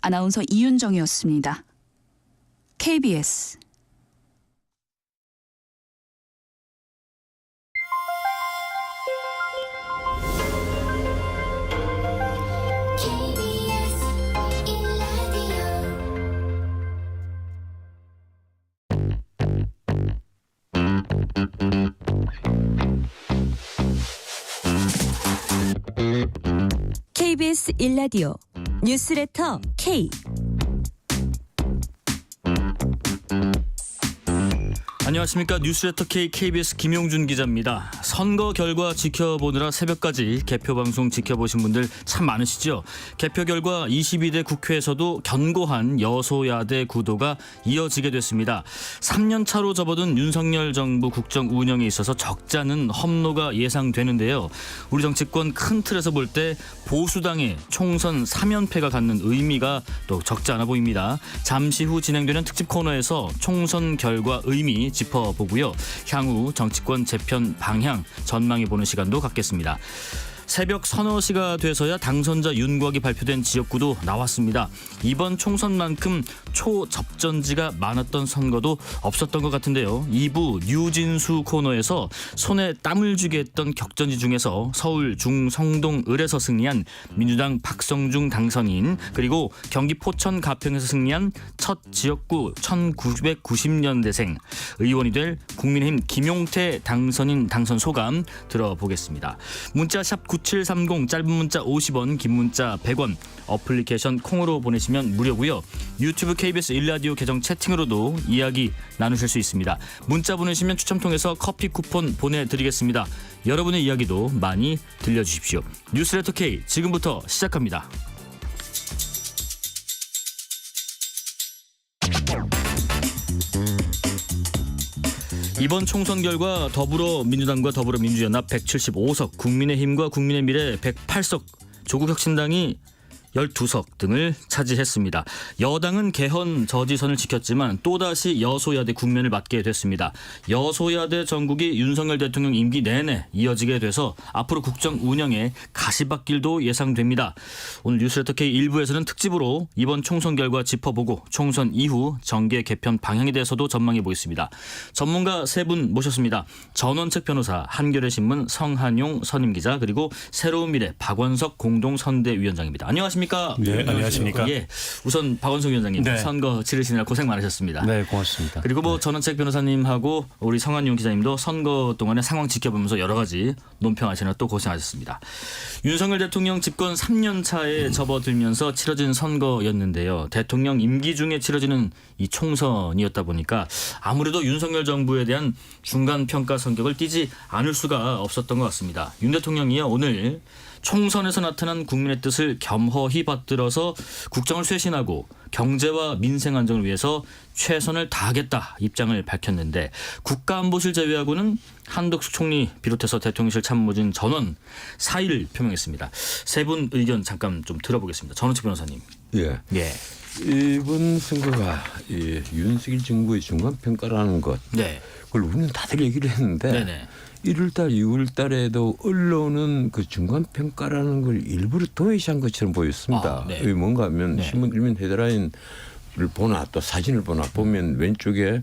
아나운서 이윤정이었습니다. KBS KBS 1라디오 뉴스레터 K. 안녕하십니까. 뉴스레터 K KBS 김용준 기자입니다. 선거 결과 지켜보느라 새벽까지 개표방송 지켜보신 분들 참 많으시죠. 개표 결과 22대 국회에서도 견고한 여소야대 구도가 이어지게 됐습니다. 3년 차로 접어든 윤석열 정부 국정 운영에 있어서 적잖은 험로가 예상되는데요. 우리 정치권 큰 틀에서 볼 때 보수당의 총선 3연패가 갖는 의미가 또 적지 않아 보입니다. 잠시 후 진행되는 특집 코너에서 총선 결과 의미 짚어보고요. 향후 정치권 재편 방향 전망해보는 시간도 갖겠습니다. 새벽 서너 시가 돼서야 당선자 윤곽이 발표된 지역구도 나왔습니다. 이번 총선만큼 초접전지가 많았던 선거도 없었던 것 같은데요. 2부 뉴진수 코너에서 손에 땀을 쥐게 했던 격전지 중에서 서울 중성동 을에서 승리한 민주당 박성중 당선인, 그리고 경기 포천 가평에서 승리한 첫 지역구 1990년대생 의원이 될 국민의힘 김용태 당선인 당선 소감 들어보겠습니다. 문자샵 9730, 짧은 문자 50원, 긴 문자 100원, 어플리케이션 콩으로 보내시면 무료고요. 유튜브 KBS 1라디오 계정 채팅으로도 이야기 나누실 수 있습니다. 문자 보내시면 추첨 통해서 커피 쿠폰 보내드리겠습니다. 여러분의 이야기도 많이 들려주십시오. 뉴스레터 K 지금부터 시작합니다. 이번 총선 결과 더불어민주당과 더불어민주연합 175석, 국민의힘과 국민의미래 108석, 조국혁신당이 12석 등을 차지했습니다. 여당은 개헌 저지선을 지켰지만 또다시 여소야대 국면을 맞게 됐습니다. 여소야대 정국이 윤석열 대통령 임기 내내 이어지게 돼서 앞으로 국정 운영에 가시밭길도 예상됩니다. 오늘 뉴스레터 K 1부에서는 특집으로 이번 총선 결과 짚어보고 총선 이후 정계 개편 방향에 대해서도 전망해 보겠습니다. 전문가 세 분 모셨습니다. 전원책 변호사, 한겨레신문 성한용 선임기자, 그리고 새로운 미래 박원석 공동선대위원장입니다. 안녕하십니까? 네, 안녕하십니까? 예, 우선 박원석 위원장님, 네. 선거 치르시느라 고생 많으셨습니다. 네, 고맙습니다. 그리고 전원책 변호사님하고 우리 성한용 기자님도 선거 동안에 상황 지켜보면서 여러 가지 논평하시느라 또 고생하셨습니다. 윤석열 대통령 집권 3년 차에 접어들면서 치러진 선거였는데요. 대통령 임기 중에 치러지는 이 총선이었다 보니까 아무래도 윤석열 정부에 대한 중간 평가 성격을 띠지 않을 수가 없었던 것 같습니다. 윤 대통령이요, 오늘 총선에서 나타난 국민의 뜻을 겸허히 받들어서 국정을 쇄신하고 경제와 민생 안정을 위해서 최선을 다하겠다 입장을 밝혔는데, 국가안보실 제외하고는 한덕수 총리 비롯해서 대통령실 참모진 전원 사의를 표명했습니다. 세 분 의견 잠깐 좀 들어보겠습니다. 전원책 변호사님. 예. 이번 선거가 윤석열 정부의 중간 평가라는 것, 네. 그걸 우리는 다들 얘기를 했는데, 네네. 1월달, 2월달에도 언론은 그 중간 평가라는 걸 일부러 도외시한 것처럼 보였습니다. 네. 이게 뭔가 하면 네. 신문 일면 헤드라인을 보나 또 사진을 보나 보면 왼쪽에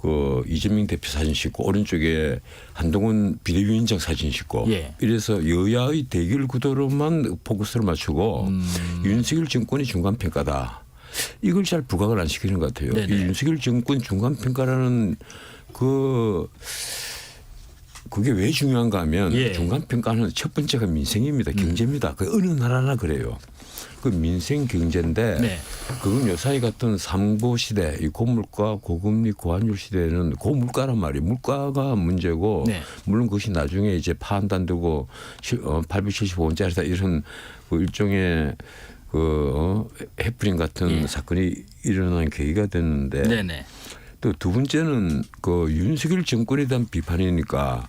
그 이재명 대표 사진 싣고 오른쪽에 한동훈 비대위원장 사진 싣고, 예. 이래서 여야의 대결 구도로만 포커스를 맞추고 윤석열 정권이 중간 평가다, 이걸 잘 부각을 안 시키는 것 같아요. 이 윤석열 정권 중간 평가라는 그게 왜 중요한가 하면, 예. 중간 평가는 첫 번째가 민생입니다. 경제입니다. 그 어느 나라나 그래요. 그 민생 경제인데, 네. 그건 요사이 같은 삼고 시대, 이 고물가, 고금리, 고환율 시대에는 고물가란 말이에요. 물가가 문제고, 네. 물론 그것이 나중에 이제 파한단되고 875원짜리다 이런 그 일종의 해프닝 같은 사건이 일어나는 계기가 됐는데, 네네. 또 두 번째는 그 윤석열 정권에 대한 비판이니까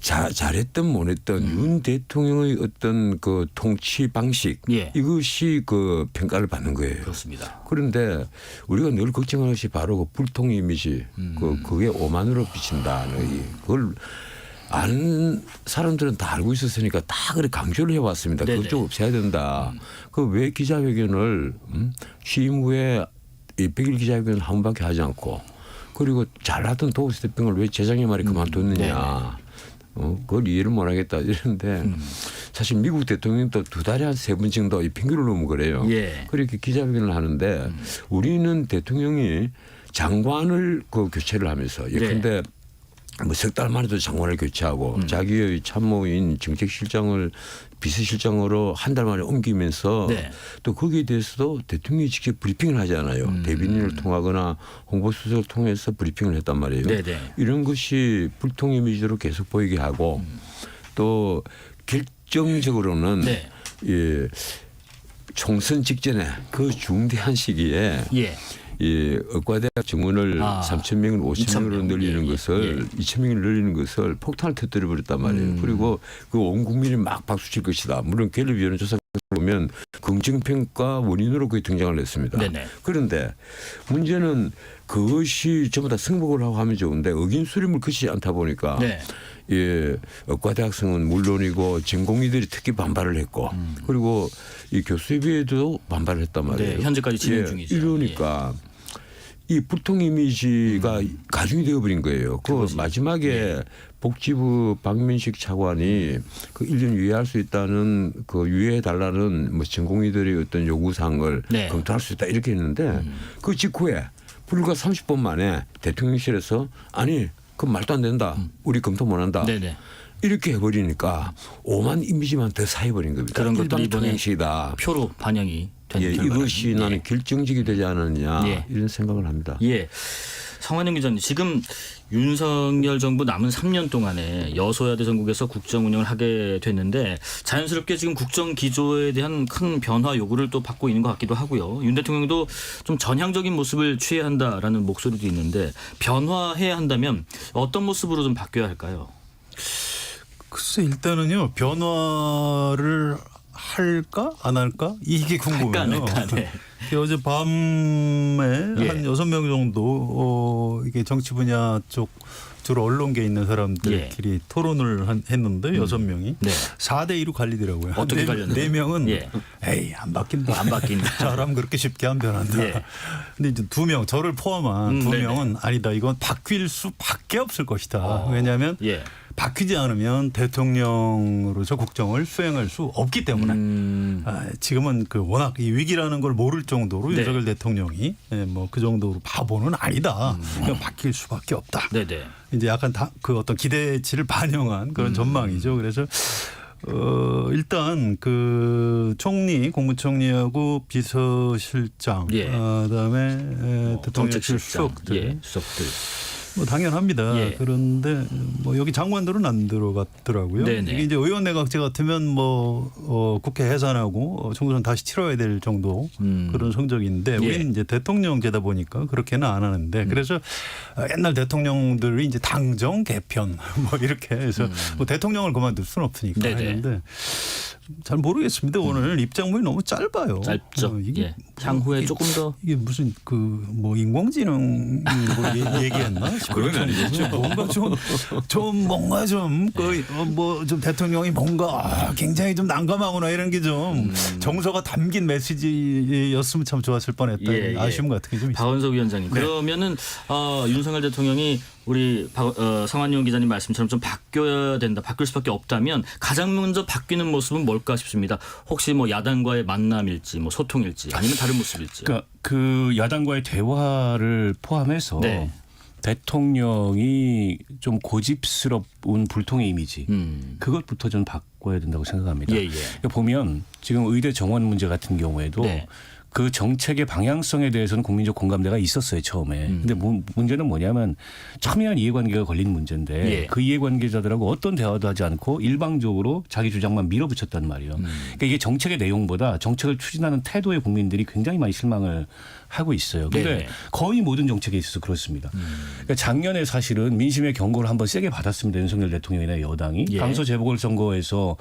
잘했든 못했든 윤 대통령의 어떤 그 통치 방식, 예. 이것이 그 평가를 받는 거예요. 그렇습니다. 그런데 우리가 늘 걱정하는 것이 바로 그 불통 이미지, 그게 오만으로 비친다. 그걸 아는 사람들은 다 알고 있었으니까 다 그래 강조를 해왔습니다. 네네. 그것 좀 없애야 된다. 그 왜 기자회견을 취임 후에 이 100일 기자회견을 한 번밖에 하지 않고 그리고 잘하던 도우스 대표를 왜 재작년 말에 그만뒀느냐. 그걸 이해를 못하겠다 이러는데 사실 미국 대통령도 두 달에 한 3번 정도 이 핑계를 놓으면 그래요. 예. 그렇게 기자회견을 하는데 우리는 대통령이 장관을 그 교체를 하면서 예컨대 뭐 석 달 만에도 장관을 교체하고 자기의 참모인 정책실장을 비서실장으로 한 달 만에 옮기면서 네. 또 거기에 대해서도 대통령이 직접 브리핑을 하잖아요. 대변인을 통하거나 홍보수석을 통해서 브리핑을 했단 말이에요. 네네. 이런 것이 불통 이미지로 계속 보이게 하고 또 결정적으로는 네. 예, 총선 직전에 그 중대한 시기에 예. 이 의과대학 정원을 3,000명을 5,000명으로 2,000명. 늘리는 예, 것을 2,000명을 늘리는 것을 폭탄을 터뜨려 버렸단 말이에요. 그리고 그 온 국민이 막 박수 칠 것이다. 물론 갤럽 여론조사 보면 긍정평가 원인으로 거의 등장을 했습니다. 네네. 그런데 문제는 그것이 전부 다 승복을 하고 하면 좋은데 의견 수렴을 거치지 않다 보니까 네. 예, 의과대학생은 물론이고 전공의들이 특히 반발을 했고 그리고 이 교수협의회도 반발을 했단 말이에요. 네, 현재까지 진행 중이죠. 이러니까 이 불통 이미지가 가중이 되어버린 거예요. 그 마지막에 복지부 박민식 차관이 그 1년 유예할 수 있다는 그 유예해달라는 뭐 전공의들의 어떤 요구사항을 네. 검토할 수 있다 이렇게 했는데 그 직후에 불과 30분 만에 대통령실에서 아니 그 말도 안 된다. 우리 검토 못 한다. 네네. 이렇게 해버리니까 오만 이미지만 더 사해버린 겁니다. 그런 것들이 일반 이번에 통행식이다. 표로 반영이 된 예, 결과라는. 이것이 예. 나는 결정적이 되지 않았느냐 예. 이런 생각을 합니다. 예. 성환영 기자님, 지금 윤석열 정부 남은 3년 동안에 여소야대 전국에서 국정 운영을 하게 됐는데 자연스럽게 지금 국정 기조에 대한 큰 변화 요구를 또 받고 있는 것 같기도 하고요. 윤 대통령도 좀 전향적인 모습을 취해야 한다라는 목소리도 있는데 변화해야 한다면 어떤 모습으로 좀 바뀌어야 할까요? 글쎄 일단은요 변화를 할까 안 할까 이게 궁금해요. 할까 안 할까, 네. 어제 밤에 예. 한 6명 정도 이게 정치 분야 쪽 주로 언론계에 있는 사람들끼리 토론을 했는데 6명이 네. 4대 2로 갈리더라고요. 어떻게 갈렸나요? 4명은 예. 에이 안 바뀐다. 안 바뀐다. 사람 그렇게 쉽게 안 변한다. 예. 근데 이제 2명 저를 포함한 네네. 2명은 아니다. 이건 바뀔 수밖에 없을 것이다. 왜냐하면 예. 바뀌지 않으면 대통령으로서 국정을 수행할 수 없기 때문에 지금은 그 워낙 이 위기라는 걸 모를 정도로 네. 윤석열 대통령이 뭐 그 정도로 바보는 아니다. 그냥 바뀔 수밖에 없다. 네네. 이제 약간 그 어떤 기대치를 반영한 그런 전망이죠. 그래서 일단 그 총리, 국무총리하고 비서실장, 예. 그다음에 대통령실 수석들, 예, 수석들. 뭐 당연합니다. 예. 그런데 뭐 여기 장관들은 안 들어갔더라고요. 네네. 이게 이제 의원내각제 같으면 뭐 국회 해산하고 총선 다시 치러야 될 정도 그런 성적인데 예. 우리는 이제 대통령제다 보니까 그렇게는 안 하는데 그래서 옛날 대통령들이 이제 당정 개편 뭐 이렇게 해서 뭐 대통령을 그만둘 수는 없으니까 네네. 했는데 잘 모르겠습니다. 오늘 입장문이 너무 짧아요. 짧죠. 이게 예. 향후에 이게 조금 더 이게 무슨 그 뭐 인공지능 뭐 얘기했나? 그건 아니겠죠. 뭔가 좀 뭔가 좀그뭐좀 대통령이 뭔가 굉장히 좀 난감하거나 이런 게 좀 정서가 담긴 메시지였으면 참 좋았을 뻔했다. 예, 예. 아쉬움 같은 게 좀 있어요. 박원석 위원장님. 네. 그러면은 윤석열 대통령이 우리 성환용 기자님 말씀처럼 좀 바뀌어야 된다. 바뀔 수밖에 없다면 가장 먼저 바뀌는 모습은 뭘까 싶습니다. 혹시 뭐 야당과의 만남일지 뭐 소통일지 아니면 다른 모습일지. 그러니까 그 야당과의 대화를 포함해서 네. 대통령이 좀 고집스러운 불통의 이미지 그것부터 좀 바꿔야 된다고 생각합니다. 예, 예. 그러니까 보면 지금 의대 정원 문제 같은 경우에도 네. 그 정책의 방향성에 대해서는 국민적 공감대가 있었어요 처음에. 근데 문제는 뭐냐면 첨예한 이해관계가 걸린 문제인데 예. 그 이해관계자들하고 어떤 대화도 하지 않고 일방적으로 자기 주장만 밀어붙였단 말이에요. 그러니까 이게 정책의 내용보다 정책을 추진하는 태도에 국민들이 굉장히 많이 실망을 하고 있어요. 근데 네네. 거의 모든 정책에 있어서 그렇습니다. 그러니까 작년에 사실은 민심의 경고를 한번 세게 받았습니다. 윤석열 대통령이나 여당이. 예. 강서 재보궐선거에서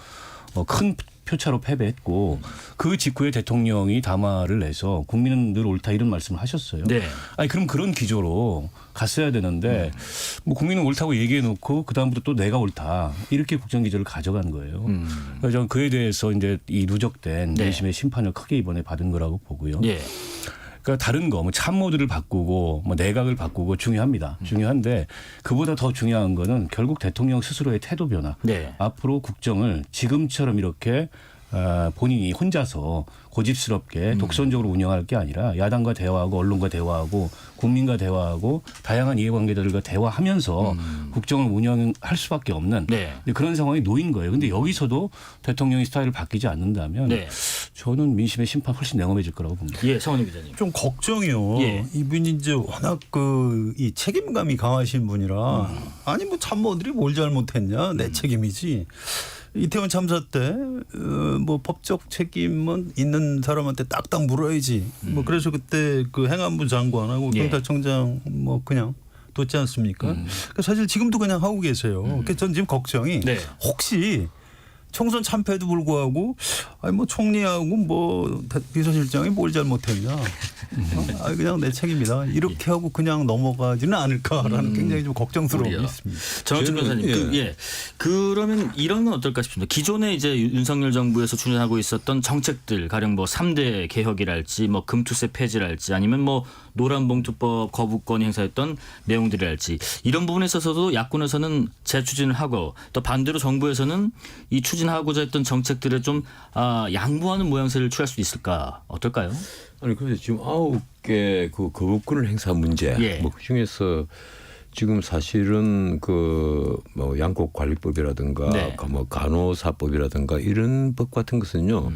큰 표차로 패배했고 그 직후에 대통령이 담화를 내서 국민은 늘 옳다 이런 말씀을 하셨어요. 네. 아니 그럼 그런 기조로 갔어야 되는데 뭐 국민은 옳다고 얘기해 놓고 그 다음부터 또 내가 옳다 이렇게 국정 기조를 가져간 거예요. 그래서 저는 그에 대해서 이제 이 누적된 네. 민심의 심판을 크게 이번에 받은 거라고 보고요. 예. 그러니까 다른 거, 뭐 참모들을 바꾸고 뭐 내각을 바꾸고 중요합니다. 중요한데 그보다 더 중요한 거는 결국 대통령 스스로의 태도 변화. 네. 앞으로 국정을 지금처럼 이렇게 본인이 혼자서 고집스럽게 독선적으로 운영할 게 아니라 야당과 대화하고 언론과 대화하고 국민과 대화하고 다양한 이해관계자들과 대화하면서 국정을 운영할 수밖에 없는 네. 그런 상황이 놓인 거예요. 근데 여기서도 대통령의 스타일을 바뀌지 않는다면 네. 저는 민심의 심판 훨씬 냉엄해질 거라고 봅니다. 예, 성원희 기자님. 좀 걱정이요. 예. 이분이 이제 워낙 그 이 책임감이 강하신 분이라 아니 뭐 참모들이 뭘 잘못했냐 내 책임이지. 이태원 참사 때 뭐 법적 책임은 있는 사람한테 딱딱 물어야지. 뭐 그래서 그때 그 행안부 장관하고 예. 경찰청장 뭐 그냥 뒀지 않습니까? 그러니까 사실 지금도 그냥 하고 계세요. 그래서 전 지금 걱정이 네. 혹시 총선 참패에도 불구하고 아니 뭐 총리하고 뭐 비서실장이 뭘 잘못했냐. 아 그냥 내 책임이다. 이렇게 하고 그냥 넘어가지는 않을까라는 굉장히 좀 걱정스러움이 우리요. 있습니다. 정혁준 변호사님, 그러면 이런 건 어떨까 싶습니다. 기존에 이제 윤석열 정부에서 추진하고 있었던 정책들, 가령 뭐 3대 개혁이랄지, 뭐 금투세 폐지랄지, 아니면 뭐 노란봉투법 거부권 행사했던 내용들이랄지, 이런 부분에 있어서도 야권에서는 재추진을 하고 또 반대로 정부에서는 이 추진하고자 했던 정책들에 좀 양보하는 모양새를 취할 수 있을까? 어떨까요? 아니 그래서 지금 9개 그 거부권을 행사 문제 예. 뭐 그중에서 지금 사실은 그 뭐 양곡관리법이라든가 네. 뭐 간호사법이라든가 이런 법 같은 것은요.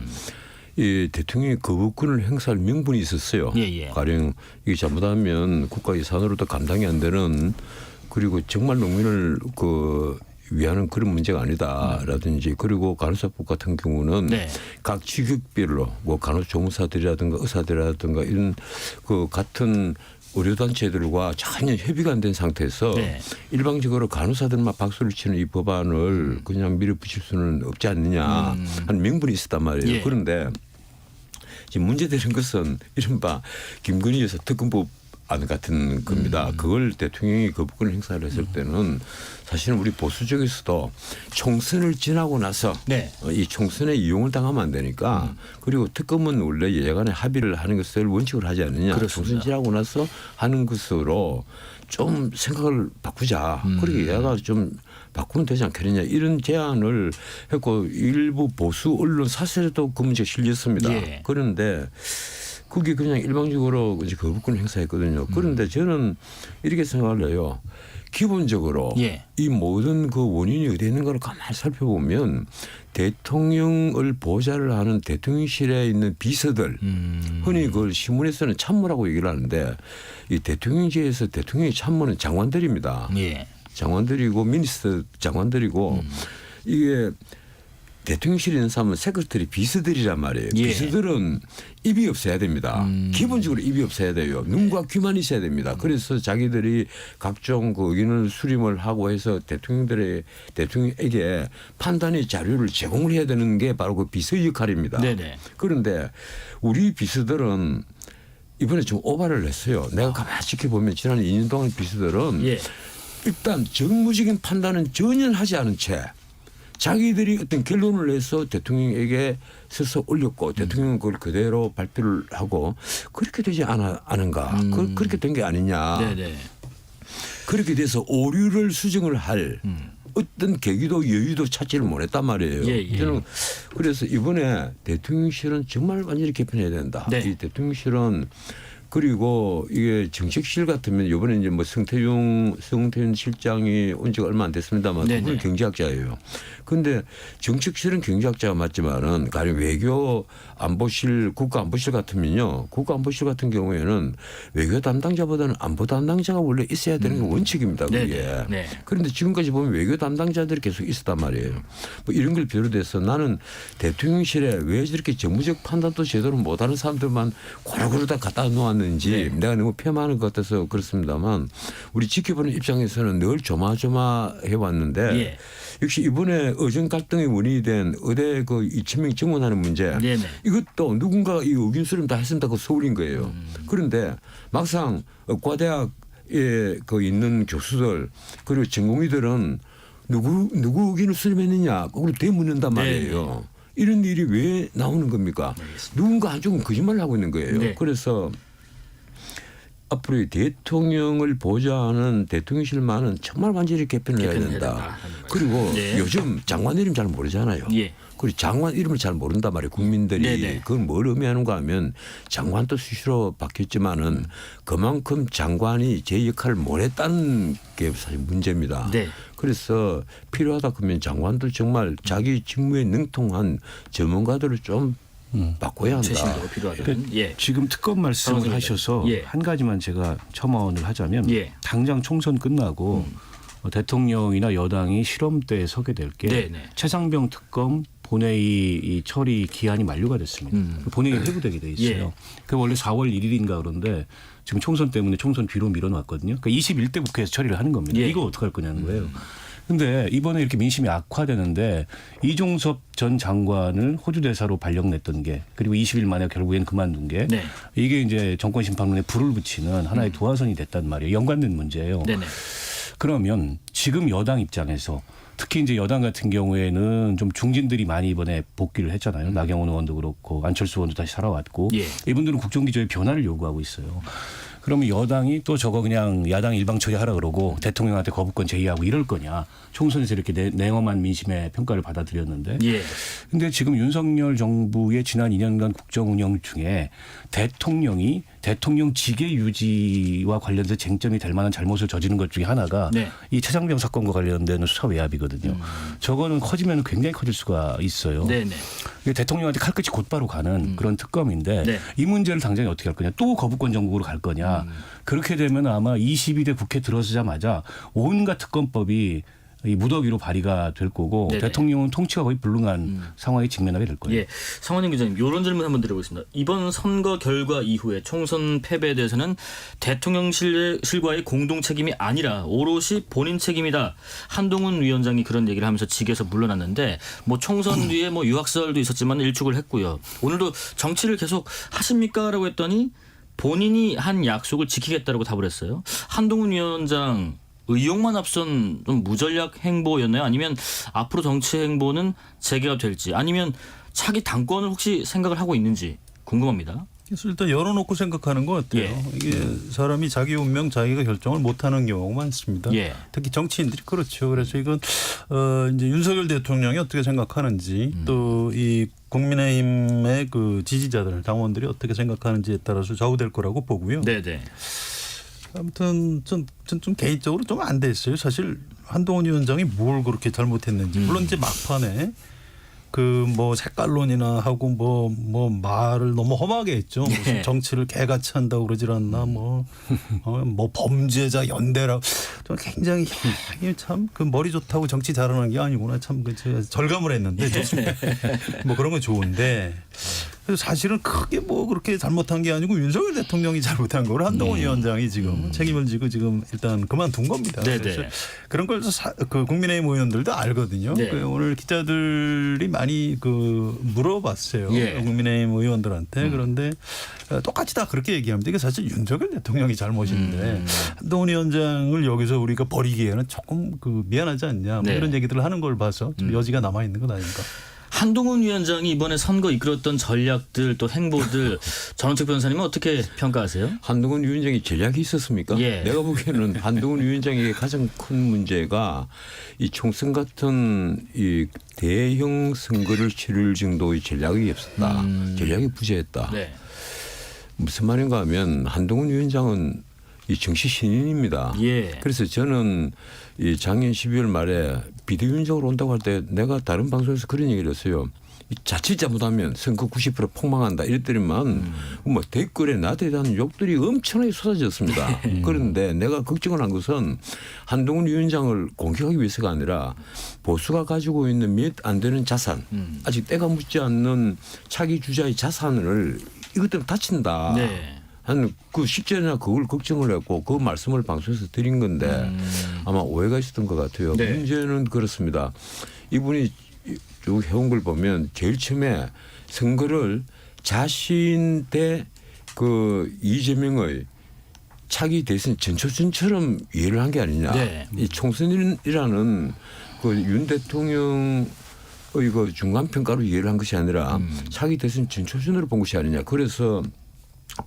이 대통령이 거부권을 행사할 명분이 있었어요. 예. 가령 이게 잘못하면 국가 예산으로도 감당이 안 되는 그리고 정말 농민을 그 위하는 그런 문제가 아니다라든지 그리고 간호사법 같은 경우는 네. 각 직업별로 뭐 간호조무사들이라든가 의사들이라든가 이런 그 같은 의료단체들과 전혀 협의가 안 된 상태에서 네. 일방적으로 간호사들만 박수를 치는 이 법안을 그냥 밀어붙일 수는 없지 않느냐 하는 명분이 있었단 말이에요. 예. 그런데 지금 문제되는 것은 이른바 김건희 여사 특검법 안 같은 겁니다. 그걸 대통령이 거부권 행사를 했을 때는 사실은 우리 보수 쪽에서도 총선을 지나고 나서 네. 이 총선에 이용을 당하면 안 되니까 그리고 특검은 원래 예간에 합의를 하는 것을 원칙으로 하지 않느냐. 그렇습니다. 총선 지나고 나서 하는 것으로 좀 생각을 바꾸자. 그리고 얘가 좀 바꾸면 되지 않겠느냐 이런 제안을 했고 일부 보수 언론 사설에도 그 문제가 실렸습니다. 예. 그런데 그게 그냥 일방적으로 이제 거부권 행사했거든요. 그런데 저는 이렇게 생각을 해요. 기본적으로 예. 이 모든 그 원인이 어디에 있는가를 가만히 살펴보면 대통령을 보좌를 하는 대통령실에 있는 비서들 흔히 그걸 신문에서는 참모라고 얘기를 하는데 이 대통령실에서 대통령의 참모는 장관들입니다. 예. 장관들이고 미니스터 장관들이고 이게 대통령실에 있는 사람은 세크터리 비서들이란 말이에요. 예. 비서들은 입이 없어야 됩니다. 기본적으로 입이 없어야 돼요. 눈과 귀만 있어야 됩니다. 그래서 자기들이 각종 그 의견을 수렴을 하고 해서 대통령에게 판단의 자료를 제공을 해야 되는 게 바로 그 비서 역할입니다. 네네. 그런데 우리 비서들은 이번에 좀 오바를 했어요. 내가 가만히 지켜보면 지난 2년 동안 비서들은 예. 일단 정무적인 판단은 전혀 하지 않은 채 자기들이 어떤 결론을 내서 대통령에게 서서 올렸고 대통령은 그걸 그대로 발표를 하고 그렇게 되지 않은가. 그렇게 된 게 아니냐. 네네. 그렇게 돼서 오류를 수정을 할 어떤 계기도 여유도 찾지를 못했단 말이에요. 예. 저는 그래서 이번에 대통령실은 정말 완전히 개편해야 된다. 네. 이 대통령실은 그리고 이게 정책실 같으면 이번에 이제 뭐 성태윤 실장이 온 지가 얼마 안 됐습니다만 네네. 그분은 경제학자예요. 그런데 정책실은 경제학자가 맞지만은 가령 외교 안보실 국가안보실 같으면요. 국가안보실 같은 경우에는 외교 담당자보다는 안보 담당자가 원래 있어야 되는 게 원칙입니다. 그게. 네네. 네. 그런데 지금까지 보면 외교 담당자들이 계속 있었단 말이에요. 뭐 이런 걸 비롯해서 나는 대통령실에 왜 저렇게 정무적 판단도 제대로 못하는 사람들만 고루고루 다 갖다 놓았는지 내가 너무 폄하하는 것 같아서 그렇습니다만 우리 지켜보는 입장에서는 늘 조마조마해 왔는데 예. 역시 이번에 의정 갈등의 원인이 된 의대 그 2,000명 증원하는 문제 네네. 이것도 누군가 이 의견 수렴 다 했습니다. 그 서울인 거예요. 그런데 막상 과대학에 그 있는 교수들 그리고 전공의들은 누구 의견을 수렴했느냐 그걸 되묻는단 말이에요. 이런 일이 왜 나오는 겁니까? 누군가 한쪽은 거짓말을 하고 있는 거예요. 네. 그래서 앞으로 대통령을 보좌하는 대통령실만은 정말 완전히 개편을 해야 된다. 그리고 네. 요즘 장관 이름 잘 모르잖아요. 예. 그리고 장관 이름을 잘 모른단 말이에요. 국민들이. 네네. 그건 뭘 의미하는가 하면 장관도 수시로 바뀌었지만은 그만큼 장관이 제 역할을 못 했다는 게 사실 문제입니다. 네. 그래서 필요하다 그러면 장관도 정말 자기 직무에 능통한 전문가들을 좀 바꿔야 한다. 최신도가 필요하다는. 예. 지금 특검 말씀을 상황입니다. 하셔서 예. 한 가지만 제가 첨언을 하자면 예. 당장 총선 끝나고 대통령이나 여당이 실험대에 서게 될 게 네네. 최상병 특검 본회의 이 처리 기한이 만료가 됐습니다. 본회의 회부되게 돼 있어요. 예. 그 원래 4월 1일인가 그런데 지금 총선 때문에 총선 뒤로 밀어놨거든요. 그러니까 21대 국회에서 처리를 하는 겁니다. 예. 이거 어떡할 거냐는 거예요. 근데 이번에 이렇게 민심이 악화되는데 이종섭 전 장관을 호주 대사로 발령냈던 게 그리고 20일 만에 결국엔 그만둔 게 네. 이게 이제 정권 심판론에 불을 붙이는 하나의 도화선이 됐단 말이에요. 연관된 문제예요. 네네. 그러면 지금 여당 입장에서 특히 이제 여당 같은 경우에는 좀 중진들이 많이 이번에 복귀를 했잖아요. 나경원 의원도 그렇고 안철수 의원도 다시 살아왔고 예. 이분들은 국정기조의 변화를 요구하고 있어요. 그러면 여당이 또 저거 그냥 야당 일방 처리하라 그러고 대통령한테 거부권 제의하고 이럴 거냐. 총선에서 이렇게 냉엄한 민심의 평가를 받아들였는데. 예. 근데 지금 윤석열 정부의 지난 2년간 국정 운영 중에 대통령이 대통령 직계 유지와 관련해서 쟁점이 될 만한 잘못을 저지른 것 중에 하나가 네. 이 최상병 사건과 관련된 수사 외압이거든요. 저거는 커지면 굉장히 커질 수가 있어요. 네네. 이게 대통령한테 칼끝이 곧바로 가는 그런 특검인데 네. 이 문제를 당장에 어떻게 할 거냐. 또 거부권 정국으로 갈 거냐. 그렇게 되면 아마 22대 국회 들어서자마자 온갖 특검법이 이 무더기로 발의가 될 거고 네네. 대통령은 통치가 거의 불능한 상황에 직면하게 될 거예요. 예, 성원영 기자님, 이런 질문 한번 드려보겠습니다. 이번 선거 결과 이후에 총선 패배에 대해서는 대통령실과의 공동 책임이 아니라 오롯이 본인 책임이다. 한동훈 위원장이 그런 얘기를 하면서 직에서 물러났는데, 뭐 총선 뒤에 뭐 유학설도 있었지만 일축을 했고요. 오늘도 정치를 계속 하십니까라고 했더니 본인이 한 약속을 지키겠다라고 답을 했어요. 한동훈 위원장. 의욕만 앞선 좀 무전략 행보였나요? 아니면 앞으로 정치 행보는 재개가 될지, 아니면 차기 당권을 혹시 생각을 하고 있는지 궁금합니다. 그래서 일단 열어놓고 생각하는 것 같아요. 예. 이게 사람이 자기 운명 자기가 결정을 못하는 경우가 많습니다. 예. 특히 정치인들이 그렇죠. 그래서 이건 이제 윤석열 대통령이 어떻게 생각하는지 또 이 국민의힘의 그 지지자들 당원들이 어떻게 생각하는지에 따라서 좌우될 거라고 보고요. 네네. 아무튼 좀 개인적으로 좀 안 됐어요. 사실 한동훈 위원장이 뭘 그렇게 잘못했는지. 물론 이제 막판에 그 뭐 색깔론이나 하고 뭐 말을 너무 험하게 했죠. 무슨 정치를 개같이 한다고 그러질 않나 뭐 범죄자 연대라 좀 굉장히 이게 참 그 머리 좋다고 정치 잘하는 게 아니구나 참 그 절감을 했는데 좋습니다. 뭐 그런 건 좋은데 그래서 사실은 크게 뭐 그렇게 잘못한 게 아니고 윤석열 대통령이 잘못한 걸 한동훈 위원장이 지금 책임을 지고 지금 일단 그만둔 겁니다. 네네. 그래서 그런 걸 그 국민의힘 의원들도 알거든요. 네. 그 오늘 기자들이 많이 그 물어봤어요. 예. 국민의힘 의원들한테. 그런데 똑같이 다 그렇게 얘기합니다. 이게 사실 윤석열 대통령이 잘못인데 한동훈 위원장을 여기서 우리가 버리기에는 조금 그 미안하지 않냐. 뭐 네. 이런 얘기들을 하는 걸 봐서 좀 여지가 남아 있는 건 아닌가. 한동훈 위원장이 이번에 선거 이끌었던 전략들 또 행보들 전원책 변호사님은 어떻게 평가하세요? 한동훈 위원장이 전략이 있었습니까? 예. 내가 보기에는 한동훈 위원장의 가장 큰 문제가 이 총선 같은 이 대형 선거를 치를 정도의 전략이 없었다. 전략이 부재했다. 네. 무슨 말인가 하면 한동훈 위원장은 이 정치 신인입니다. 예. 그래서 저는 이 작년 12월 말에 비대위원장으로 온다고 할 때 내가 다른 방송에서 그런 얘기를 했어요. 자칫 잘못하면 선거 90% 폭망한다 이랬더니만 뭐 댓글에 나한테 대한 욕들이 엄청나게 쏟아졌습니다. 그런데 내가 걱정을 한 것은 한동훈 위원장을 공격하기 위해서가 아니라 보수가 가지고 있는 몇 안 되는 자산 아직 때가 묻지 않는 차기 주자의 자산을 이것 때문에 다친다. 네. 그 실제나 그걸 걱정을 했고 그 말씀을 방송에서 드린 건데 아마 오해가 있었던 것 같아요. 네. 문제는 그렇습니다. 이분이 쭉 해온 걸 보면 제일 처음에 선거를 자신 대 그 이재명의 차기 대선 전초전처럼 이해를 한 게 아니냐. 네. 이 총선이라는 그 윤 대통령의 그 중간 평가로 이해를 한 것이 아니라 차기 대선 전초전으로 본 것이 아니냐. 그래서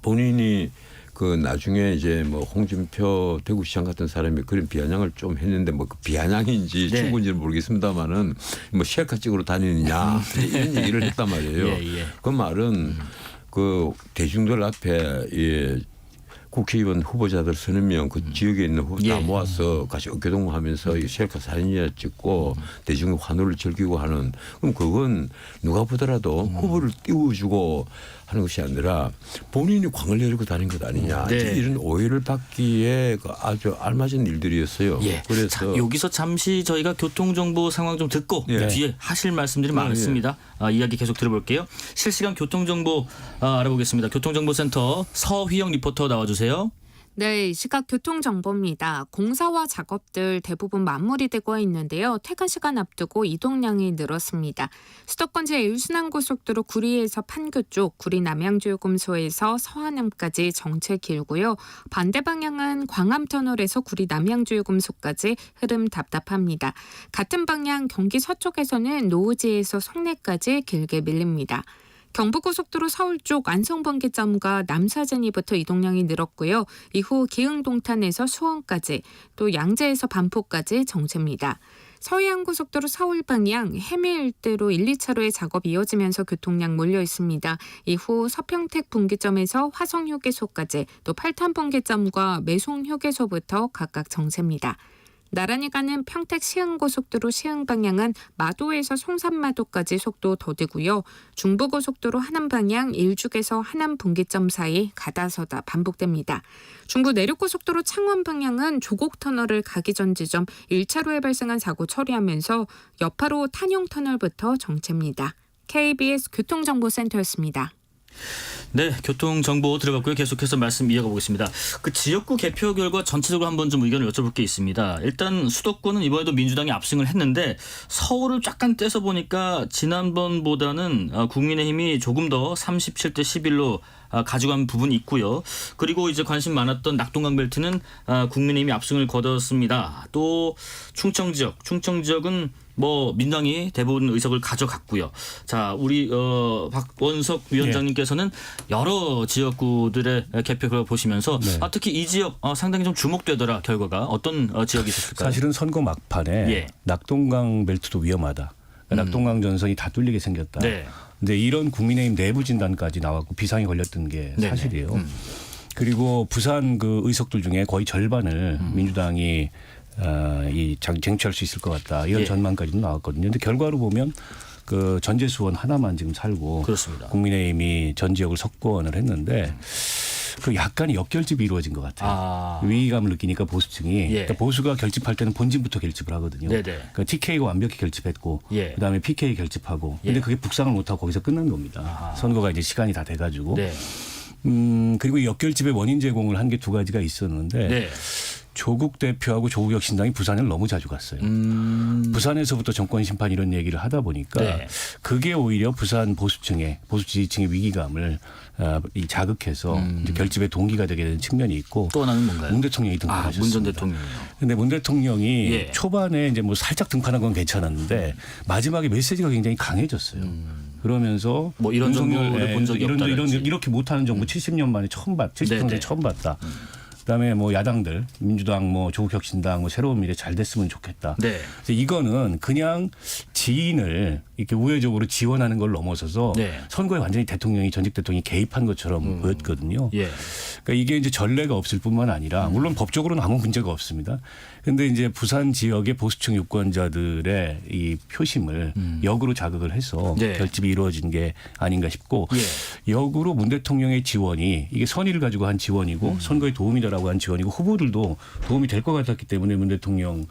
본인이 그 나중에 이제 뭐 홍준표 대구시장 같은 사람이 그런 비아냥을 좀 했는데 뭐 그 비아냥인지 네. 충분히는 모르겠습니다만은 뭐 셀카 찍으러 다니느냐 이런 얘기를 했단 말이에요. 예. 그 말은 그 대중들 앞에 이 국회의원 후보자들 서너 명 그 지역에 있는 후보 다 예. 모아서 같이 어깨동무하면서 이 셀카 사진이나 찍고 대중의 환호를 즐기고 하는 그럼 그건 누가 보더라도 후보를 띄워주고 하는 것이 아니라 본인이 광을 내리고 다닌 것 아니냐 네. 이제 이런 오해를 받기에 그 아주 알맞은 일들이었어요. 예. 그래서 자, 여기서 잠시 저희가 교통정보 상황 좀 듣고 예. 뒤에 하실 말씀들이 많습니다. 이야기 계속 들어볼게요. 실시간 교통정보 알아보겠습니다. 교통정보센터 서휘영 리포터 나와주세요. 네, 이 시각 교통정보입니다. 공사와 작업들 대부분 마무리되고 있는데요. 퇴근 시간 앞두고 이동량이 늘었습니다. 수도권 제1순환고속도로 구리에서 판교 쪽, 구리 남양주요금소에서 서하남까지 정체 길고요. 반대 방향은 광암터널에서 구리 남양주요금소까지 흐름 답답합니다. 같은 방향 경기 서쪽에서는 노우지에서 송내까지 길게 밀립니다. 경부고속도로 서울 쪽 안성번개점과 남사제니부터 이동량이 늘었고요. 이후 기흥동탄에서 수원까지 또 양재에서 반포까지 정체입니다. 서해안고속도로 서울 방향 해미 일대로 1, 2차로의 작업이 이어지면서 교통량 몰려 있습니다. 이후 서평택 분기점에서 화성휴게소까지 또 팔탄 분기점과 매송휴게소부터 각각 정체입니다. 나란히 가는 평택 시흥고속도로 시흥 방향은 마도에서 송산마도까지 속도 더디고요. 중부고속도로 하남 방향 일죽에서 하남 분기점 사이 가다서다 반복됩니다. 중부 내륙고속도로 창원 방향은 조곡터널을 가기 전 지점 1차로에 발생한 사고 처리하면서 여파로 탄용터널부터 정체입니다. KBS 교통정보센터였습니다. 네, 교통정보 들어갔고요. 계속해서 말씀 이어가 보겠습니다. 그 지역구 개표 결과 전체적으로 한번 좀 의견을 여쭤볼 게 있습니다. 일단 수도권은 이번에도 민주당이 압승을 했는데 서울을 약간 떼서 보니까 지난번보다는 국민의힘이 조금 더 37대 11로 가져간 부분이 있고요. 그리고 이제 관심 많았던 낙동강 벨트는 국민의힘이 압승을 거뒀습니다. 또 충청 지역은 뭐 민당이 대부분 의석을 가져갔고요. 자, 우리 박원석 위원장님께서는 여러 지역구들의 개표 결과 보시면서 네. 특히 이 지역 상당히 좀 주목되더라. 결과가 어떤 지역이 있었을까요? 사실은 선거 막판에 예. 낙동강 벨트도 위험하다. 낙동강 전선이 다 뚫리게 생겼다. 네. 근데 이런 국민의힘 내부 진단까지 나왔고 비상이 걸렸던 게 네네. 사실이에요. 그리고 부산 그 의석들 중에 거의 절반을 민주당이 쟁취할 수 있을 것 같다. 이런 예. 전망까지도 나왔거든요. 근데 결과로 보면 그 전재수원 하나만 지금 살고 그렇습니다. 국민의힘이 전 지역을 석권을 했는데 그 약간 역결집이 이루어진 것 같아요. 위기감을 느끼니까 보수층이 예. 그러니까 보수가 결집할 때는 본진부터 결집을 하거든요. 네네. 그러니까 TK가 완벽히 결집했고 예. 그다음에 PK 결집하고 예. 근데 그게 북상을 못하고 거기서 끝난 겁니다. 선거가 이제 시간이 다 돼가지고 네. 그리고 역결집의 원인 제공을 한 게 두 가지가 있었는데 네. 조국 대표하고 조국 혁신당이 부산을 너무 자주 갔어요. 부산에서부터 정권 심판 이런 얘기를 하다 보니까 네. 그게 오히려 부산 보수 지지층의 위기감을 자극해서 이제 결집의 동기가 되게 되는 측면이 있고 또 하나는 뭔가요? 문 대통령이 등판하셨습니다. 문 전 대통령이요. 근데 문 대통령이 예. 초반에 이제 뭐 살짝 등판한 건 괜찮았는데 마지막에 메시지가 굉장히 강해졌어요. 그러면서 뭐 이런 정부를 본 적이 없다든지. 이렇게 못하는 정부 70년 만에 70평생 네네. 처음 봤다. 그다음에 뭐 야당들 민주당 뭐 조국혁신당 뭐 새로운 미래 잘 됐으면 좋겠다. 네. 그래서 이거는 그냥 지인을 이렇게 우회적으로 지원하는 걸 넘어서서 네. 선거에 완전히 전직 대통령이 개입한 것처럼 보였거든요. 예. 그러니까 이게 이제 전례가 없을 뿐만 아니라 물론 법적으로는 아무 문제가 없습니다. 그런데 이제 부산 지역의 보수층 유권자들의 이 표심을 역으로 자극을 해서 네. 결집이 이루어진 게 아닌가 싶고 예. 역으로 문 대통령의 지원이 이게 선의를 가지고 한 지원이고 선거에 도움이 되라고 한 지원이고 후보들도 도움이 될 것 같았기 때문에 문 대통령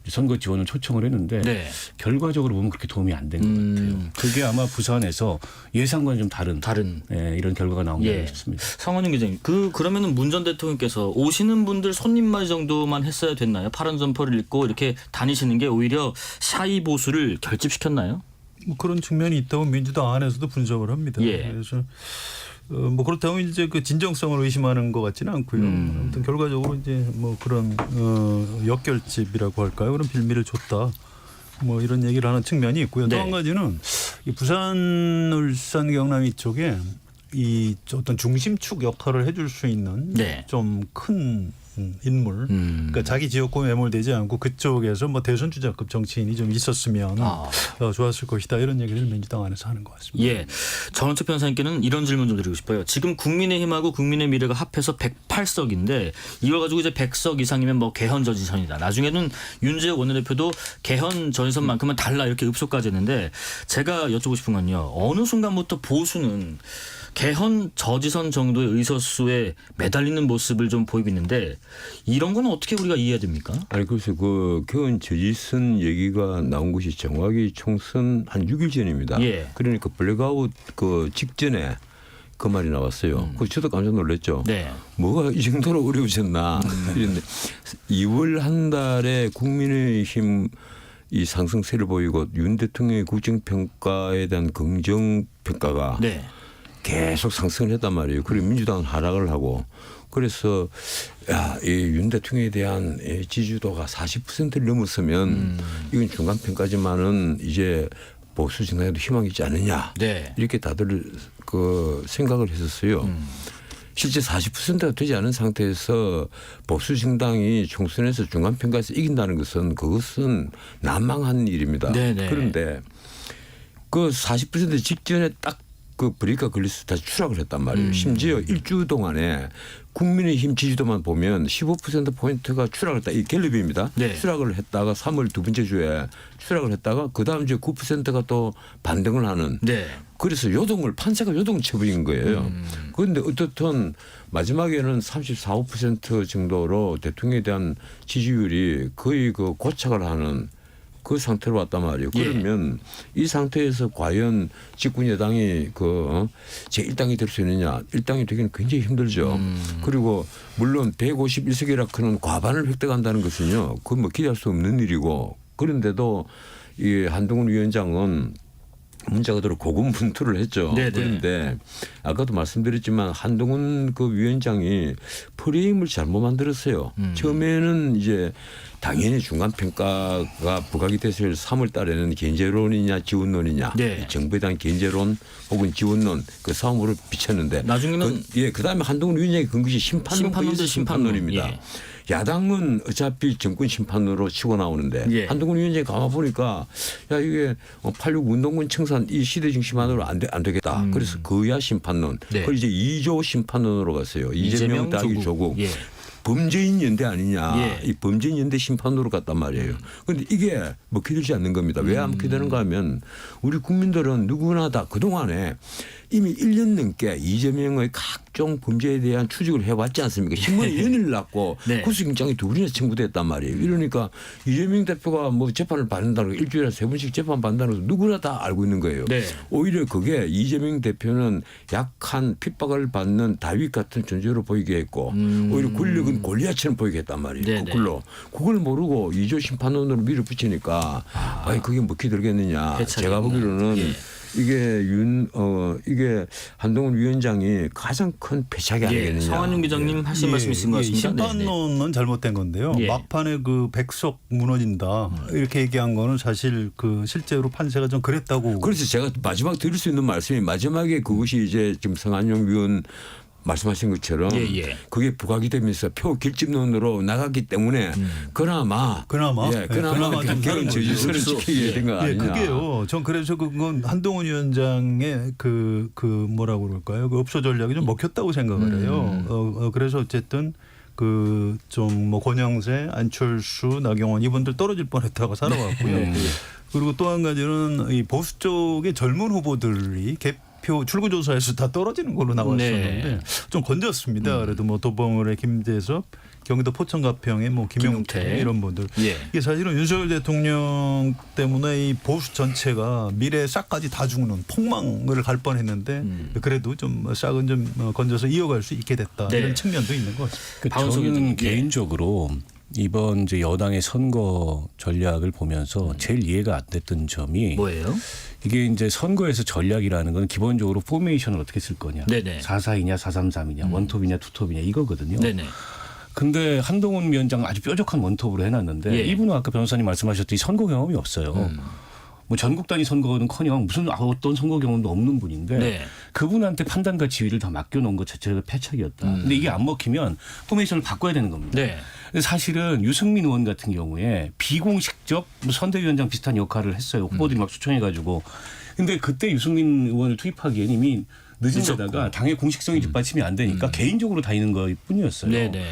선거 지원을 초청을 했는데 네. 결과적으로 보면 그렇게 도움이 안 된 것 같아요. 그게 아마 부산에서 예상과는 좀 다른 이런 결과가 나온 게 아닐까 싶습니다. 성원윤 기자님, 그러면은 문 전 대통령께서 오시는 분들 손님말 정도만 했어야 됐나요? 파란 점퍼를 입고 이렇게 다니시는 게 오히려 샤이 보수를 결집시켰나요? 뭐 그런 측면이 있다고 민주당 안에서도 분석을 합니다. 예. 그래서 뭐 그렇다고 이제 그 진정성을 의심하는 것 같지는 않고요. 아무튼 결과적으로 이제 뭐 그런 역결집이라고 할까요? 그런 빌미를 줬다. 뭐 이런 얘기를 하는 측면이 있고요. 네. 또 한 가지는 이 부산, 울산, 경남 이쪽에 이 어떤 중심축 역할을 해줄 수 있는 네. 좀 큰 인물, 그러니까 자기 지역구 매몰되지 않고 그쪽에서 뭐 대선 주자급 정치인이 좀 있었으면 좋았을 것이다 이런 얘기를 민주당 안에서 하는 것 같습니다. 예, 전원책 변호사님께는 이런 질문 좀 드리고 싶어요. 지금 국민의힘하고 국민의미래가 합해서 108석인데 이걸 가지고 이제 100석 이상이면 뭐 개헌 저지선이다. 나중에는 윤재욱 원내대표도 개헌 저지선만큼은 달라 이렇게 읍소까지 했는데 제가 여쭤보고 싶은 건요. 어느 순간부터 보수는 개헌 저지선 정도의 의석수에 매달리는 모습을 좀 보이고 있는데 이런 건 어떻게 우리가 이해해야 됩니까? 아니 그래서 그 개헌 저지선 얘기가 나온 것이 정확히 총선 한 6일 전입니다. 예. 그러니까 블랙아웃 그 직전에 그 말이 나왔어요. 그 저도 깜짝 놀랐죠. 네. 뭐가 이 정도로 어려우셨나 이런데 2월 한 달에 국민의힘 이 상승세를 보이고 윤 대통령의 국정평가에 대한 긍정평가가 네. 계속 상승을 했단 말이에요. 그리고 민주당은 하락을 하고 그래서 이 윤 대통령에 대한 지지도가 40%를 넘었으면 이건 중간 평가지만은 이제 보수 진영에도 희망이 있지 않느냐 네. 이렇게 다들 그 생각을 했었어요. 실제 40%가 되지 않은 상태에서 보수 정당이 총선에서 중간 평가에서 이긴다는 것은 그것은 난망한 일입니다. 네네. 그런데 그 40% 직전에 딱 그 브레이크가 걸려서 다시 추락을 했단 말이에요. 심지어 일주 동안에 국민의힘 지지도만 보면 15%포인트가 추락을 했다. 이 갤럽입니다. 네. 추락을 했다가 3월 두 번째 주에 추락을 했다가 그다음 주에 9%가 또 반등을 하는. 네. 그래서 판세가 요동을 쳐버린 거예요. 그런데 어떻든 마지막에는 34, 5% 정도로 대통령에 대한 지지율이 거의 그 고착을 하는 그 상태로 왔단 말이에요. 그러면 이 상태에서 과연 집권 여당이 제1당이 될 수 있느냐. 1당이 되기는 굉장히 힘들죠. 그리고 물론 151석이라고는 과반을 획득한다는 것은요. 그건 뭐 기대할 수 없는 일이고 그런데도 이 한동훈 위원장은 문자 그대로 고군분투를 했죠. 네네. 그런데 아까도 말씀드렸지만 한동훈 그 위원장이 프레임을 잘못 만들었어요. 처음에는 이제 당연히 중간평가가 부각이 됐을 3월 달에는 견제론이냐 지원론이냐 네. 정부에 대한 견제론 혹은 지원론 그 싸움으로 비쳤는데 나중에는 그다음에 한동훈 위원장이 건 것이 심판론 대 심판론입니다. 예. 야당은 어차피 정권 심판으로 치고 나오는데 예. 한동훈 위원장이 가만 보니까 야 이게 86 운동권 청산 이 시대 중심만으로 안 되겠다. 그래서 거야 심판론. 네. 그걸 이제 2조 심판론으로 갔어요. 이재명 따기 조국. 예. 범죄인 연대 아니냐. 예. 이 범죄인 연대 심판으로 갔단 말이에요. 그런데 이게 먹히들지 않는 겁니다. 왜 안 먹히되는가 하면 우리 국민들은 누구나 다 그동안에 이미 1년 넘게 이재명의 각종 범죄에 대한 추적을 해왔지 않습니까? 신문에 연일 났고 네. 구속영장이 2번이나 청구됐단 말이에요. 이러니까 이재명 대표가 뭐 재판을 받는다고 일주일에 3번씩 재판 받는다는 것을 누구나 다 알고 있는 거예요. 네. 오히려 그게 이재명 대표는 약한 핍박을 받는 다윗 같은 존재로 보이게 했고 오히려 권력은 골리앗처럼 보이게 했단 말이에요. 네네. 거꾸로. 그걸 모르고 2조 심판원으로 밀어붙이니까 아니 그게 먹히 들겠느냐. 제가 보기로는 예. 이게 한동훈 위원장이 가장 큰 패착이 아니겠느냐. 성한윤 기자님 하신 말씀 있으신 것 같습니다. 심판론은 잘못된 건데요. 예. 막판에 그 100석 무너진다 이렇게 얘기한 거는 사실 그 실제로 판세가 좀 그랬다고. 그래서 제가 마지막 드릴 수 있는 말씀이 마지막에 그것이 이제 지금 성한용 위원 말씀하신 것처럼 그게 부각이 되면서 표 결집론으로 나갔기 때문에 그나마 그나마 좀 개헌 저지선을 지키게 된 거 아니냐. 그게요. 전 그래서 그건 한동훈 위원장의 그 뭐라고 그럴까요? 그 업소 전략이 좀 먹혔다고 생각을 해요. 그래서 어쨌든 그 좀 뭐 권영세, 안철수, 나경원 이분들 떨어질 뻔했다고 살아왔고요. 그리고 또 한 가지는 이 보수 쪽의 젊은 후보들이 출구조사에서 다 떨어지는 걸로 나왔었는데 좀 건졌습니다. 그래도 뭐 도봉을의 김재섭, 경기도 포천 가평의 뭐 김용태 김용태. 이런 분들. 예. 이게 사실은 윤석열 대통령 때문에 이 보수 전체가 미래 싹까지 다 죽는 폭망을 갈 뻔했는데 그래도 좀 싹은 좀 건져서 이어갈 수 있게 됐다 네. 이런 측면도 있는 것 같습니다. 방송에도 저는 예. 개인적으로 이번 이제 여당의 선거 전략을 보면서 제일 이해가 안 됐던 점이 뭐예요? 이게 이제 선거에서 전략이라는 건 기본적으로 포메이션을 어떻게 쓸 거냐. 네네. 4-4이냐 4-3-3이냐 원톱이냐 투톱이냐 이거거든요. 네네. 근데 한동훈 위원장 아주 뾰족한 원톱으로 해놨는데 예. 이분은 아까 변호사님 말씀하셨듯이 선거 경험이 없어요. 뭐 전국 단위 선거는커녕 무슨 어떤 선거 경험도 없는 분인데 네. 그분한테 판단과 지휘를 다 맡겨놓은 것 자체가 패착이었다. 근데 이게 안 먹히면 포메이션을 바꿔야 되는 겁니다. 네. 근데 사실은 유승민 의원 같은 경우에 비공식적 뭐 선대위원장 비슷한 역할을 했어요. 후보들이 막 추천해가지고. 근데 그때 유승민 의원을 투입하기엔 이미 늦은 데다가 당의 공식성이 뒷받침이 안 되니까 개인적으로 다니는 것 뿐이었어요. 네네.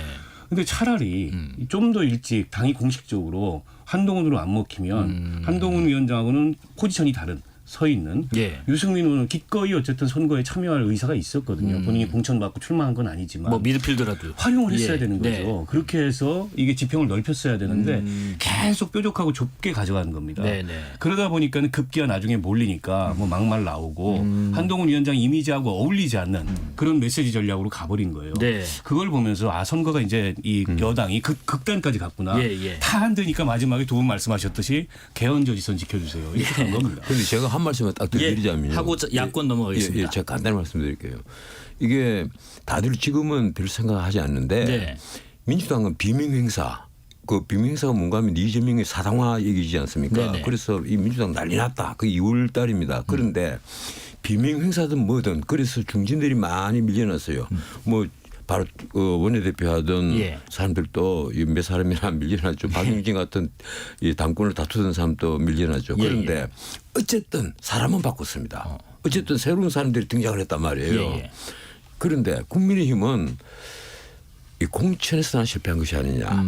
근데 차라리 좀 더 일찍 당이 공식적으로 한동훈으로 안 먹히면 한동훈 위원장하고는 포지션이 다른 서 있는 예. 유승민 의원은 기꺼이 어쨌든 선거에 참여할 의사가 있었거든요. 본인이 공천받고 출마한 건 아니지만 뭐 미드필더라도 활용을 했어야 예. 되는 거죠. 네. 그렇게 해서 이게 지평을 넓혔어야 되는데 계속 뾰족하고 좁게 가져가는 겁니다. 네네. 그러다 보니까는 급기야 나중에 몰리니까 뭐 막말 나오고 한동훈 위원장 이미지하고 어울리지 않는 그런 메시지 전략으로 가버린 거예요. 네. 그걸 보면서 아 선거가 이제 이 여당이 극단까지 갔구나. 예, 예. 다 안 되니까 마지막에 두 분 말씀하셨듯이 개헌저지선 지켜주세요. 이렇게 한 겁니다. 그런데 제가 한 말씀만 딱 드리자면요. 예. 하고 야권 넘어가겠습니다. 예, 제가 간단히 말씀드릴게요. 이게 다들 지금은 별 생각하지 않는데 네. 민주당은 비명행사. 그 비명행사가 뭔가 하면 이재명의 사당화 얘기지 않습니까? 네네. 그래서 이 민주당 난리 났다. 그 2월 달입니다. 그런데 비명행사든 뭐든 그래서 중진들이 많이 밀려났어요. 뭐 바로 원내대표 하던 예. 사람들도 몇 사람이나 밀려났죠. 박용진 같은 이 당권을 다투던 사람도 밀려났죠. 그런데 예. 어쨌든 사람은 바꿨습니다. 어쨌든 새로운 사람들이 등장을 했단 말이에요. 예. 그런데 국민의힘은 이 공천에서나 실패한 것이 아니냐.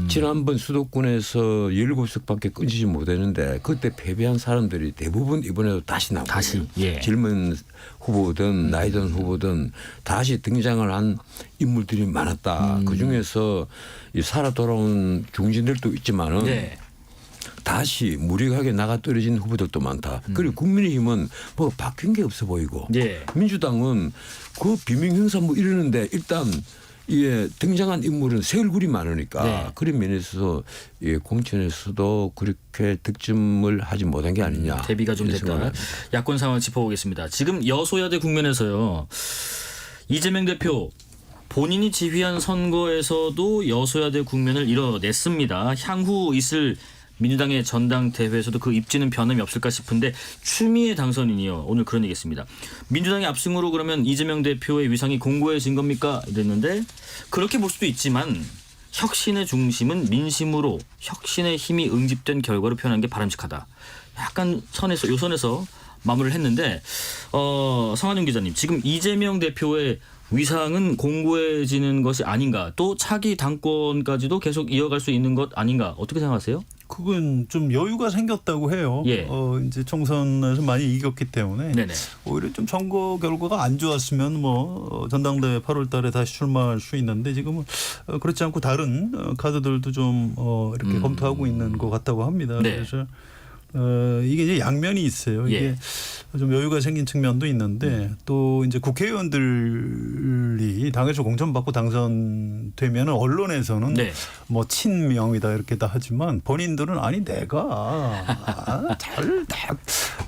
지난번 수도권에서 17석밖에 끊지지 못했는데 그때 패배한 사람들이 대부분 이번에도 다시 나오고 다시, 예. 젊은 후보든 나이 든 후보든 다시 등장을 한 인물들이 많았다. 그중에서 이 살아 돌아온 중진들도 있지만은 네. 다시 무력하게 나가 떨어진 후보들도 많다. 그리고 국민의힘은 뭐 바뀐 게 없어 보이고 네. 민주당은 그 비명행사 뭐 이러는데 일단 예, 등장한 인물은 새 얼굴이 많으니까 네. 그런 면에서 예, 공천에서도 그렇게 득점을 하지 못한 게 아니냐. 대비가 좀 이런 됐다. 생각을 합니다. 야권 상황을 짚어보겠습니다. 지금 여소야대 국면에서요. 이재명 대표 본인이 지휘한 선거에서도 여소야대 국면을 이뤄냈습니다. 향후 있을 민주당의 전당대회에서도 그 입지는 변함이 없을까 싶은데 추미애 당선인이요. 오늘 그런 얘기했습니다. 민주당의 압승으로 그러면 이재명 대표의 위상이 공고해진 겁니까? 이랬는데 그렇게 볼 수도 있지만 혁신의 중심은 민심으로 혁신의 힘이 응집된 결과로 표현한 게 바람직하다. 약간 요 선에서 마무리를 했는데 성한용 기자님 지금 이재명 대표의 위상은 공고해지는 것이 아닌가 또 차기 당권까지도 계속 이어갈 수 있는 것 아닌가 어떻게 생각하세요? 그건 좀 여유가 생겼다고 해요. 예. 이제 총선에서 많이 이겼기 때문에 네네. 오히려 좀 선거 결과가 안 좋았으면 뭐 전당대회 8월달에 다시 출마할 수 있는데 지금은 그렇지 않고 다른 카드들도 좀 이렇게 검토하고 있는 것 같다고 합니다. 네. 그래서 이게 이제 양면이 있어요. 이게 예. 좀 여유가 생긴 측면도 있는데 또 이제 국회의원들이 당에서 공천받고 당선되면 언론에서는 네. 뭐 친명이다 이렇게 다 하지만 본인들은 아니 내가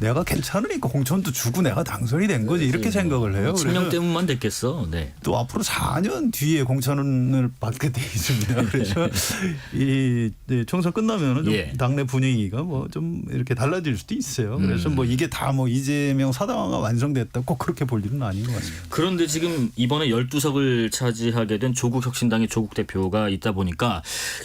내가 괜찮으니까 공천도 주고 내가 당선이 된 거지 이렇게 생각을 해요. 친명 그래서 때문만 됐겠어. 네. 또 앞으로 4년 뒤에 공천을 받게 돼 있습니다. 그래서 이 총선 끝나면은 좀 예. 당내 분위기가 뭐 좀 이렇게 달라질 수도 있어요. 그래서 뭐 이게 다 뭐 이재명 사당화가 완성됐다 꼭 그렇게 볼 일은 아닌 것 같습니다. 그런데 지금 이번에 12석을 차지하게 된 조국혁신당의 조국 대표가 있다 보니까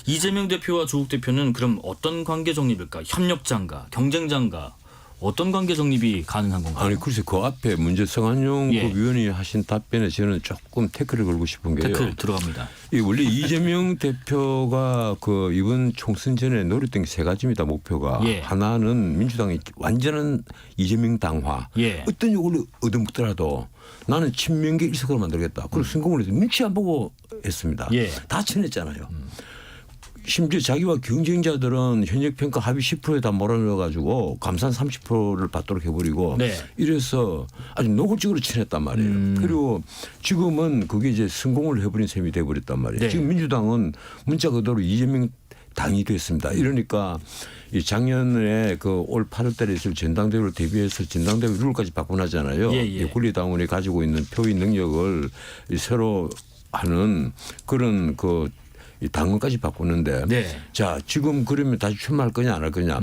이재명 대표와 조국 대표는 그럼 어떤 관계 정립일까? 협력자인가? 경쟁자인가? 어떤 관계 정립이 가능한 건가요? 아니 글쎄 그 앞에 문제 성한용 예. 그 위원이 하신 답변에 저는 조금 태클을 걸고 싶은 게요. 태클 들어갑니다. 이 원래 이재명 대표가 그 이번 총선 전에 노렸던 게 세 가지입니다. 목표가 예. 하나는 민주당의 완전한 이재명 당화. 예. 어떤 욕을 얻어먹더라도 나는 친명계 일석으로 만들겠다. 그리고 선거문에서 눈치 안 보고 했습니다. 예. 다 쳐냈잖아요. 심지어 자기와 경쟁자들은 현역 평가 합의 10%에 다 몰아넣어가지고 감산 30%를 받도록 해버리고 네. 이래서 아주 노골적으로 쳐냈단 말이에요. 그리고 지금은 그게 이제 성공을 해버린 셈이 돼버렸단 말이에요. 네. 지금 민주당은 문자 그대로 이재명 당이 됐습니다. 이러니까 이 작년에 그 올 8월달에 있을 전당대회를 대비해서 전당대회 룰까지 바꿔놨잖아요. 예, 예. 이 권리당원이 가지고 있는 표의 능력을 새로 하는 그런 그 이 당원까지 바꾸는데 네. 자 지금 그러면 다시 출마할 거냐 안 할 거냐.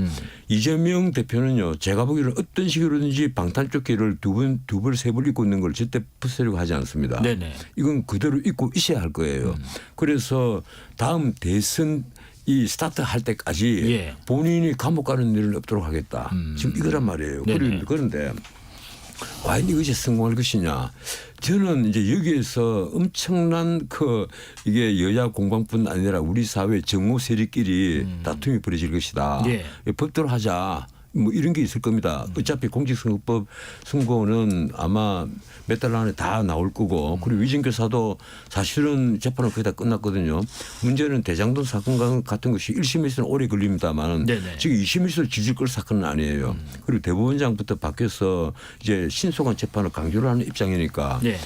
이재명 대표는요. 제가 보기에는 어떤 식으로든지 방탄조끼를 두 벌, 세 벌 입고 있는 걸 절대 부수려고 하지 않습니다. 네네. 이건 그대로 입고 있어야 할 거예요. 그래서 다음 대선 이 스타트 할 때까지 예. 본인이 감옥 가는 일은 없도록 하겠다. 지금 이거란 말이에요. 네네. 그런데 과연 이것이 성공할 것이냐. 저는 이제 여기에서 엄청난 그 이게 여야 공방뿐 아니라 우리 사회 정오 세력끼리 다툼이 벌어질 것이다. 예. 법대로 하자. 뭐 이런 게 있을 겁니다. 어차피 공직선거법 선고는 아마 몇 달 안에 다 나올 거고 그리고 위증교사도 사실은 재판은 거의 다 끝났거든요. 문제는 대장동 사건 같은 것이 1심에서는 오래 걸립니다만 네네. 지금 2심에서 질질 끌 사건은 아니에요. 그리고 대법원장부터 바뀌어서 이제 신속한 재판을 강조를 하는 입장이니까 네.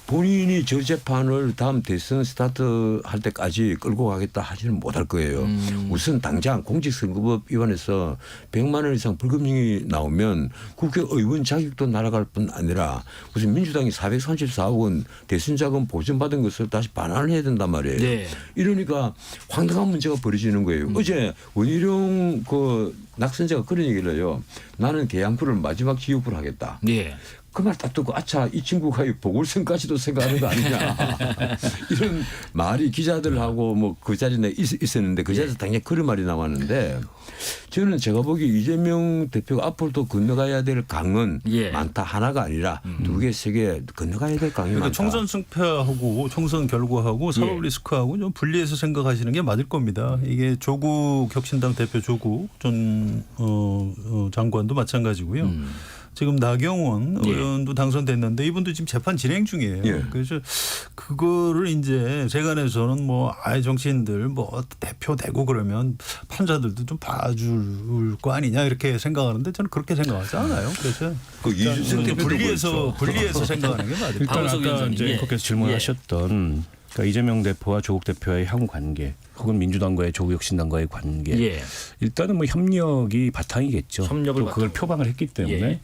본인이 저 재판을 다음 대선 스타트 할 때까지 끌고 가겠다 하지는 못할 거예요. 우선 당장 공직선거법 위반해서 100만 원 이상 벌금형이 나오면 국회의원 자격도 날아갈 뿐 아니라 무슨 민주당이 434억 원 대선 자금 보전받은 것을 다시 반환을 해야 된단 말이에요. 네. 이러니까 황당한 문제가 벌어지는 거예요. 어제 원희룡 그 낙선자가 그런 얘기를 해요. 나는 계양부를 마지막 지역부로 하겠다. 네. 그 말 딱 듣고 아차 이 친구가 보궐선까지도 생각하는 거 아니냐 이런 말이 기자들하고 뭐 그 자리에 있었는데 그 자리에서 당연히 그런 말이 나왔는데 저는 제가 보기에 이재명 대표가 앞으로도 건너가야 될 강은 예. 많다. 하나가 아니라 두 개, 세 개 건너가야 될 강이 그러니까 많다. 총선 승패하고 총선 결과하고 사법 리스크하고 좀 분리해서 생각하시는 게 맞을 겁니다. 이게 조국 혁신당 대표 조국 전 장관도 마찬가지고요. 지금 나경원 의원도 당선됐는데 이분도 지금 재판 진행 중이에요. 예. 그래서 그거를 이제 세간에서는 뭐 아예 정치인들 뭐 대표 되고 그러면 판사들도 좀 봐줄 거 아니냐 이렇게 생각하는데 저는 그렇게 생각하지 않아요. 그래서 그 이준석 대표도 분리해서 생각하는 게 맞을 일단 거예요. 박원석 아까 위원장님. 이제 예. 앵커께서 질문하셨던 그러니까 이재명 대표와 조국 대표의 향후 관계 혹은 민주당과의 조국혁신당과의 관계 예. 일단은 뭐 협력이 바탕이겠죠. 협력을 또 그걸 바탕으로. 표방을 했기 때문에 예.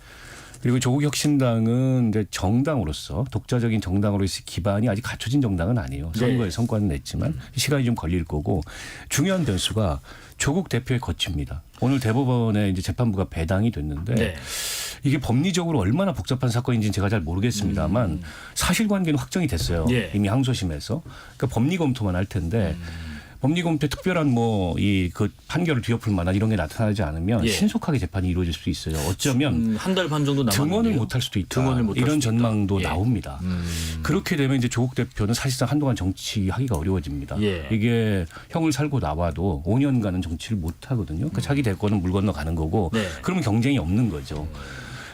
그리고 조국혁신당은 이제 정당으로서 독자적인 정당으로서 기반이 아직 갖춰진 정당은 아니에요. 선거에 네. 성과는 냈지만 시간이 좀 걸릴 거고 중요한 변수가 조국 대표의 거취입니다. 오늘 대법원에 이제 재판부가 배당이 됐는데 네. 이게 법리적으로 얼마나 복잡한 사건인지는 제가 잘 모르겠습니다만 사실관계는 확정이 됐어요. 예. 이미 항소심에서. 그러니까 법리 검토만 할 텐데 법리 검토에 특별한 뭐 이 그 판결을 뒤엎을 만한 이런 게 나타나지 않으면 예. 신속하게 재판이 이루어질 수 있어요. 어쩌면 한 달 반 정도 남았는데요. 등원을 못할 수도 있다. 등원을 못할 이런 수도 있다. 전망도 예. 나옵니다. 그렇게 되면 이제 조국 대표는 사실상 한동안 정치하기가 어려워집니다. 예. 이게 형을 살고 나와도 5년간은 정치를 못 하거든요. 그러니까 자기 대권은 물 건너 가는 거고 네. 그러면 경쟁이 없는 거죠.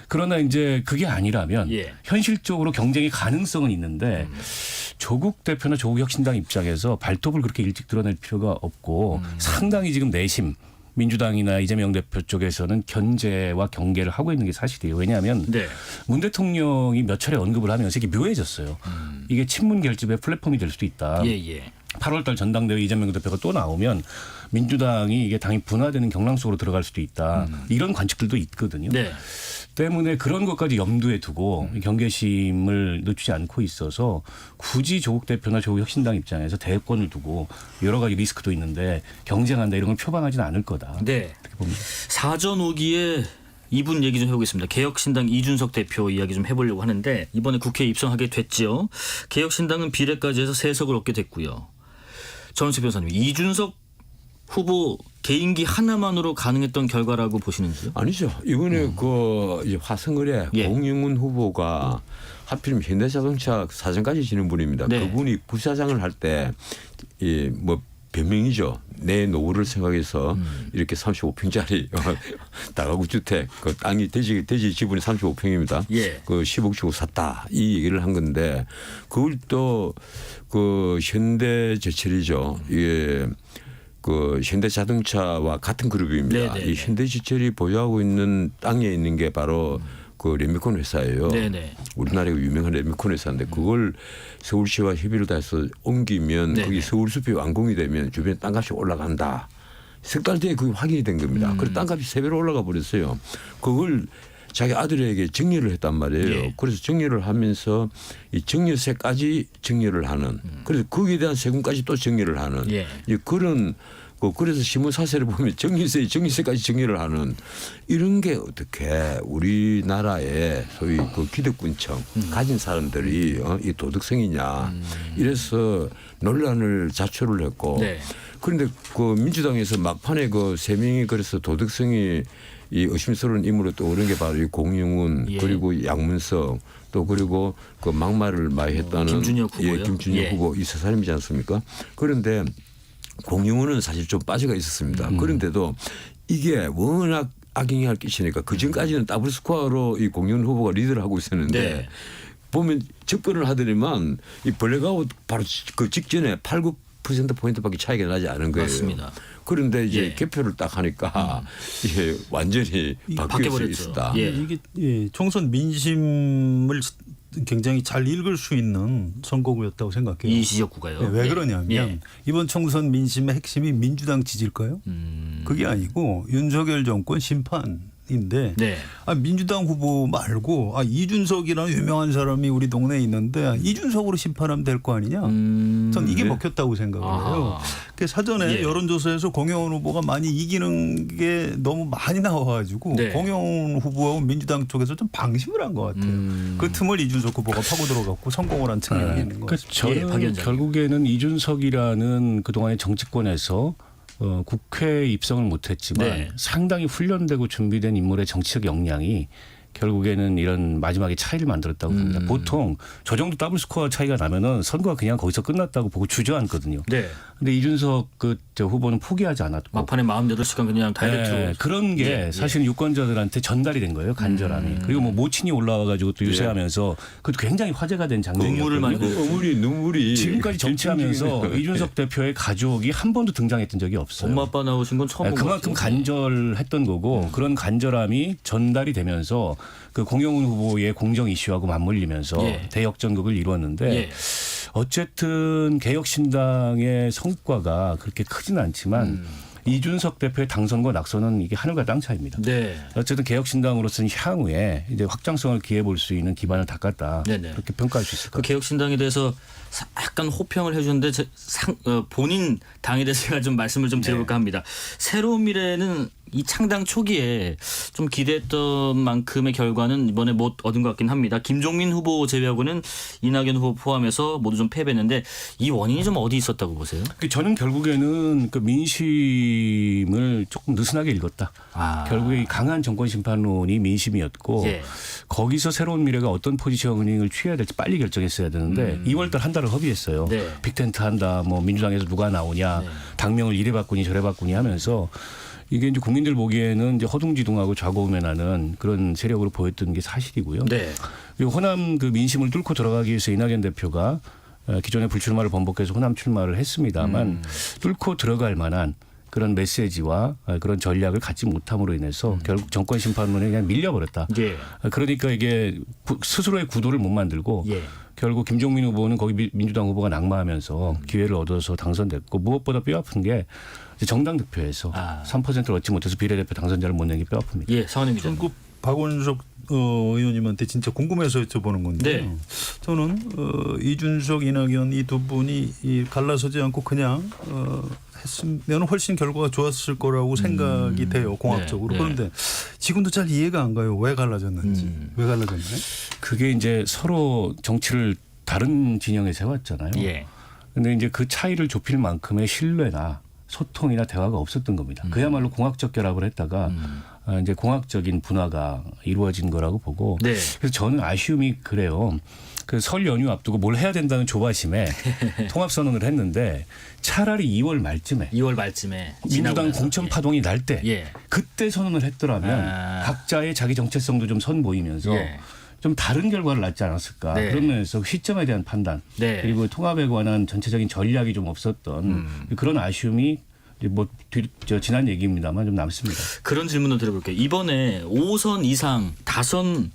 그러나 이제 그게 아니라면 예. 현실적으로 경쟁의 가능성은 있는데 조국 대표나 조국 혁신당 입장에서 발톱을 그렇게 일찍 드러낼 필요가 없고 상당히 지금 내심 민주당이나 이재명 대표 쪽에서는 견제와 경계를 하고 있는 게 사실이에요. 왜냐하면 네. 문 대통령이 몇 차례 언급을 하면서 이게 묘해졌어요. 이게 친문 결집의 플랫폼이 될 수도 있다. 예, 예. 8월달 전당대회 이재명 대표가 또 나오면 민주당이 이게 당이 분화되는 경랑 속으로 들어갈 수도 있다. 이런 관측들도 있거든요. 네. 때문에 그런 것까지 염두에 두고 경계심을 늦추지 않고 있어서 굳이 조국 대표나 조국 혁신당 입장에서 대권을 두고 여러 가지 리스크도 있는데 경쟁한다 이런 걸 표방하지는 않을 거다. 네. 이렇게 봅니다. 사전 오기에 이분 얘기 좀 해보겠습니다. 개혁신당 이준석 대표 이야기 좀 해보려고 하는데 이번에 국회에 입성하게 됐죠. 개혁신당은 비례까지 해서 3석을 얻게 됐고요. 전원책 변호사님, 이준석 후보 개인기 하나만으로 가능했던 결과라고 보시는지요? 아니죠. 이번에 그 이제 화성을에 예. 공영훈 후보가 하필이면 현대자동차 사장까지 지는 분입니다. 네. 그분이 부사장을 할 때 이 뭐 변명이죠. 내 노후를 생각해서 이렇게 35평짜리 다가구 주택 그 땅이 대지 지분이 35평입니다. 예. 그 10억 주고 샀다 이 얘기를 한 건데 그걸 또 그 현대제철이죠. 이게 그 현대자동차와 같은 그룹입니다. 네네네. 이 현대제철이 보유하고 있는 땅에 있는 게 바로 그 레미콘 회사예요. 네네. 우리나라에 유명한 레미콘 회사인데 그걸 서울시와 협의를 다해서 옮기면 네네. 거기 서울숲이 완공이 되면 주변 땅값이 올라간다. 석 달 뒤에 그게 확인이 된 겁니다. 그래서 땅값이 3배로 올라가 버렸어요. 그걸 자기 아들에게 정리를 했단 말이에요. 예. 그래서 정리를 하면서 이 증여세까지 정리를 하는 그래서 거기에 대한 세금까지 또 정리를 하는 예. 이제 그런 그래서 신문 사세를 보면 정리세까지 정리를 하는 이런 게 어떻게 우리나라의 소위 그 기득권층 가진 사람들이 이 도덕성이냐 이래서 논란을 자초를 했고 네. 그런데 그 민주당에서 막판에 그 3명이 그래서 도덕성이 이 의심스러운 인물로 떠오른 게 바로 이 공영훈 예. 그리고 양문석 또 그리고 그 막말을 많이 했다는 김준혁 후보요? 예, 김준혁 예. 후보 이 세 사람이지 않습니까? 그런데 공영훈은 사실 좀 빠져가 있었습니다. 그런데도 이게 워낙 악영향을 끼치니까 그 전까지는 더블 스코어로 이 공영훈 후보가 리드를 하고 있었는데 네. 보면 접근을 하더니만 이 블랙아웃 바로 그 직전에 8~9%포인트밖에 차이가 나지 않은 거예요. 맞습니다. 그런데 이제 예. 개표를 딱 하니까 이게 완전히 바뀔 수 바뀌어버렸죠. 있었다. 예. 이게 총선 민심을 굉장히 잘 읽을 수 있는 선거구였다고 생각해요. 이 지역구가요. 네, 왜 예. 그러냐면 예. 이번 총선 민심의 핵심이 민주당 지지일까요? 그게 아니고 윤석열 정권 심판인데 네. 민주당 후보 말고 이준석이라는 유명한 사람이 우리 동네에 있는데 이준석으로 심판하면 될 거 아니냐? 전 이게 먹혔다고 생각을 해요. 아하. 그 사전에 예. 여론조사에서 공영훈 후보가 많이 이기는 게 너무 많이 나와가지고 네. 공영훈 후보하고 민주당 쪽에서 좀 방심을 한 것 같아요. 그 틈을 이준석 후보가 파고 들어갔고 성공을 한 측면이 있는 것 그러니까 같아요. 예, 박 저는 위원장님. 결국에는 이준석이라는 그동안의 정치권에서 국회에 입성을 못했지만 네. 상당히 훈련되고 준비된 인물의 정치적 역량이 결국에는 이런 마지막에 차이를 만들었다고 봅니다. 보통 저 정도 더블 스코어 차이가 나면은 선거가 그냥 거기서 끝났다고 보고 주저앉거든요. 네. 근데 이준석 저 후보는 포기하지 않았고 막판에 48시간 그냥 다이렉트로. 네, 그런 게 예, 예. 사실 유권자들한테 전달이 된 거예요. 간절함이. 그리고 뭐 모친이 올라와가지고 또 유세하면서 그것도 굉장히 화제가 된 눈물을 많이 장면이었거든요. 눈물이 지금까지 정치하면서 이준석 대표의 가족이 한 번도 등장했던 적이 없어요. 엄마 아빠 나오신 건 처음 본것 그만큼 같아요. 간절했던 거고 그런 간절함이 전달이 되면서 그 공영훈 후보의 공정 이슈하고 맞물리면서 예. 대역전극을 이루었는데 예. 어쨌든 개혁신당의 성과가 그렇게 크진 않지만 이준석 대표의 당선과 낙선은 이게 하늘과 땅 차이입니다. 네. 어쨌든 개혁신당으로서는 향후에 이제 확장성을 기해 볼 수 있는 기반을 닦았다. 네네. 그렇게 평가할 수 있을 것 그 같아요. 개혁신당에 대해서 약간 호평을 해주는데 본인 당에 대해서 제가 좀 말씀을 좀 드려볼까 합니다. 새로운 미래는 이 창당 초기에 좀 기대했던 만큼의 결과는 이번에 못 얻은 것 같긴 합니다. 김종민 후보 제외하고는 이낙연 후보 포함해서 모두 좀 패배했는데 이 원인이 좀 어디 있었다고 보세요? 저는 결국에는 그 민심을 조금 느슨하게 읽었다. 결국에 이 강한 정권 심판론이 민심이었고 예. 거기서 새로운 미래가 어떤 포지셔닝을 취해야 될지 빨리 결정했어야 되는데 2월달 한 달을 허비했어요. 네. 빅텐트 한다. 뭐 민주당에서 누가 나오냐. 당명을 이래 바꾸니 저래 바꾸니 하면서 이게 이제 국민들 보기에는 이제 허둥지둥하고 좌고우면하는 그런 세력으로 보였던 게 사실이고요. 네. 그리고 호남 그 민심을 뚫고 들어가기 위해서 이낙연 대표가 기존의 불출마를 번복해서 호남 출마를 했습니다만 뚫고 들어갈 만한 그런 메시지와 그런 전략을 갖지 못함으로 인해서 결국 정권 심판론에 그냥 밀려버렸다. 예. 그러니까 이게 스스로의 구도를 못 만들고 예. 결국 김종민 후보는 거기 민주당 후보가 낙마하면서 기회를 얻어서 당선됐고 무엇보다 뼈아픈 게 정당 득표에서 3%를 얻지 못해서 비례대표 당선자를 못 낸 게 뼈아픕니다. 예, 성한님 기자님. 그 박원석 의원님한테 진짜 궁금해서 여쭤보는 건데 네. 저는 이준석, 이낙연 이 두 분이 갈라서지 않고 그냥 했으면 훨씬 결과가 좋았을 거라고 생각이 돼요. 공학적으로. 네. 그런데 지금도 잘 이해가 안 가요. 왜 갈라졌는지. 왜 갈라졌나요? 그게 이제 서로 정치를 다른 진영에 세웠잖아요. 예. 근데 이제 그 차이를 좁힐 만큼의 신뢰나 소통이나 대화가 없었던 겁니다. 그야말로 공학적 결합을 했다가 이제 공학적인 분화가 이루어진 거라고 보고 네. 그래서 저는 아쉬움이 그래요. 그 설 연휴 앞두고 뭘 해야 된다는 조바심에 통합선언을 했는데 차라리 2월 말쯤에 2월 말쯤에 민주당 공천 파동이 날 때 예. 그때 선언을 했더라면 아. 각자의 자기 정체성도 좀 선보이면서 예. 좀 다른 결과를 낳지 않았을까. 네. 그런 면에서 시점에 대한 판단 네. 그리고 통합에 관한 전체적인 전략이 좀 없었던 그런 아쉬움이 뭐 지난 얘기입니다만 좀 남습니다. 그런 질문을 드려볼게요. 이번에 5선 이상 다선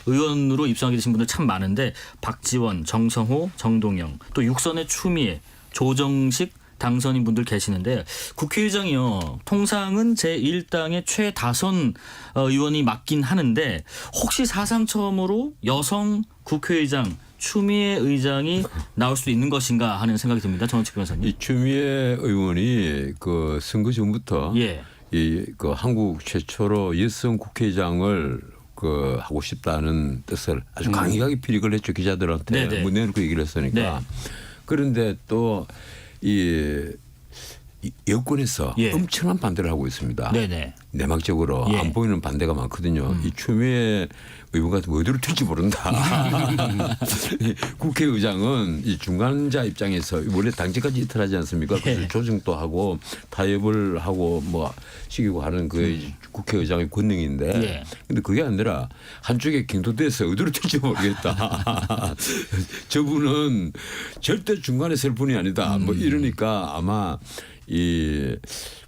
의원으로 입성하게 되신 분들 참 많은데 박지원, 정성호, 정동영 또 6선의 추미애, 조정식 당선인 분들 계시는데 국회의장이요. 통상은 제1당의 최다선 의원이 맡긴 하는데 혹시 사상 처음으로 여성 국회의장 추미애 의장이 나올 수도 있는 것인가 하는 생각이 듭니다. 정원칙 변호사님. 이 추미애 의원이 그 선거 전부터 예. 이 그 한국 최초로 여성 국회의장을 그 하고 싶다는 뜻을 아주 강력하게 피력을 했죠. 기자들한테 네네. 문 내놓고 얘기를 했으니까. 네. 그런데 또 이 여권에서 예. 엄청난 반대를 하고 있습니다. 네네. 내막적으로 예. 안 보이는 반대가 많거든요. 이 추미애 의원 같은 어디로 튈지 모른다. 국회의장은 이 중간자 입장에서 원래 당직까지 이탈하지 않습니까? 그래서 조정도 하고 타협을 하고 뭐 시키고 하는 그 국회의장의 권능인데 예. 근데 그게 아니라 한쪽에 갱도돼서 어디로 튈지 모르겠다. 저분은 절대 중간에 설 분이 아니다. 뭐 이러니까 아마 이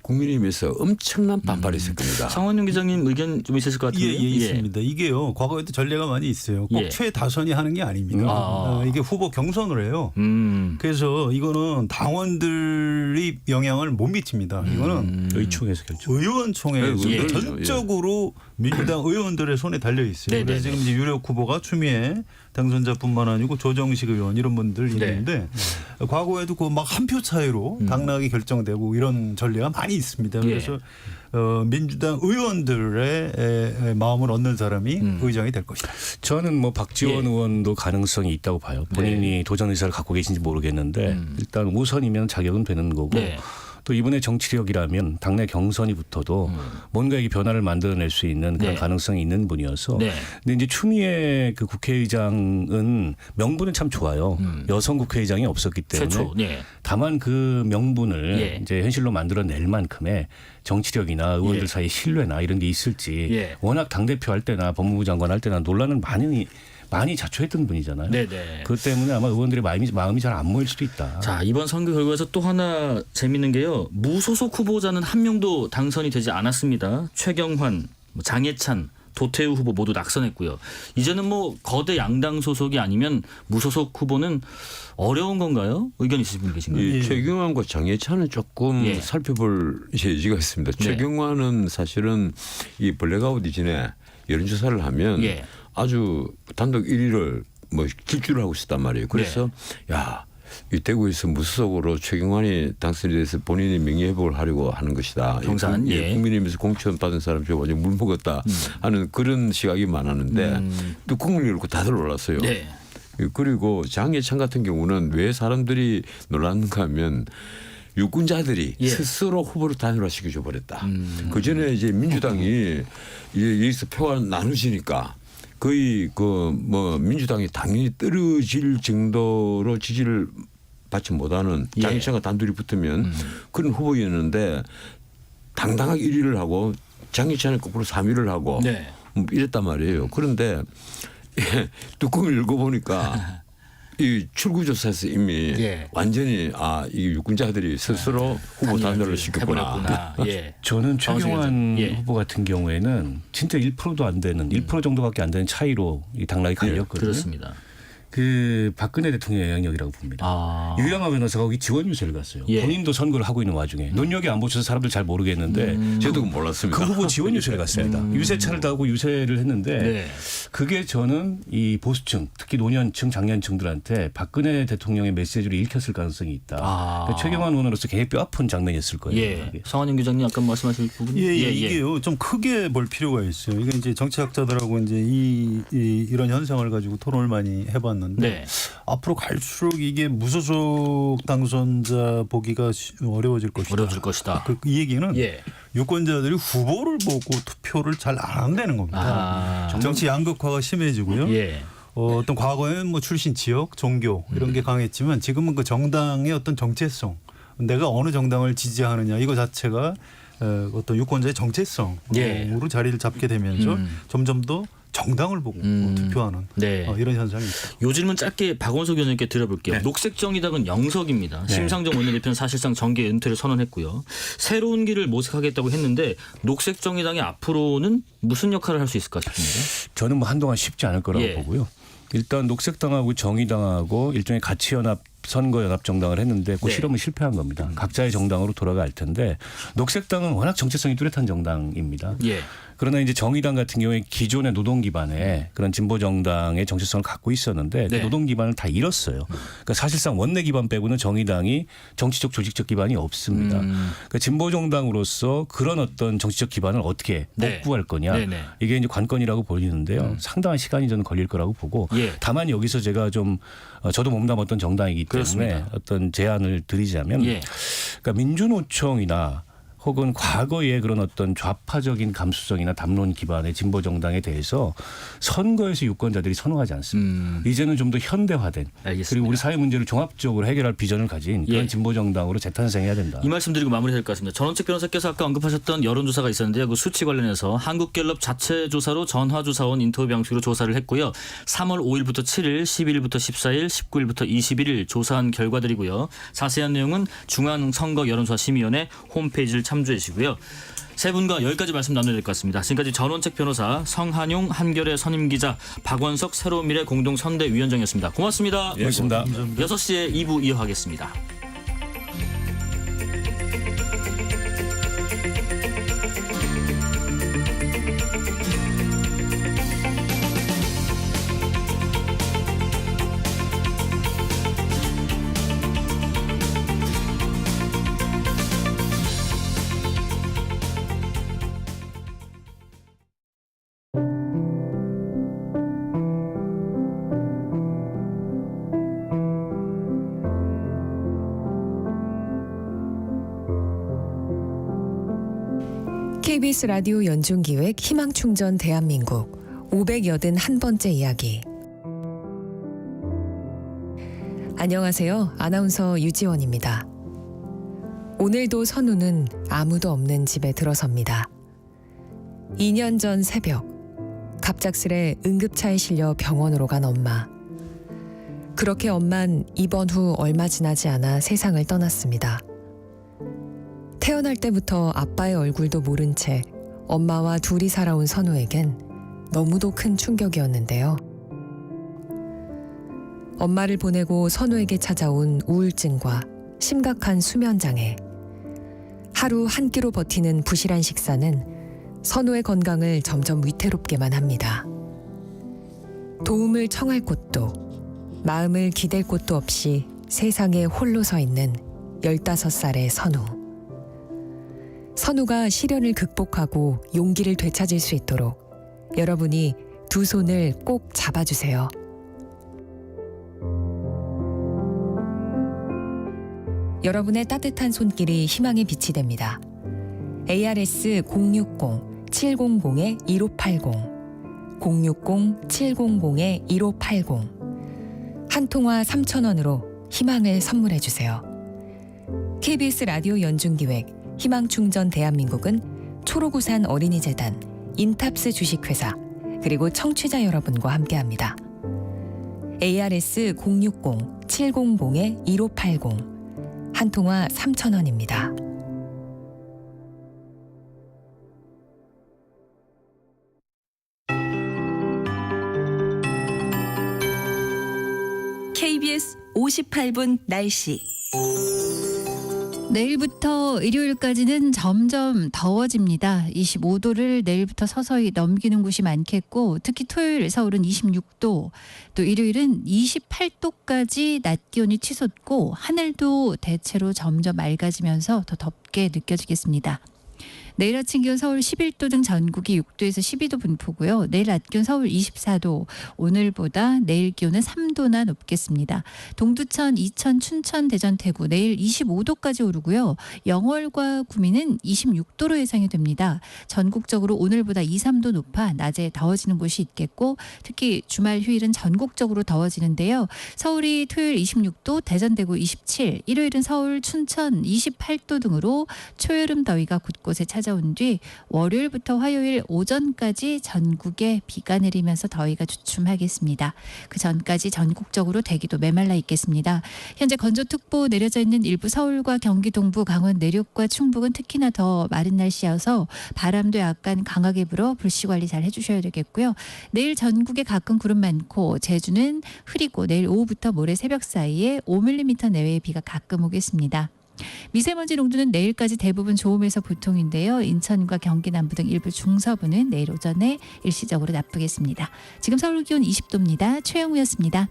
국민의힘에서 엄청난 반발이 있을 겁니다. 성원용 기자님 의견 좀 있으실 것 예, 같은데요. 예, 있습니다. 이게요. 과거에도 전례가 많이 있어요. 꼭 예. 최다선이 하는 게 아닙니다. 아. 이게 후보 경선을 해요. 음. 그래서 이거는 당원들이 영향을 못 미칩니다. 이거는 의총에서 결정. 의원총회에서 예. 전적으로 민주당 의원들의 손에 달려 있어요. 네네. 그래서 지금 이제 유력 후보가 추미애 당선자뿐만 아니고 조정식 의원 이런 분들 있는데 과거에도 그 막 한 표 차이로 당락이 결정되고 이런 전례가 많이 있습니다. 그래서 민주당 의원들의 마음을 얻는 사람이 의장이 될 것이다. 저는 뭐 박지원 예. 의원도 가능성이 있다고 봐요. 본인이 도전 의사를 갖고 계신지 모르겠는데 일단 우선이면 자격은 되는 거고 네. 또 이번에 정치력이라면 당내 경선이 붙어도 뭔가 이 변화를 만들어낼 수 있는 그런 네. 가능성이 있는 분이어서 네. 근데 이제 추미애 그 국회의장은 명분은 참 좋아요. 여성 국회의장이 없었기 때문에 최초. 네. 다만 그 명분을 예. 이제 현실로 만들어낼 만큼의 정치력이나 의원들 예. 사이 신뢰나 이런 게 있을지 예. 워낙 당대표 할 때나 법무부 장관 할 때나 논란을 많이 자초했던 분이잖아요. 네네. 그것 때문에 아마 의원들의 마음이 잘 안 모일 수도 있다. 자, 이번 선거 결과에서 또 하나 재밌는 게요. 무소속 후보자는 한 명도 당선이 되지 않았습니다. 최경환, 장해찬, 도태우 후보 모두 낙선했고요. 이제는 뭐 거대 양당 소속이 아니면 무소속 후보는 어려운 건가요? 의견 있으신 분 계신가요? 이 최경환과 장해찬은 조금 예. 살펴볼 여지가 있습니다. 최경환은 사실은 이 블랙아웃 이전에 여론조사를 하면 예. 아주 단독 1위를 뭐 질주를 하고 있었단 말이에요. 그래서 야, 이 대구에서 무소속으로 최경환이 당선이 돼서 본인의 명예회복을 하려고 하는 것이다. 경산, 예. 국민의힘에서 공천 받은 사람 저 완전 물 먹었다 하는 그런 시각이 많았는데 뚜껑을 열고 다들 올랐어요. 네. 그리고 장해찬 같은 경우는 왜 사람들이 놀랐는가 하면 유권자들이 예. 스스로 후보를 단일화시켜줘 버렸다. 그 전에 이제 민주당이 여기서 표가 나누지니까 거의 그 뭐 민주당이 당연히 떨어질 정도로 지지를 받지 못하는 예. 장해찬과 단둘이 붙으면 그런 후보였는데 당당하게 1위를 하고 장해찬은 거꾸로 3위를 하고 네. 이랬단 말이에요. 그런데 뚜껑을 읽어보니까 이 출구조사에서 이미 예. 완전히 이 유권자들이 스스로 후보 단일화를 시켰구나. 해버렸구나. 예. 저는 최경환 예. 후보 같은 경우에는 진짜 1%도 안 되는 1% 정도밖에 안 되는 차이로 이 당락이 갈렸거든요. 그렇습니다. 그 박근혜 대통령의 영역이라고 봅니다. 아. 유영하 변호사가 거기 지원 유세를 갔어요. 예. 본인도 선거를 하고 있는 와중에 눈여겨 안 보셔서 사람들 잘 모르겠는데 저도 몰랐습니다. 그 후보 지원 유세를 갔습니다. 유세차를 타고 유세를 했는데 네. 그게 저는 이 보수층 특히 노년층 장년층들한테 박근혜 대통령의 메시지를 읽혔을 가능성이 있다. 아. 그러니까 최경환 의원으로서 굉장히 뼈아픈 장면이었을 거예요. 예. 성환영 기자님 아까 말씀하신 부분. 이게요 좀 크게 볼 필요가 있어요. 이게 이제 정치학자들하고 이제 이런 현상을 가지고 토론을 많이 해봤는데. 보였는데 네. 앞으로 갈수록 이게 무소속 당선자 보기가 어려워질 것이다. 어려워질 것이다. 이 얘기는 예. 유권자들이 후보를 보고 투표를 잘 안 한다는 겁니다. 정치 양극화가 심해지고요. 예. 어떤 과거에는 뭐 출신 지역, 종교 이런 게 강했지만 지금은 그 정당의 어떤 정체성, 내가 어느 정당을 지지하느냐 이거 자체가 어떤 유권자의 정체성으로 예. 자리를 잡게 되면서 점점 더 정당을 보고 투표하는 네. 이런 현상이 있다. 요 질문 짧게 박원석 의원님께 드려볼게요. 네. 녹색정의당은 영석입니다. 네. 심상정 원내대표는 사실상 정계 은퇴를 선언했고요. 새로운 길을 모색하겠다고 했는데 녹색정의당이 앞으로는 무슨 역할을 할 수 있을까 싶습니다. 저는 뭐 한동안 쉽지 않을 거라고 예. 보고요. 일단 녹색당하고 정의당하고 일종의 가치연합 선거연합정당을 했는데 그 네. 실험은 실패한 겁니다. 각자의 정당으로 돌아갈 텐데 녹색당은 워낙 정체성이 뚜렷한 정당입니다. 예. 그러나 이제 정의당 같은 경우에 기존의 노동 기반의 그런 진보 정당의 정체성을 갖고 있었는데 그 네. 노동 기반을 다 잃었어요. 그러니까 사실상 원내 기반 빼고는 정의당이 정치적 조직적 기반이 없습니다. 그러니까 진보 정당으로서 그런 어떤 정치적 기반을 어떻게 네. 복구할 거냐 네네. 이게 이제 관건이라고 보이는데요. 상당한 시간이 저는 걸릴 거라고 보고 예. 다만 여기서 제가 좀 저도 몸담았던 정당이기 때문에 그렇습니다. 어떤 제안을 드리자면 예. 그러니까 민주노총이나 혹은 과거의 그런 어떤 좌파적인 감수성이나 담론 기반의 진보 정당에 대해서 선거에서 유권자들이 선호하지 않습니다. 이제는 좀 더 현대화된 알겠습니다. 그리고 우리 사회 문제를 종합적으로 해결할 비전을 가진 그런 예. 진보 정당으로 재탄생해야 된다. 이 말씀 드리고 마무리해야 될 것 같습니다. 전원책 변호사께서 아까 언급하셨던 여론조사가 있었는데요. 그 수치 관련해서 한국갤럽 자체 조사로 전화조사원 인터뷰 방식으로 조사를 했고요. 3월 5일부터 7일, 12일부터 14일, 19일부터 21일 조사한 결과들이고요. 자세한 내용은 중앙선거여론조사심의위원회 홈페이지를 참조해 주시고요. 세 분과 여기까지 말씀 나눠야 될 것 같습니다. 지금까지 전원책 변호사, 성한용 한겨레 선임기자, 박원석 새로운미래 공동선대위원장이었습니다. 고맙습니다. 예, 고맙습니다. 6시에 2부 이어가겠습니다. KBS 라디오 연중기획 희망충전 대한민국 581번째 이야기. 안녕하세요. 아나운서 유지원입니다. 오늘도 선우는 아무도 없는 집에 들어섭니다. 2년 전 새벽, 갑작스레 응급차에 실려 병원으로 간 엄마. 그렇게 엄만 입원 후 얼마 지나지 않아 세상을 떠났습니다. 태어날 때부터 아빠의 얼굴도 모른 채 엄마와 둘이 살아온 선우에겐 너무도 큰 충격이었는데요. 엄마를 보내고 선우에게 찾아온 우울증과 심각한 수면장애. 하루 한 끼로 버티는 부실한 식사는 선우의 건강을 점점 위태롭게만 합니다. 도움을 청할 곳도 마음을 기댈 곳도 없이 세상에 홀로 서 있는 15살의 선우. 선우가 시련을 극복하고 용기를 되찾을 수 있도록 여러분이 두 손을 꼭 잡아주세요. 여러분의 따뜻한 손길이 희망의 빛이 됩니다. ARS 060-700-1580 060-700-1580 한 통화 3,000원으로 희망을 선물해 주세요. KBS 라디오 연중기획 희망충전 대한민국은 초록우산 어린이재단, 인탑스 주식회사, 그리고 청취자 여러분과 함께합니다. ARS 060-700-1580 한 통화 3,000원입니다. KBS 58분 날씨. 내일부터 일요일까지는 점점 더워집니다. 25도를 내일부터 서서히 넘기는 곳이 많겠고 특히 토요일 서울은 26도, 또 일요일은 28도까지 낮 기온이 치솟고 하늘도 대체로 점점 맑아지면서 더 덥게 느껴지겠습니다. 내일 아침 기온 서울 11도 등 전국이 6도에서 12도 분포고요. 내일 낮 기온 서울 24도, 오늘보다 내일 기온은 3도나 높겠습니다. 동두천, 이천, 춘천, 대전, 대구 내일 25도까지 오르고요. 영월과 구미는 26도로 예상이 됩니다. 전국적으로 오늘보다 2, 3도 높아 낮에 더워지는 곳이 있겠고 특히 주말 휴일은 전국적으로 더워지는데요. 서울이 토요일 26도, 대전, 대구 27, 일요일은 서울, 춘천 28도 등으로 초여름 더위가 곳곳에 찾아온 뒤 월요일부터 화요일 오전까지 전국에 비가 내리면서 더위가 주춤하겠습니다. 그 전까지 전국적으로 대기도 메말라 있겠습니다. 현재 건조특보 내려져 있는 일부 서울과 경기 동부, 강원 내륙과 충북은 특히나 더 마른 날씨여서 바람도 약간 강하게 불어 불씨 관리 잘 해주셔야 되겠고요. 내일 전국에 가끔 구름 많고 제주는 흐리고 내일 오후부터 모레 새벽 사이에 5mm 내외의 비가 가끔 오겠습니다. 미세먼지 농도는 내일까지 대부분 좋음에서 보통인데요. 인천과 경기 남부 등 일부 중서부는 내일 오전에 일시적으로 나쁘겠습니다. 지금 서울 기온 20도입니다. 최영우였습니다.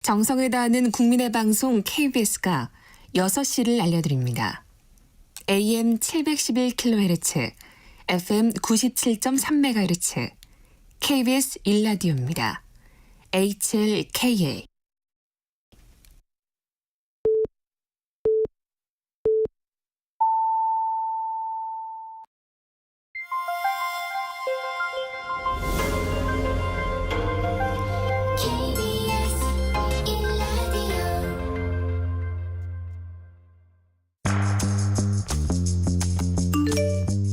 정성을 다하는 국민의 방송 KBS가 6시를 알려드립니다. AM 711kHz, FM 97.3MHz, KBS 1라디오입니다. HLKA.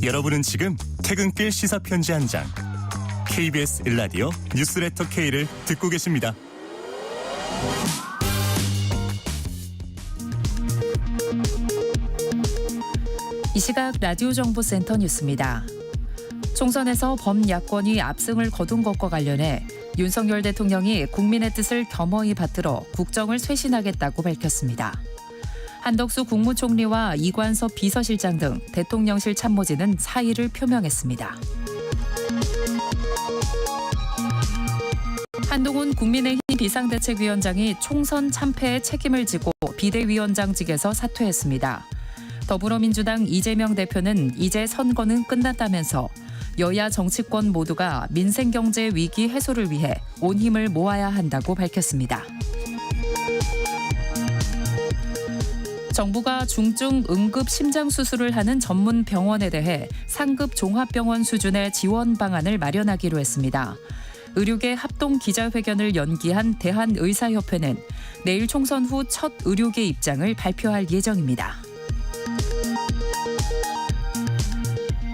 여러분은 지금 퇴근길 시사편지 한 장, KBS 1라디오 뉴스레터 K를 듣고 계십니다. 이 시각 라디오 정보센터 뉴스입니다. 총선에서 범야권이 압승을 거둔 것과 관련해 윤석열 대통령이 국민의 뜻을 겸허히 받들어 국정을 쇄신하겠다고 밝혔습니다. 한덕수 국무총리와 이관섭 비서실장 등 대통령실 참모진은 사의를 표명했습니다. 한동훈 국민의힘 비상대책위원장이 총선 참패의 책임을 지고 비대위원장직에서 사퇴했습니다. 더불어민주당 이재명 대표는 이제 선거는 끝났다면서 여야 정치권 모두가 민생경제 위기 해소를 위해 온 힘을 모아야 한다고 밝혔습니다. 정부가 중증 응급 심장 수술을 하는 전문 병원에 대해 상급 종합병원 수준의 지원 방안을 마련하기로 했습니다. 의료계 합동 기자회견을 연기한 대한의사협회는 내일 총선 후 첫 의료계 입장을 발표할 예정입니다.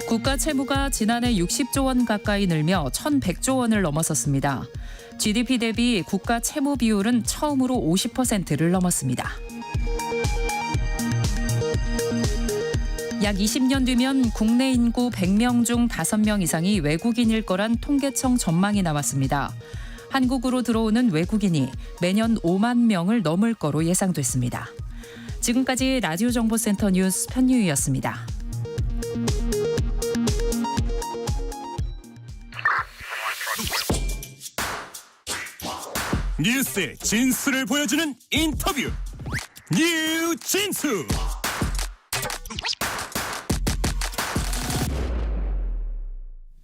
국가 채무가 지난해 60조 원 가까이 늘며 1,100조 원을 넘어섰습니다. GDP 대비 국가 채무 비율은 처음으로 50%를 넘었습니다. 약 20년 뒤면 국내 인구 100명 중 5명 이상이 외국인일 거란 통계청 전망이 나왔습니다. 한국으로 들어오는 외국인이 매년 5만 명을 넘을 거로 예상됐습니다. 지금까지 라디오 정보센터 뉴스 편유희였습니다. 뉴스의 진수를 보여주는 인터뷰, 뉴진수.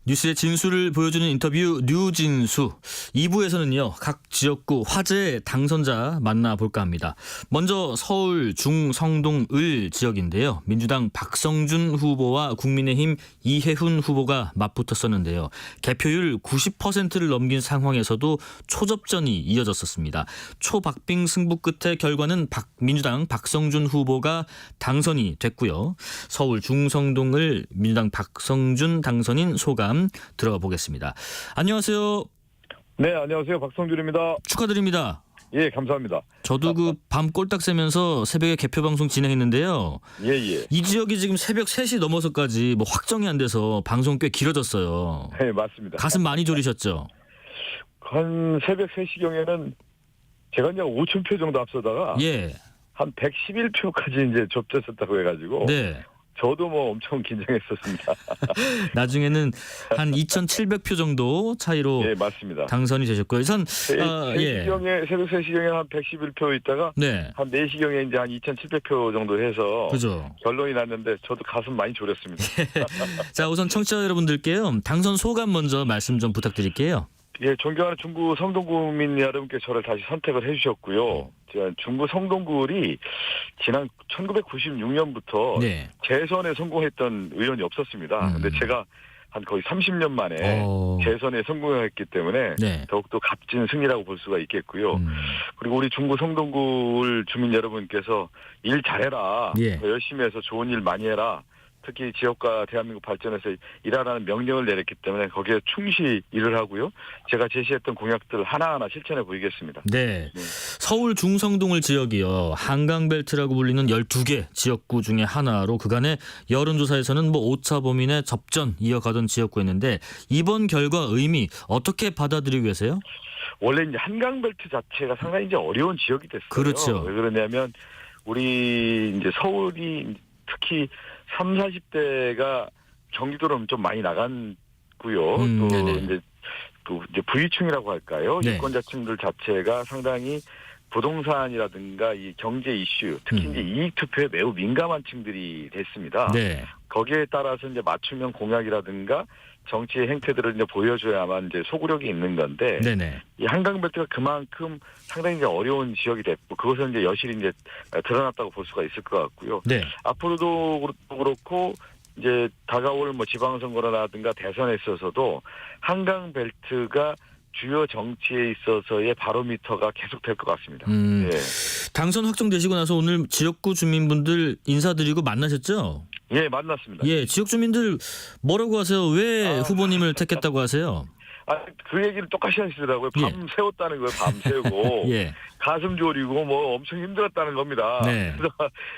뉴스의 진수를 보여주는 인터뷰 뉴진수. 2부에서는요. 각 지역구 화제 당선자 만나볼까 합니다. 먼저 서울 중성동 을 지역인데요. 민주당 박성준 후보와 국민의힘 이혜훈 후보가 맞붙었었는데요. 개표율 90%를 넘긴 상황에서도 초접전이 이어졌었습니다. 초박빙 승부 끝에 결과는 민주당 박성준 후보가 당선이 됐고요. 서울 중성동 을 민주당 박성준 당선인 소감 들어가 보겠습니다. 안녕하세요. 네, 안녕하세요. 박성준입니다. 축하드립니다. 예, 감사합니다. 저도 그 밤 꼴딱 새면서 새벽에 개표 방송 진행했는데요. 예, 예. 이 지역이 지금 새벽 3시 넘어서까지 뭐 확정이 안 돼서 방송 꽤 길어졌어요. 네, 맞습니다. 가슴 많이 졸이셨죠? 한 새벽 3시경에는 제가 이제 5,000표 정도 앞서다가 예. 한 111표까지 이제 접졌었다고 해가지고 네. 저도 뭐 엄청 긴장했었습니다. 나중에는 한 2,700표 정도 차이로 예, 맞습니다. 당선이 되셨고요. 우선 예. 새벽 3시경에 한 111표 있다가 네. 한 4시경에 이제 한 2,700표 정도 해서 그죠. 결론이 났는데 저도 가슴 많이 졸였습니다. 자, 우선 청취자 여러분들께요. 당선 소감 먼저 말씀 좀 부탁드릴게요. 예, 존경하는 중구 성동구민 여러분께 저를 다시 선택을 해주셨고요. 제가 중구 성동구리 지난 1996년부터 네. 재선에 성공했던 의원이 없었습니다. 근데 제가 한 거의 30년 만에 재선에 성공했기 때문에 네. 더욱더 값진 승리라고 볼 수가 있겠고요. 그리고 우리 중구 성동구 주민 여러분께서 일 잘해라. 예. 더 열심히 해서 좋은 일 많이 해라. 특히 지역과 대한민국 발전에서 일하라는 명령을 내렸기 때문에 거기에 충실히 일을 하고요. 제가 제시했던 공약들 하나하나 실천해 보이겠습니다. 네. 서울 중성동을 지역이요. 한강벨트라고 불리는 12개 지역구 중에 하나로 그간의 여론조사에서는 뭐 오차 범인의 접전 이어가던 지역구였는데 이번 결과 의미 어떻게 받아들이고 계세요? 원래 이제 한강벨트 자체가 상당히 이제 어려운 지역이 됐어요. 그렇죠. 왜 그러냐면 우리 이제 서울이 특히 30, 40대가 경기도로 좀 많이 나갔고요. 또 이제 부유층이라고 할까요? 네. 유권자층들 자체가 상당히 부동산이라든가 이 경제 이슈, 특히 이제 이익 투표에 매우 민감한 층들이 됐습니다. 네. 거기에 따라서 이제 맞춤형 공약이라든가 정치의 행태들을 이제 보여줘야만 이제 소구력이 있는 건데, 네네. 이 한강벨트가 그만큼 상당히 이제 어려운 지역이 됐고, 그것은 이제 여실히 이제 드러났다고 볼 수가 있을 것 같고요. 네. 앞으로도 그렇고, 이제 다가올 뭐 지방선거라든가 대선에 있어서도 한강벨트가 주요 정치에 있어서의 바로미터가 계속될 것 같습니다. 예. 당선 확정되시고 나서 오늘 지역구 주민분들 인사드리고 만나셨죠? 예, 만났습니다. 예, 지역 주민들 뭐라고 하세요? 왜 후보님을 택했다고 하세요? 그 얘기를 똑같이 하시더라고요. 밤 새웠다는 거예요. 밤 새고. 예. 가슴 졸이고 뭐 엄청 힘들었다는 겁니다. 네. 그래서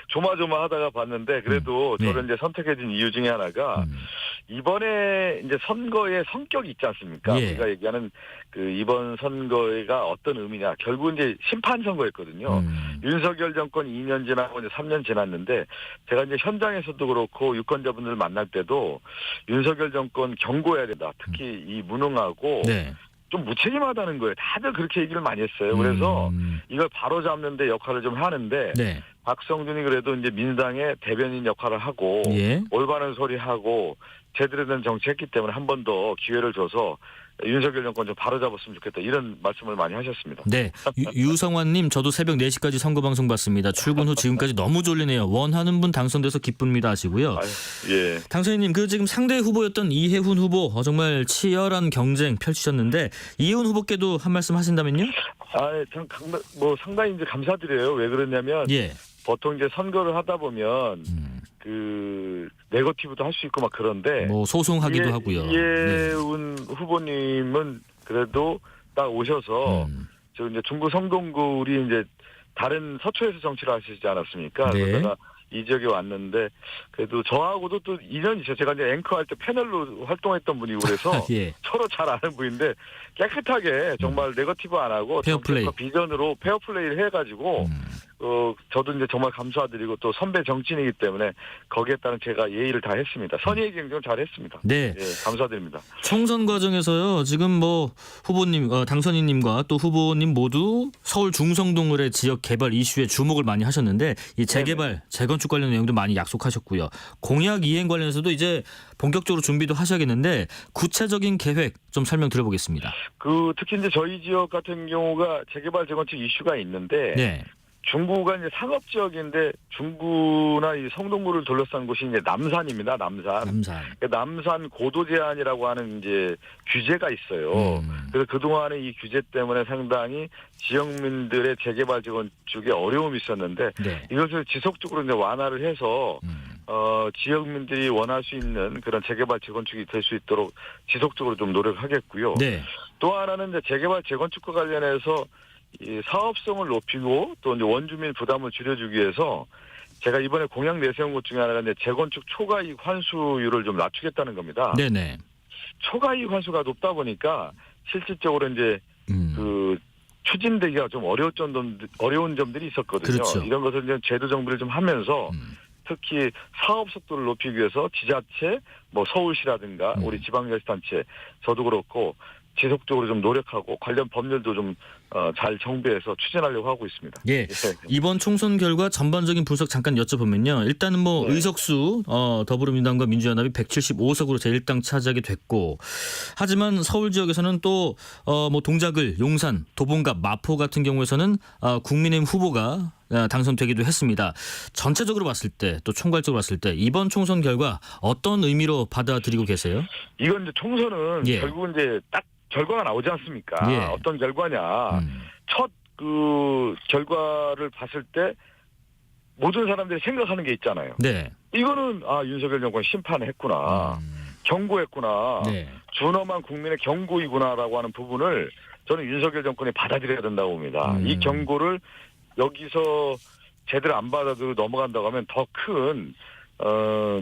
조마조마하다가 봤는데 그래도 저를 이제 선택해준 이유 중에 하나가 이번에 이제 선거의 성격이 있지 않습니까? 예. 우리가 얘기하는 그 이번 선거가 어떤 의미냐. 결국 이제 심판 선거였거든요. 윤석열 정권 2년 지나고 이제 3년 지났는데 제가 이제 현장에서도 그렇고 유권자분들 만날 때도 윤석열 정권 경고해야 된다. 특히 이 무능하고 네. 좀 무책임하다는 거예요. 다들 그렇게 얘기를 많이 했어요. 그래서 이걸 바로잡는 데 역할을 좀 하는데 네. 박성준이 그래도 이제 민주당의 대변인 역할을 하고 예. 올바른 소리 하고 제대로 된 정치했기 때문에 한 번 더 기회를 줘서 윤석열 정권 좀 바로잡았으면 좋겠다. 이런 말씀을 많이 하셨습니다. 네. 유성환님 저도 새벽 4시까지 선거방송 봤습니다. 출근 후 지금까지 너무 졸리네요. 원하는 분 당선돼서 기쁩니다 하시고요. 예. 당선인님 그 지금 상대 후보였던 이해훈 후보 정말 치열한 경쟁 펼치셨는데 이해훈 후보께도 한 말씀 하신다면요? 참 뭐 상당히 이제 감사드려요. 왜 그러냐면 예. 보통 이제 선거를 하다 보면 그 네거티브도 할 수 있고 막 그런데 뭐 소송하기도 하고요. 이해훈 후보님은 그래도 딱 오셔서 저 이제 중구 성동구 우리 이제 다른 서초에서 정치를 하시지 않았습니까? 네. 그러다가 이 지역에 왔는데 그래도 저하고도 또 인연이 있어요. 제가 이제 앵커할 때 패널로 활동했던 분이고 그래서 예. 서로 잘 아는 분인데 깨끗하게 정말 네거티브 안 하고 페어플레이. 비전으로 페어플레이를 해가지고 저도 이제 정말 감사드리고 또 선배 정치인이기 때문에 거기에 따른 제가 예의를 다 했습니다. 선의의 경쟁 잘 했습니다. 네. 예, 감사드립니다. 총선 과정에서요. 지금 뭐 후보님, 당선인님과 또 후보님 모두 서울 중성동을의 지역 개발 이슈에 주목을 많이 하셨는데 이 재개발, 재건축 관련 내용도 많이 약속하셨고요. 공약 이행 관련해서도 이제 본격적으로 준비도 하셔야겠는데 구체적인 계획 좀 설명 드려보겠습니다. 특히 이제 저희 지역 같은 경우가 재개발 재건축 이슈가 있는데 네. 중구가 이제 상업 지역인데 중구나 이 성동구를 둘러싼 곳이 이제 남산입니다. 남산 고도 제한이라고 하는 이제 규제가 있어요. 그래서 그동안에 이 규제 때문에 상당히 지역민들의 재개발 재건축에 어려움이 있었는데 네. 이것을 지속적으로 이제 완화를 해서 지역민들이 원할 수 있는 그런 재개발 재건축이 될 수 있도록 지속적으로 좀 노력하겠고요. 네. 또 하나는 이제 재개발 재건축과 관련해서 이 사업성을 높이고 또 이제 원주민 부담을 줄여주기 위해서 제가 이번에 공약 내세운 것 중에 하나가 이제 재건축 초과이익 환수율을 좀 낮추겠다는 겁니다. 네네. 초과이익 환수가 높다 보니까 실질적으로 이제 그 추진되기가 좀 어려운 점들이 있었거든요. 그렇죠. 이런 것을 이제 제도 정비를 좀 하면서 특히 사업 속도를 높이기 위해서 지자체, 뭐 서울시라든가 우리 지방자치단체 저도 그렇고 지속적으로 좀 노력하고 관련 법률도 좀 잘 정비해서 추진하려고 하고 있습니다. 예. 이번 총선 결과 전반적인 분석 잠깐 여쭤보면요. 일단은 뭐 네. 의석수 더불어민주당과 민주연합이 175석으로 제1당 차지하게 됐고, 하지만 서울 지역에서는 또 뭐 동작을, 용산, 도봉갑, 마포 같은 경우에서는 국민의힘 후보가 당선되기도 했습니다. 전체적으로 봤을 때, 또 총괄적으로 봤을 때 이번 총선 결과 어떤 의미로 받아들이고 계세요? 이건 이제 총선은 예. 결국은 이제 딱 결과가 나오지 않습니까? 예. 어떤 결과냐. 첫 그 결과를 봤을 때 모든 사람들이 생각하는 게 있잖아요. 네. 이거는 윤석열 정권 심판했구나. 경고했구나. 네. 준엄한 국민의 경고이구나라고 하는 부분을 저는 윤석열 정권이 받아들여야 된다고 봅니다. 이 경고를 여기서 제대로 안 받아들고 넘어간다고 하면 더 큰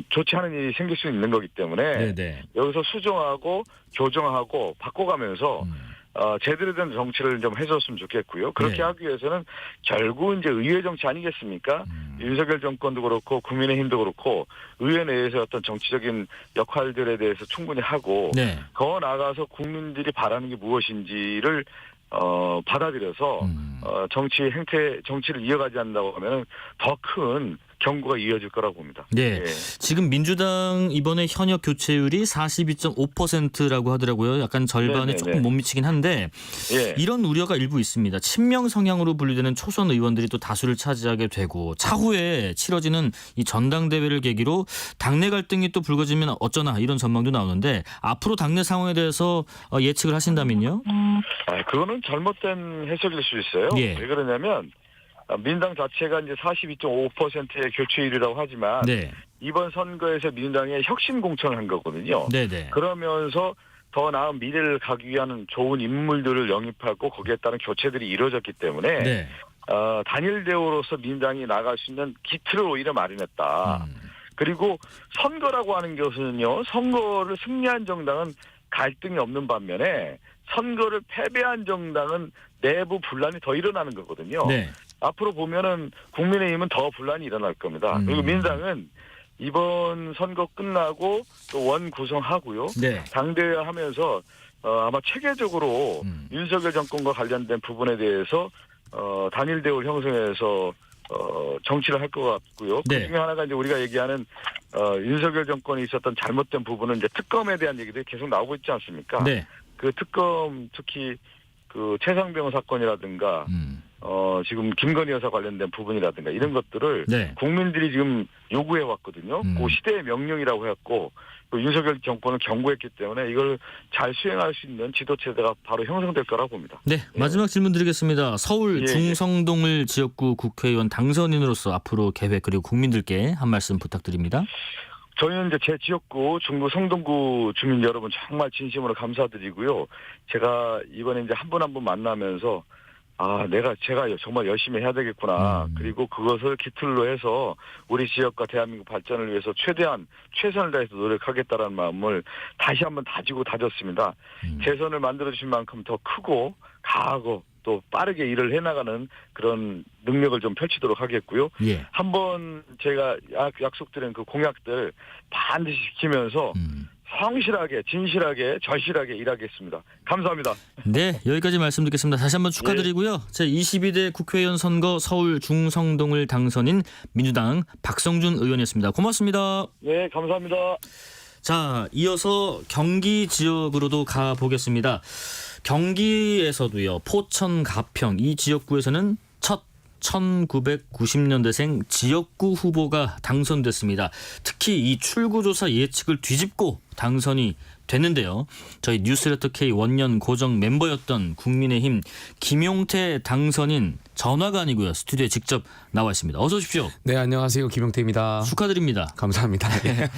좋지 않은 일이 생길 수 있는 거기 때문에 네네. 여기서 수정하고 교정하고 바꿔가면서 제대로 된 정치를 좀 해줬으면 좋겠고요. 그렇게 네. 하기 위해서는 결국 이제 의회 정치 아니겠습니까? 윤석열 정권도 그렇고 국민의힘도 그렇고 의회 내에서 어떤 정치적인 역할들에 대해서 충분히 하고 네. 더 나아가서 국민들이 바라는 게 무엇인지를 받아들여서 정치를 이어가지 않는다고 하면 더 큰 경고가 이어질 거라고 봅니다. 네. 예. 지금 민주당 이번에 현역 교체율이 42.5%라고 하더라고요. 약간 절반에 네네네. 조금 못 미치긴 한데 예. 이런 우려가 일부 있습니다. 친명 성향으로 분류되는 초선 의원들이 또 다수를 차지하게 되고 차후에 치러지는 이 전당대회를 계기로 당내 갈등이 또 불거지면 어쩌나 이런 전망도 나오는데 앞으로 당내 상황에 대해서 예측을 하신다면요? 그거는 잘못된 해석일 수 있어요. 예. 왜 그러냐면 민당 자체가 이제 42.5%의 교체율이라고 하지만 네. 이번 선거에서 민주당이 혁신 공천을 한 거거든요. 네네. 그러면서 더 나은 미래를 가기 위한 좋은 인물들을 영입하고 거기에 따른 교체들이 이루어졌기 때문에 네. 단일 대우로서 민주당이 나갈 수 있는 기틀을 오히려 마련했다. 그리고 선거라고 하는 것은요. 선거를 승리한 정당은 갈등이 없는 반면에 선거를 패배한 정당은 내부 분란이 더 일어나는 거거든요. 네. 앞으로 보면은 국민의힘은 더 분란이 일어날 겁니다. 그리고 민주당은 이번 선거 끝나고 또 원 구성하고요. 네. 당대회 하면서 아마 체계적으로 윤석열 정권과 관련된 부분에 대해서 단일 대우를 형성해서 정치를 할 것 같고요. 네. 그 중에 하나가 이제 우리가 얘기하는 윤석열 정권이 있었던 잘못된 부분은 이제 특검에 대한 얘기들이 계속 나오고 있지 않습니까? 네. 그 특검 특히 그 최상병 사건이라든가 지금 김건희 여사 관련된 부분이라든가 이런 것들을 네. 국민들이 지금 요구해 왔거든요. 그 시대의 명령이라고 했고 또 윤석열 정권을 경고했기 때문에 이걸 잘 수행할 수 있는 지도체제가 바로 형성될 거라고 봅니다. 네, 마지막 질문 드리겠습니다. 서울 예, 중성동을 지역구 국회의원 당선인으로서 앞으로 계획 그리고 국민들께 한 말씀 부탁드립니다. 저희는 이제 제 지역구 중구 성동구 주민 여러분 정말 진심으로 감사드리고요. 제가 이번에 이제 한 분 한 분 만나면서 제가 정말 열심히 해야 되겠구나. 그리고 그것을 기틀로 해서 우리 지역과 대한민국 발전을 위해서 최선을 다해서 노력하겠다라는 마음을 다시 한번 다지고 다졌습니다. 재선을 만들어주신 만큼 더 크고 강하고 또 빠르게 일을 해나가는 그런 능력을 좀 펼치도록 하겠고요. 예. 한번 제가 약속드린 그 공약들 반드시 지키면서 성실하게, 진실하게, 절실하게 일하겠습니다. 감사합니다. 네, 여기까지 말씀 듣겠습니다. 다시 한번 축하드리고요. 제22대 국회의원 선거 서울 중성동을 당선인 민주당 박성준 의원이었습니다. 고맙습니다. 네, 감사합니다. 자, 이어서 경기 지역으로도 가보겠습니다. 경기에서도요. 포천, 가평 이 지역구에서는 첫 1990년대생 지역구 후보가 당선됐습니다. 특히 이 출구조사 예측을 뒤집고 당선이 됐는데요. 저희 뉴스레터 K 원년 고정 멤버였던 국민의힘 김용태 당선인 전화가 아니고요. 스튜디오에 직접 나와 있습니다. 어서 오십시오. 네, 안녕하세요. 김용태입니다. 축하드립니다. 감사합니다. 예.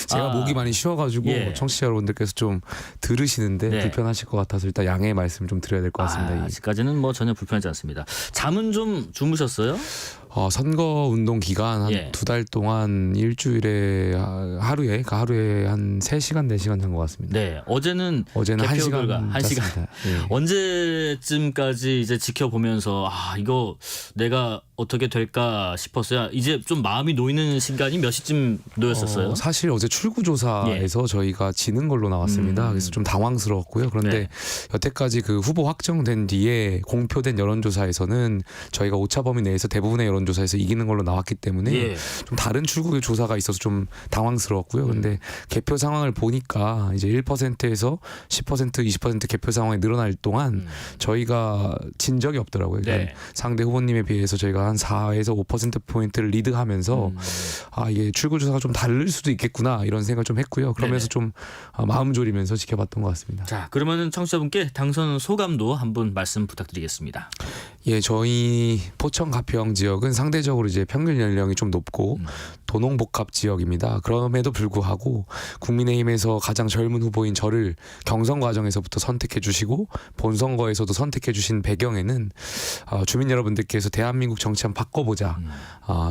제가 목이 많이 쉬어가지고 예. 청취자 여러분들께서 좀 들으시는데 네. 불편하실 것 같아서 일단 양해의 말씀 좀 드려야 될 것 같습니다. 아직까지는 뭐 전혀 불편하지 않습니다. 잠은 좀 주무셨어요? 선거 운동 기간 한 예. 2달 동안 일주일에 하루에 한 3시간 4시간 잔 것 같습니다. 네, 어제는 1시간 결과 1시간. 잤습니다. 예. 언제쯤까지 이제 지켜보면서 이거 내가 어떻게 될까 싶었어요. 이제 좀 마음이 놓이는 시간이 몇 시쯤 놓였었어요? 사실 어제 출구조사에서 저희가 지는 걸로 나왔습니다. 그래서 좀 당황스러웠고요. 그런데 여태까지 그 후보 확정된 뒤에 공표된 여론조사에서는 저희가 오차 범위 내에서 대부분의 여론조사에서 이기는 걸로 나왔기 때문에 좀 다른 출구 조사가 있어서 좀 당황스러웠고요. 그런데 개표 상황을 보니까 이제 1%에서 10%, 20% 개표 상황이 늘어날 동안 저희가 진 적이 없더라고요. 그러니까 상대 후보님에 비해서 저희가 한 4에서 5%포인트를 리드하면서 이게 출구조사가 좀 다를 수도 있겠구나 이런 생각을 좀 했고요. 그러면서 좀 마음 졸이면서 지켜봤던 것 같습니다. 자, 그러면은 청취자분께 당선 소감도 한번 말씀 부탁드리겠습니다. 예, 저희 포천 가평 지역은 상대적으로 이제 평균 연령이 좀 높고 도농복합 지역입니다. 그럼에도 불구하고 국민의힘에서 가장 젊은 후보인 저를 경선 과정에서부터 선택해 주시고 본선거에서도 선택해 주신 배경에는 주민 여러분들께서 대한민국 정치 한번 바꿔보자.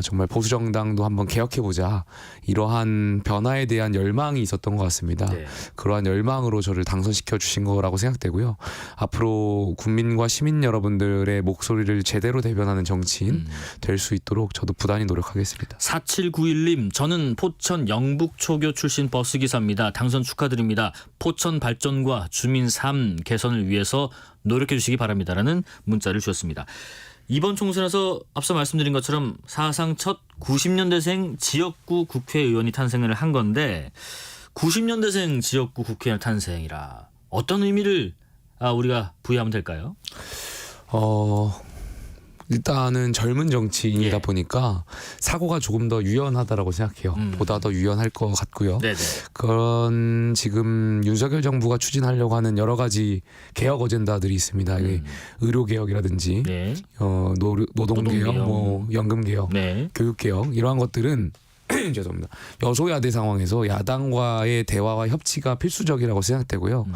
정말 보수 정당도 한번 개혁해보자. 이러한 변화에 대한 열망이 있었던 것 같습니다. 그러한 열망으로 저를 당선시켜 주신 거라고 생각되고요. 앞으로 국민과 시민 여러분들의 목소리를 제대로 대변하는 정치인 될 수 있도록 저도 부단히 노력하겠습니다. 4791님, 저는 포천 영북초교 출신 버스기사입니다. 당선 축하드립니다. 포천 발전과 주민 삶 개선을 위해서 노력해 주시기 바랍니다라는 문자를 주셨습니다. 이번 총선에서 앞서 말씀드린 것처럼 사상 첫 90년대생 지역구 국회의원이 탄생을 한 건데 90년대생 지역구 국회의원 탄생이라 어떤 의미를 우리가 부여하면 될까요? 일단은 젊은 정치인이다 보니까 사고가 조금 더 유연하다라고 생각해요. 보다 더 유연할 것 같고요. 그런 지금 윤석열 정부가 추진하려고 하는 여러 가지 개혁 어젠다들이 있습니다. 의료개혁이라든지 노동개혁, 뭐 연금개혁, 교육개혁 이러한 것들은 죄송합니다. 여소야대 상황에서 야당과의 대화와 협치가 필수적이라고 생각되고요.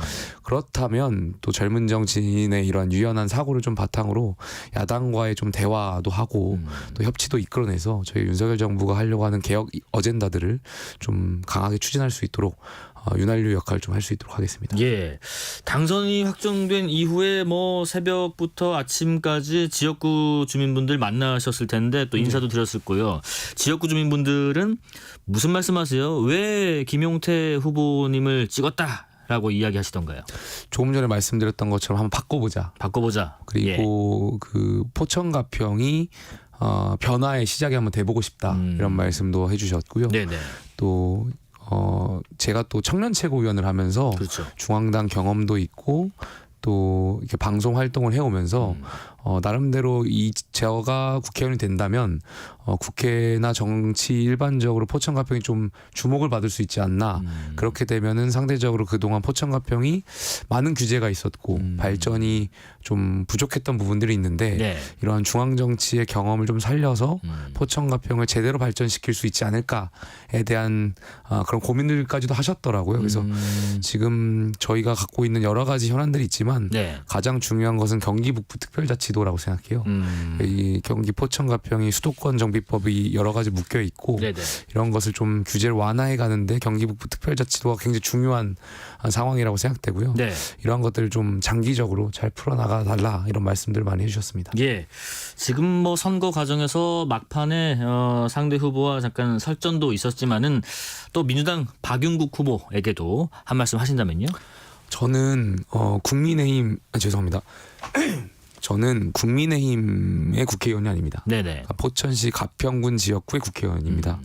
그렇다면 또 젊은 정치인의 이러한 유연한 사고를 좀 바탕으로 야당과의 좀 대화도 하고 또 협치도 이끌어내서 저희 윤석열 정부가 하려고 하는 개혁 어젠다들을 좀 강하게 추진할 수 있도록 윤활유 역할을 좀 할 수 있도록 하겠습니다. 예, 당선이 확정된 이후에 뭐 새벽부터 아침까지 지역구 주민분들 만나셨을 텐데 또 인사도 드렸을 거고요. 지역구 주민분들은 무슨 말씀하세요? 왜 김용태 후보님을 찍었다라고 이야기하시던가요? 조금 전에 말씀드렸던 것처럼 한번 바꿔보자. 그리고 그 포천 가평이 변화의 시작이 한번 돼보고 싶다 이런 말씀도 해주셨고요. 또 제가 또 청년 최고위원을 하면서 중앙당 경험도 있고 또 이렇게 방송 활동을 해오면서 나름대로 제가 국회의원이 된다면 국회나 정치 일반적으로 포천 가평이 좀 주목을 받을 수 있지 않나. 그렇게 되면은 상대적으로 그동안 포천 가평이 많은 규제가 있었고 발전이 좀 부족했던 부분들이 있는데 이러한 중앙 정치의 경험을 좀 살려서 포천 가평을 제대로 발전시킬 수 있지 않을까에 대한 그런 고민들까지도 하셨더라고요. 그래서 지금 저희가 갖고 있는 여러 가지 현안들이 있지만 가장 중요한 것은 경기 북부 특별자치도라고 생각해요. 이 경기 포천 가평이 수도권 정비법이 여러 가지 묶여 있고 이런 것을 좀 규제를 완화해 가는데 경기 북부 특별자치도가 굉장히 중요한 상황이라고 생각되고요. 이러한 것들을 좀 장기적으로 잘 풀어나가 달라 이런 말씀들을 많이 해주셨습니다. 예, 지금 뭐 선거 과정에서 막판에 상대 후보와 잠깐 설전도 있었지만은 또 민주당 박윤국 후보에게도 한 말씀 하신다면요? 저는 죄송합니다. 저는 국민의힘의 국회의원이 아닙니다. 포천시 가평군 지역구의 국회의원입니다.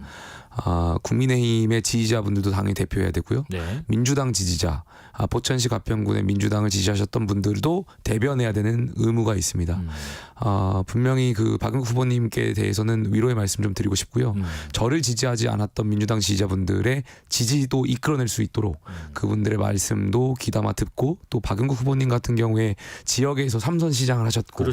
국민의힘의 지지자분들도 당연히 대표해야 되고요. 민주당 지지자, 포천시 가평군의 민주당을 지지하셨던 분들도 대변해야 되는 의무가 있습니다. 분명히 그 박윤국 후보님께 대해서는 위로의 말씀 좀 드리고 싶고요. 저를 지지하지 않았던 민주당 지지자분들의 지지도 이끌어낼 수 있도록 그분들의 말씀도 귀담아 듣고 또 박윤국 후보님 같은 경우에 지역에서 3선 시장을 하셨고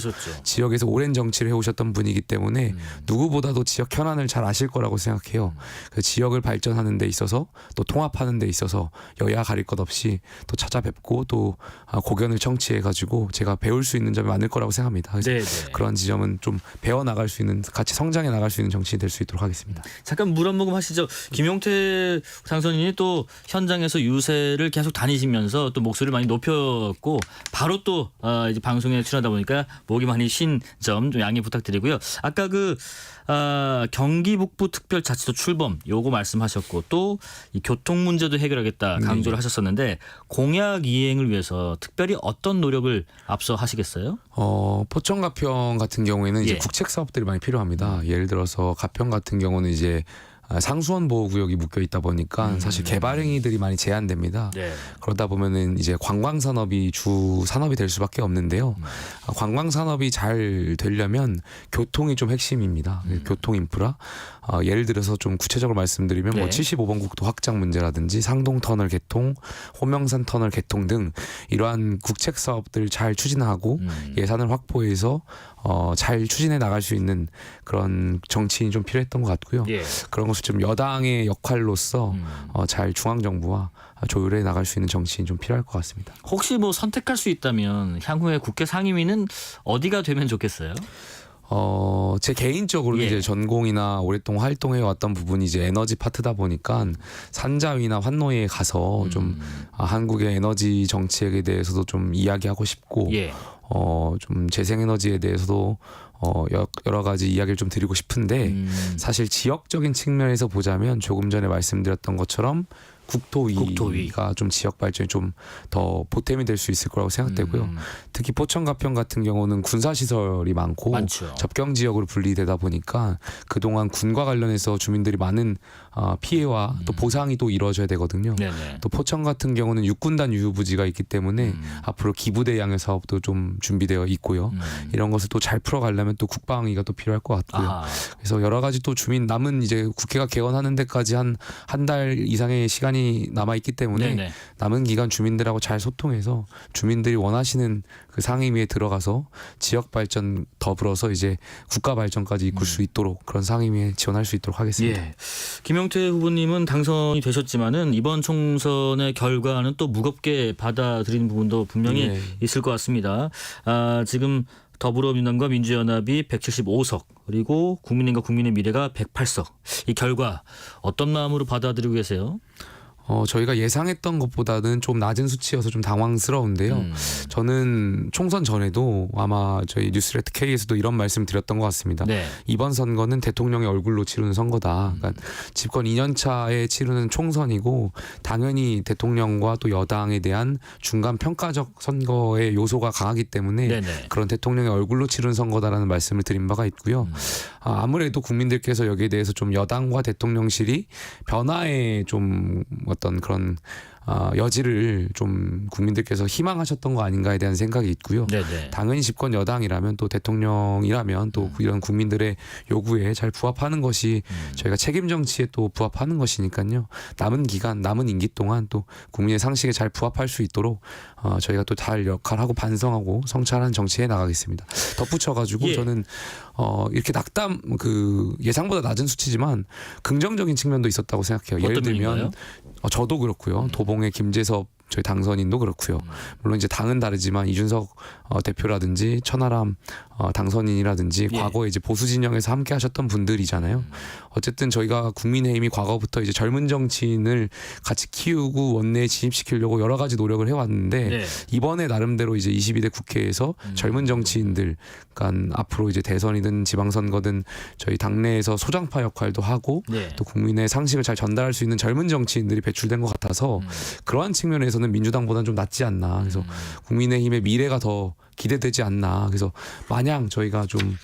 지역에서 오랜 정치를 해오셨던 분이기 때문에 누구보다도 지역 현안을 잘 아실 거라고 생각해요. 그 지역을 발전하는 데 있어서 또 통합하는 데 있어서 여야 가릴 것 없이 또 찾아뵙고 또 고견을 청취해가지고 제가 배울 수 있는 점이 많을 거라고 생각합니다. 그래서 네네. 그런 지점은 좀 배워 나갈 수 있는, 같이 성장해 나갈 수 있는 정치인이 될 수 있도록 하겠습니다. 잠깐 물 한 모금 하시죠. 김용태 당선인이 또 현장에서 유세를 계속 다니시면서 또 목소리를 많이 높였고 바로 또 이제 방송에 출연하다 보니까 목이 많이 쉰 점 좀 양해 부탁드리고요. 아까 경기 북부 특별자치도 출범 요거 말씀하셨고 또 이 교통 문제도 해결하겠다 강조를 하셨었는데 공약 이행을 위해서 특별히 어떤 노력을 앞서 하시겠어요? 포천 가평 같은 경우에는 이제 예. 국책 사업들이 많이 필요합니다. 예를 들어서 가평 같은 경우는 이제 상수원 보호구역이 묶여 있다 보니까 사실 개발 행위들이 많이 제한됩니다. 네. 그러다 보면은 이제 관광 산업이 주 산업이 될 수밖에 없는데요. 관광 산업이 잘 되려면 교통이 좀 핵심입니다. 교통 인프라. 예를 들어서 좀 구체적으로 말씀드리면 네. 뭐 75번 국도 확장 문제라든지 상동 터널 개통, 호명산 터널 개통 등 이러한 국책 사업들 잘 추진하고 예산을 확보해서 잘 추진해 나갈 수 있는 그런 정치인이 좀 필요했던 것 같고요. 예. 그런 것을 좀 여당의 역할로서 잘 중앙 정부와 조율해 나갈 수 있는 정치인이 좀 필요할 것 같습니다. 혹시 뭐 선택할 수 있다면 향후에 국회 상임위는 어디가 되면 좋겠어요? 제 개인적으로 예. 이제 전공이나 오랫동안 활동해 왔던 부분이 이제 에너지 파트다 보니까 산자위나 환노위에 가서 좀 한국의 에너지 정책에 대해서도 좀 이야기하고 싶고 예. 좀 재생에너지에 대해서도 여러 가지 이야기를 좀 드리고 싶은데 사실 지역적인 측면에서 보자면 조금 전에 말씀드렸던 것처럼 국토위가 좀 지역 발전이 좀 더 보탬이 될 수 있을 거라고 생각되고요. 특히 포천 가평 같은 경우는 군사 시설이 많죠. 접경 지역으로 분리되다 보니까 그동안 군과 관련해서 주민들이 많은 피해와 또 보상이 또 이루어져야 되거든요. 네네. 또 포천 같은 경우는 육군단 유휴부지가 있기 때문에 앞으로 기부대 양의 사업도 좀 준비되어 있고요. 이런 것을 또 잘 풀어가려면 또 국방위가 또 필요할 것 같고요. 아하. 그래서 여러 가지 또 주민 남은 이제 국회가 개원하는 데까지 한 달 이상의 시간이 남아 있기 때문에 네네. 남은 기간 주민들하고 잘 소통해서 주민들이 원하시는 그 상임위에 들어가서 지역 발전 더불어서 이제 국가 발전까지 이끌 수 있도록 그런 상임위에 지원할 수 있도록 하겠습니다. 예. 김용태 후보님은 당선이 되셨지만은 이번 총선의 결과는 또 무겁게 받아들이는 부분도 분명히 네. 있을 것 같습니다. 지금 더불어민주당과 민주연합이 175석 그리고 국민의힘과 국민의 미래가 108석. 이 결과 어떤 마음으로 받아들이고 계세요? 저희가 예상했던 것보다는 좀 낮은 수치여서 좀 당황스러운데요. 저는 총선 전에도 아마 저희 뉴스레터 K에서도 이런 말씀 드렸던 것 같습니다. 네. 이번 선거는 대통령의 얼굴로 치르는 선거다. 그러니까 집권 2년 차에 치르는 총선이고 당연히 대통령과 또 여당에 대한 중간 평가적 선거의 요소가 강하기 때문에 네네. 그런 대통령의 얼굴로 치르는 선거다라는 말씀을 드린 바가 있고요. 아무래도 국민들께서 여기에 대해서 좀 여당과 대통령실이 변화에 좀 어떤 그런 여지를 좀 국민들께서 희망하셨던 거 아닌가에 대한 생각이 있고요. 네네. 당연히 집권 여당이라면 또 대통령이라면 또 이런 국민들의 요구에 잘 부합하는 것이 저희가 책임 정치에 또 부합하는 것이니까요. 남은 기간, 남은 임기 동안 또 국민의 상식에 잘 부합할 수 있도록 저희가 또 잘 역할하고 반성하고 성찰한 정치에 나가겠습니다. 덧붙여가지고 예. 저는 이렇게 예상보다 낮은 수치지만 긍정적인 측면도 있었다고 생각해요. 예를 어떤 들면 면인가요? 저도 그렇고요. 도봉의 김재섭 저희 당선인도 그렇고요. 물론 이제 당은 다르지만 이준석 대표라든지 천하람 당선인이라든지 예. 과거에 이제 보수 진영에서 함께 하셨던 분들이잖아요. 어쨌든 저희가 국민의힘이 과거부터 이제 젊은 정치인을 같이 키우고 원내에 진입시키려고 여러 가지 노력을 해왔는데 네. 이번에 나름대로 이제 22대 국회에서 젊은 정치인들, 그러니까 앞으로 이제 대선이든 지방선거든 저희 당내에서 소장파 역할도 하고 네. 또 국민의 상식을 잘 전달할 수 있는 젊은 정치인들이 배출된 것 같아서 그러한 측면에서는 민주당보다는 좀 낫지 않나. 그래서 국민의힘의 미래가 더 기대되지 않나. 그래서 마냥 저희가 좀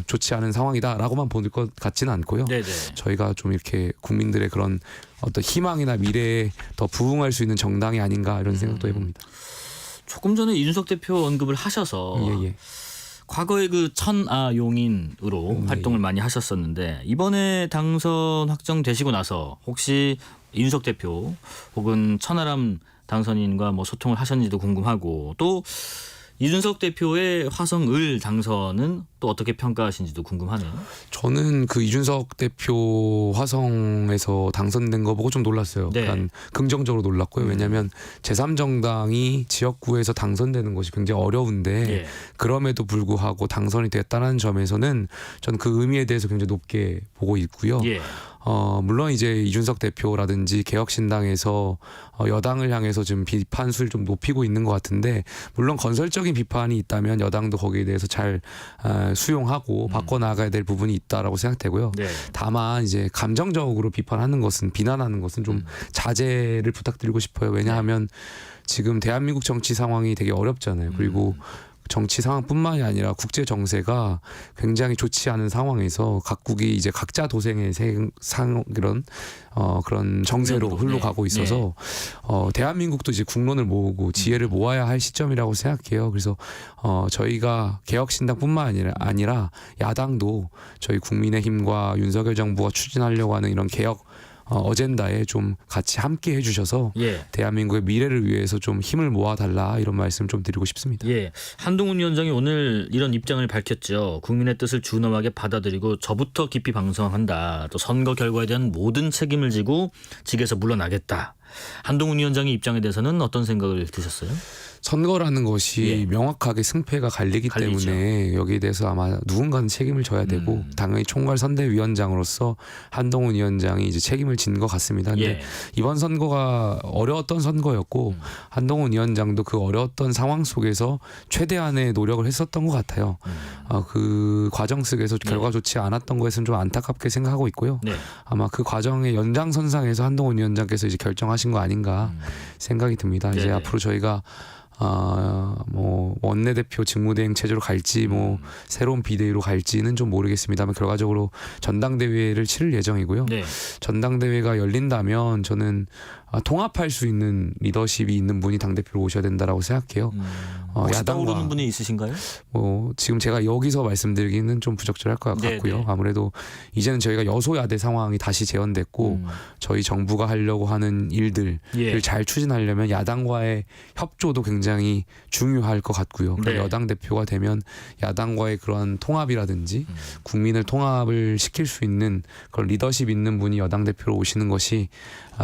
좋지 않은 상황이다라고만 볼 것 같지는 않고요. 네네. 저희가 좀 이렇게 국민들의 그런 어떤 희망이나 미래에 더 부응할 수 있는 정당이 아닌가 이런 생각도 해봅니다. 조금 전에 이준석 대표 언급을 하셔서 예. 과거에 그 천아용인으로 활동을 많이 하셨었는데 이번에 당선 확정되시고 나서 혹시 이준석 대표 혹은 천하람 당선인과 뭐 소통을 하셨는지도 궁금하고 또 이준석 대표의 화성을 당선은 또 어떻게 평가하신지도 궁금하네요. 저는 그 이준석 대표 화성에서 당선된 거 보고 좀 놀랐어요. 네. 약간 긍정적으로 놀랐고요. 왜냐하면 제3정당이 지역구에서 당선되는 것이 굉장히 어려운데 예. 그럼에도 불구하고 당선이 됐다는 점에서는 저는 그 의미에 대해서 굉장히 높게 보고 있고요. 예. 물론 이제 이준석 대표라든지 개혁신당에서 여당을 향해서 지금 비판 수를 좀 높이고 있는 것 같은데 물론 건설적인 비판이 있다면 여당도 거기에 대해서 잘 수용하고 바꿔나가야 될 부분이 있다라고 생각되고요. 네. 다만 이제 감정적으로 비난하는 것은 좀 자제를 부탁드리고 싶어요. 왜냐하면 지금 대한민국 정치 상황이 되게 어렵잖아요. 그리고 정치 상황뿐만이 아니라 국제 정세가 굉장히 좋지 않은 상황에서 각국이 이제 각자 도생의 그런 정세로 흘러가고 있어서 대한민국도 이제 국론을 모으고 지혜를 모아야 할 시점이라고 생각해요. 그래서 저희가 개혁신당뿐만 아니라 야당도 저희 국민의힘과 윤석열 정부가 추진하려고 하는 이런 개혁 어젠다에 좀 같이 함께 해주셔서 예. 대한민국의 미래를 위해서 좀 힘을 모아달라 이런 말씀 좀 드리고 싶습니다. 예, 한동훈 위원장이 오늘 이런 입장을 밝혔죠. 국민의 뜻을 준엄하게 받아들이고 저부터 깊이 반성한다. 또 선거 결과에 대한 모든 책임을 지고 직에서 물러나겠다. 한동훈 위원장의 입장에 대해서는 어떤 생각을 드셨어요? 선거라는 것이 명확하게 승패가 갈리기 때문에 여기에 대해서 아마 누군가는 책임을 져야 되고 당연히 총괄선대위원장으로서 한동훈 위원장이 이제 책임을 진 것 같습니다. 근데 이번 선거가 어려웠던 선거였고 한동훈 위원장도 그 어려웠던 상황 속에서 최대한의 노력을 했었던 것 같아요. 그 과정 속에서 결과 좋지 않았던 것에서는 좀 안타깝게 생각하고 있고요. 아마 그 과정의 연장선상에서 한동훈 위원장께서 이제 결정하신 거 아닌가 생각이 듭니다. 이제 앞으로 저희가 뭐 원내대표 직무대행 체제로 갈지 뭐 새로운 비대위로 갈지는 좀 모르겠습니다만 결과적으로 전당대회를 치를 예정이고요. 전당대회가 열린다면 저는 통합할 수 있는 리더십이 있는 분이 당대표로 오셔야 된다라고 생각해요. 혹시 떠오르는 분이 있으신가요? 지금 제가 여기서 말씀드리기는 좀 부적절할 것 같고요. 아무래도 이제는 저희가 여소야대 상황이 다시 재현됐고 저희 정부가 하려고 하는 일들을 잘 추진하려면 야당과의 협조도 굉장히 중요할 것 같고요. 여당 대표가 되면 야당과의 그런 통합이라든지 국민을 통합을 시킬 수 있는 그런 리더십 있는 분이 여당 대표로 오시는 것이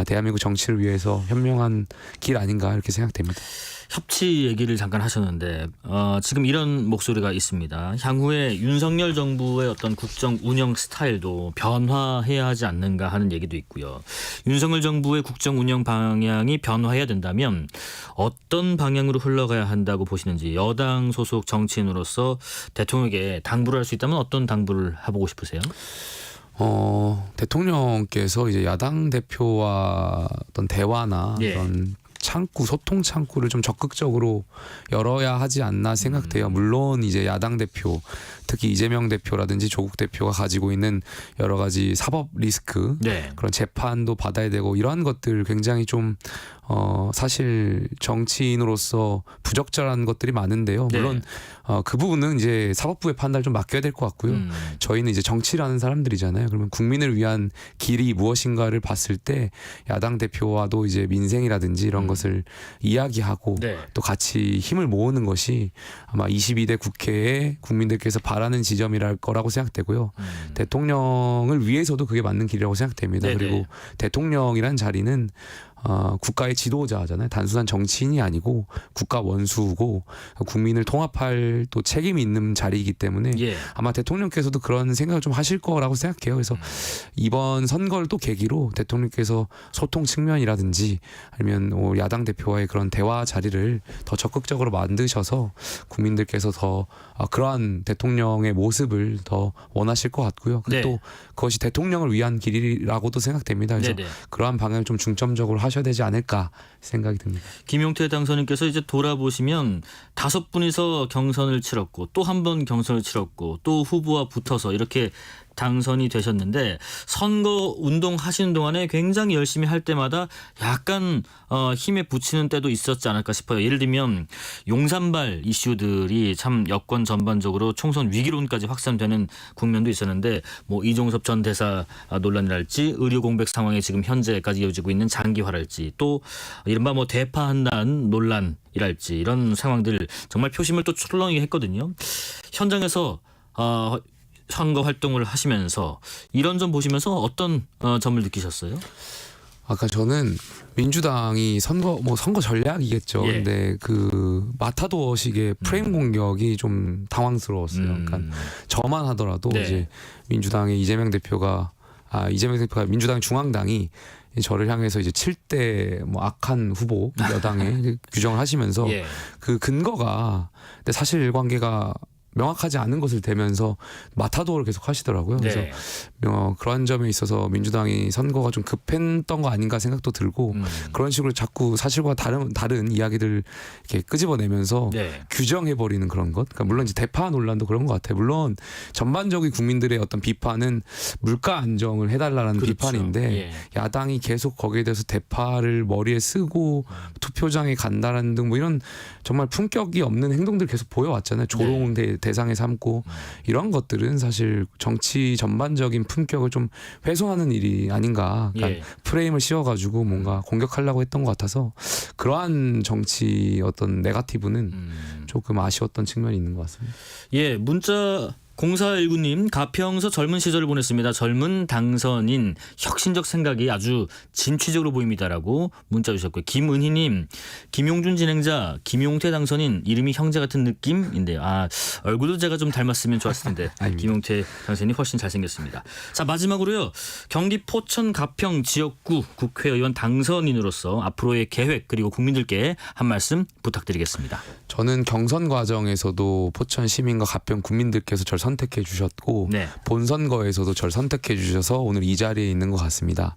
대한민국 정치를 위해서 현명한 길 아닌가 이렇게 생각됩니다. 협치 얘기를 잠깐 하셨는데 지금 이런 목소리가 있습니다. 향후에 윤석열 정부의 어떤 국정 운영 스타일도 변화해야 하지 않는가 하는 얘기도 있고요. 윤석열 정부의 국정 운영 방향이 변화해야 된다면 어떤 방향으로 흘러가야 한다고 보시는지 여당 소속 정치인으로서 대통령에게 당부를 할 수 있다면 어떤 당부를 해보고 싶으세요? 대통령께서 이제 야당 대표와 어떤 대화나 어떤 소통 창구를 좀 적극적으로 열어야 하지 않나 생각돼요. 물론 이제 야당 대표, 특히 이재명 대표라든지 조국 대표가 가지고 있는 여러 가지 사법 리스크, 그런 재판도 받아야 되고 이러한 것들 굉장히 좀 사실 정치인으로서 부적절한 것들이 많은데요. 물론 그 부분은 이제 사법부의 판단을 좀 맡겨야 될 것 같고요. 저희는 이제 정치를 하는 사람들이잖아요. 그러면 국민을 위한 길이 무엇인가를 봤을 때 야당 대표와도 이제 민생이라든지 이런 것을 이야기하고 또 같이 힘을 모으는 것이 아마 22대 국회에 국민들께서 바라는 지점이랄 거라고 생각되고요. 대통령을 위해서도 그게 맞는 길이라고 생각됩니다. 그리고 대통령이란 자리는 국가의 지도자잖아요. 단순한 정치인이 아니고 국가 원수고 국민을 통합할 또 책임이 있는 자리이기 때문에 아마 대통령께서도 그런 생각을 좀 하실 거라고 생각해요. 그래서 이번 선거를 또 계기로 대통령께서 소통 측면이라든지 아니면 야당 대표와의 그런 대화 자리를 더 적극적으로 만드셔서 국민들께서 더 그러한 대통령의 모습을 더 원하실 것 같고요. 또 그것이 대통령을 위한 길이라고도 생각됩니다. 그래서 그러한 방향을 좀 중점적으로 하셔야 되지 않을까 생각이 듭니다. 김용태 당선인께서 이제 돌아보시면 5분이서 경선을 치렀고 또 한 번 경선을 치렀고 또 후보와 붙어서 이렇게 당선이 되셨는데 선거 운동 하시는 동안에 굉장히 열심히 할 때마다 약간 힘에 부치는 때도 있었지 않을까 싶어요. 예를 들면 용산발 이슈들이 참 여권 전반적으로 총선 위기론까지 확산되는 국면도 있었는데 뭐 이종섭 전 대사 논란이랄지 의료 공백 상황에 지금 현재까지 이어지고 있는 장기화랄지 말할지 또 이른바 뭐 대파한난 논란이랄지 이런 상황들 정말 표심을 또 출렁이게 했거든요. 현장에서 선거 활동을 하시면서 이런 점 보시면서 어떤 점을 느끼셨어요? 아까 저는 민주당이 선거 전략이겠죠. 예. 근데 그 마타도어식의 프레임 공격이 좀 당황스러웠어요. 그러니까 저만 하더라도 네. 이제 민주당의 이재명 대표가 민주당 중앙당이 저를 향해서 이제 7대 뭐 악한 후보 여당에 규정을 하시면서 예. 그 근거가 근데 사실관계가 명확하지 않은 것을 대면서 마타도어를 계속 하시더라고요. 그래서 네. 그런 점에 있어서 민주당이 선거가 좀 급했던 거 아닌가 생각도 들고 그런 식으로 자꾸 사실과 다른 이야기들 이렇게 끄집어내면서 네. 규정해버리는 그런 것. 그러니까 물론 이제 대파 논란도 그런 것 같아요. 물론 전반적인 국민들의 어떤 비판은 물가 안정을 해달라는 그렇죠. 비판인데 예. 야당이 계속 거기에 대해서 대파를 머리에 쓰고 투표장에 간다라는 등 뭐 이런 정말 품격이 없는 행동들 계속 보여왔잖아요. 조롱 대상에 삼고 이런 것들은 사실 정치 전반적인 품격을 좀 훼손하는 일이 아닌가. 그러니까 예. 프레임을 씌워가지고 뭔가 공격하려고 했던 것 같아서 그러한 정치 어떤 네거티브는 조금 아쉬웠던 측면이 있는 것 같습니다. 예, 문자 0419님 가평서 젊은 시절을 보냈습니다. 젊은 당선인 혁신적 생각이 아주 진취적으로 보입니다라고 문자 주셨고요. 김은희님 김용준 진행자 김용태 당선인 이름이 형제 같은 느낌인데요. 얼굴도 제가 좀 닮았으면 좋았을 텐데 김용태 당선인이 훨씬 잘생겼습니다. 자 마지막으로요. 경기 포천 가평 지역구 국회의원 당선인으로서 앞으로의 계획 그리고 국민들께 한 말씀 부탁드리겠습니다. 저는 경선 과정에서도 포천 시민과 가평 국민들께서 절 선택해 주셨고 네. 본선거에서도 절 선택해 주셔서 오늘 이 자리에 있는 것 같습니다.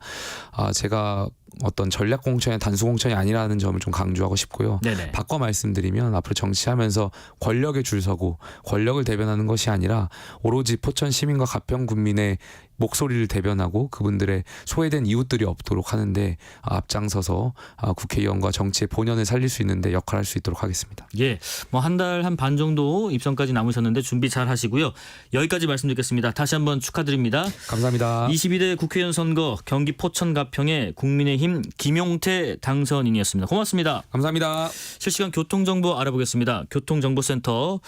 제가 어떤 전략 공천이 단수 공천이 아니라는 점을 좀 강조하고 싶고요. 네네. 바꿔 말씀드리면 앞으로 정치하면서 권력에 줄 서고 권력을 대변하는 것이 아니라 오로지 포천 시민과 가평 국민의 목소리를 대변하고 그분들의 소외된 이웃들이 없도록 하는데 앞장서서 국회의원과 정치의 본연을 살릴 수 있는데 역할할 수 있도록 하겠습니다. 예, 뭐 한 달 한 반 정도 입성까지 남으셨는데 준비 잘 하시고요. 여기까지 말씀드리겠습니다. 다시 한번 축하드립니다. 감사합니다. 22대 국회의원 선거 경기 포천 가평의 국민의힘 김용태 당선인이었습니다. 고맙습니다. 감사합니다. 실시간 교통정보 알아보겠습니다. 교통정보센터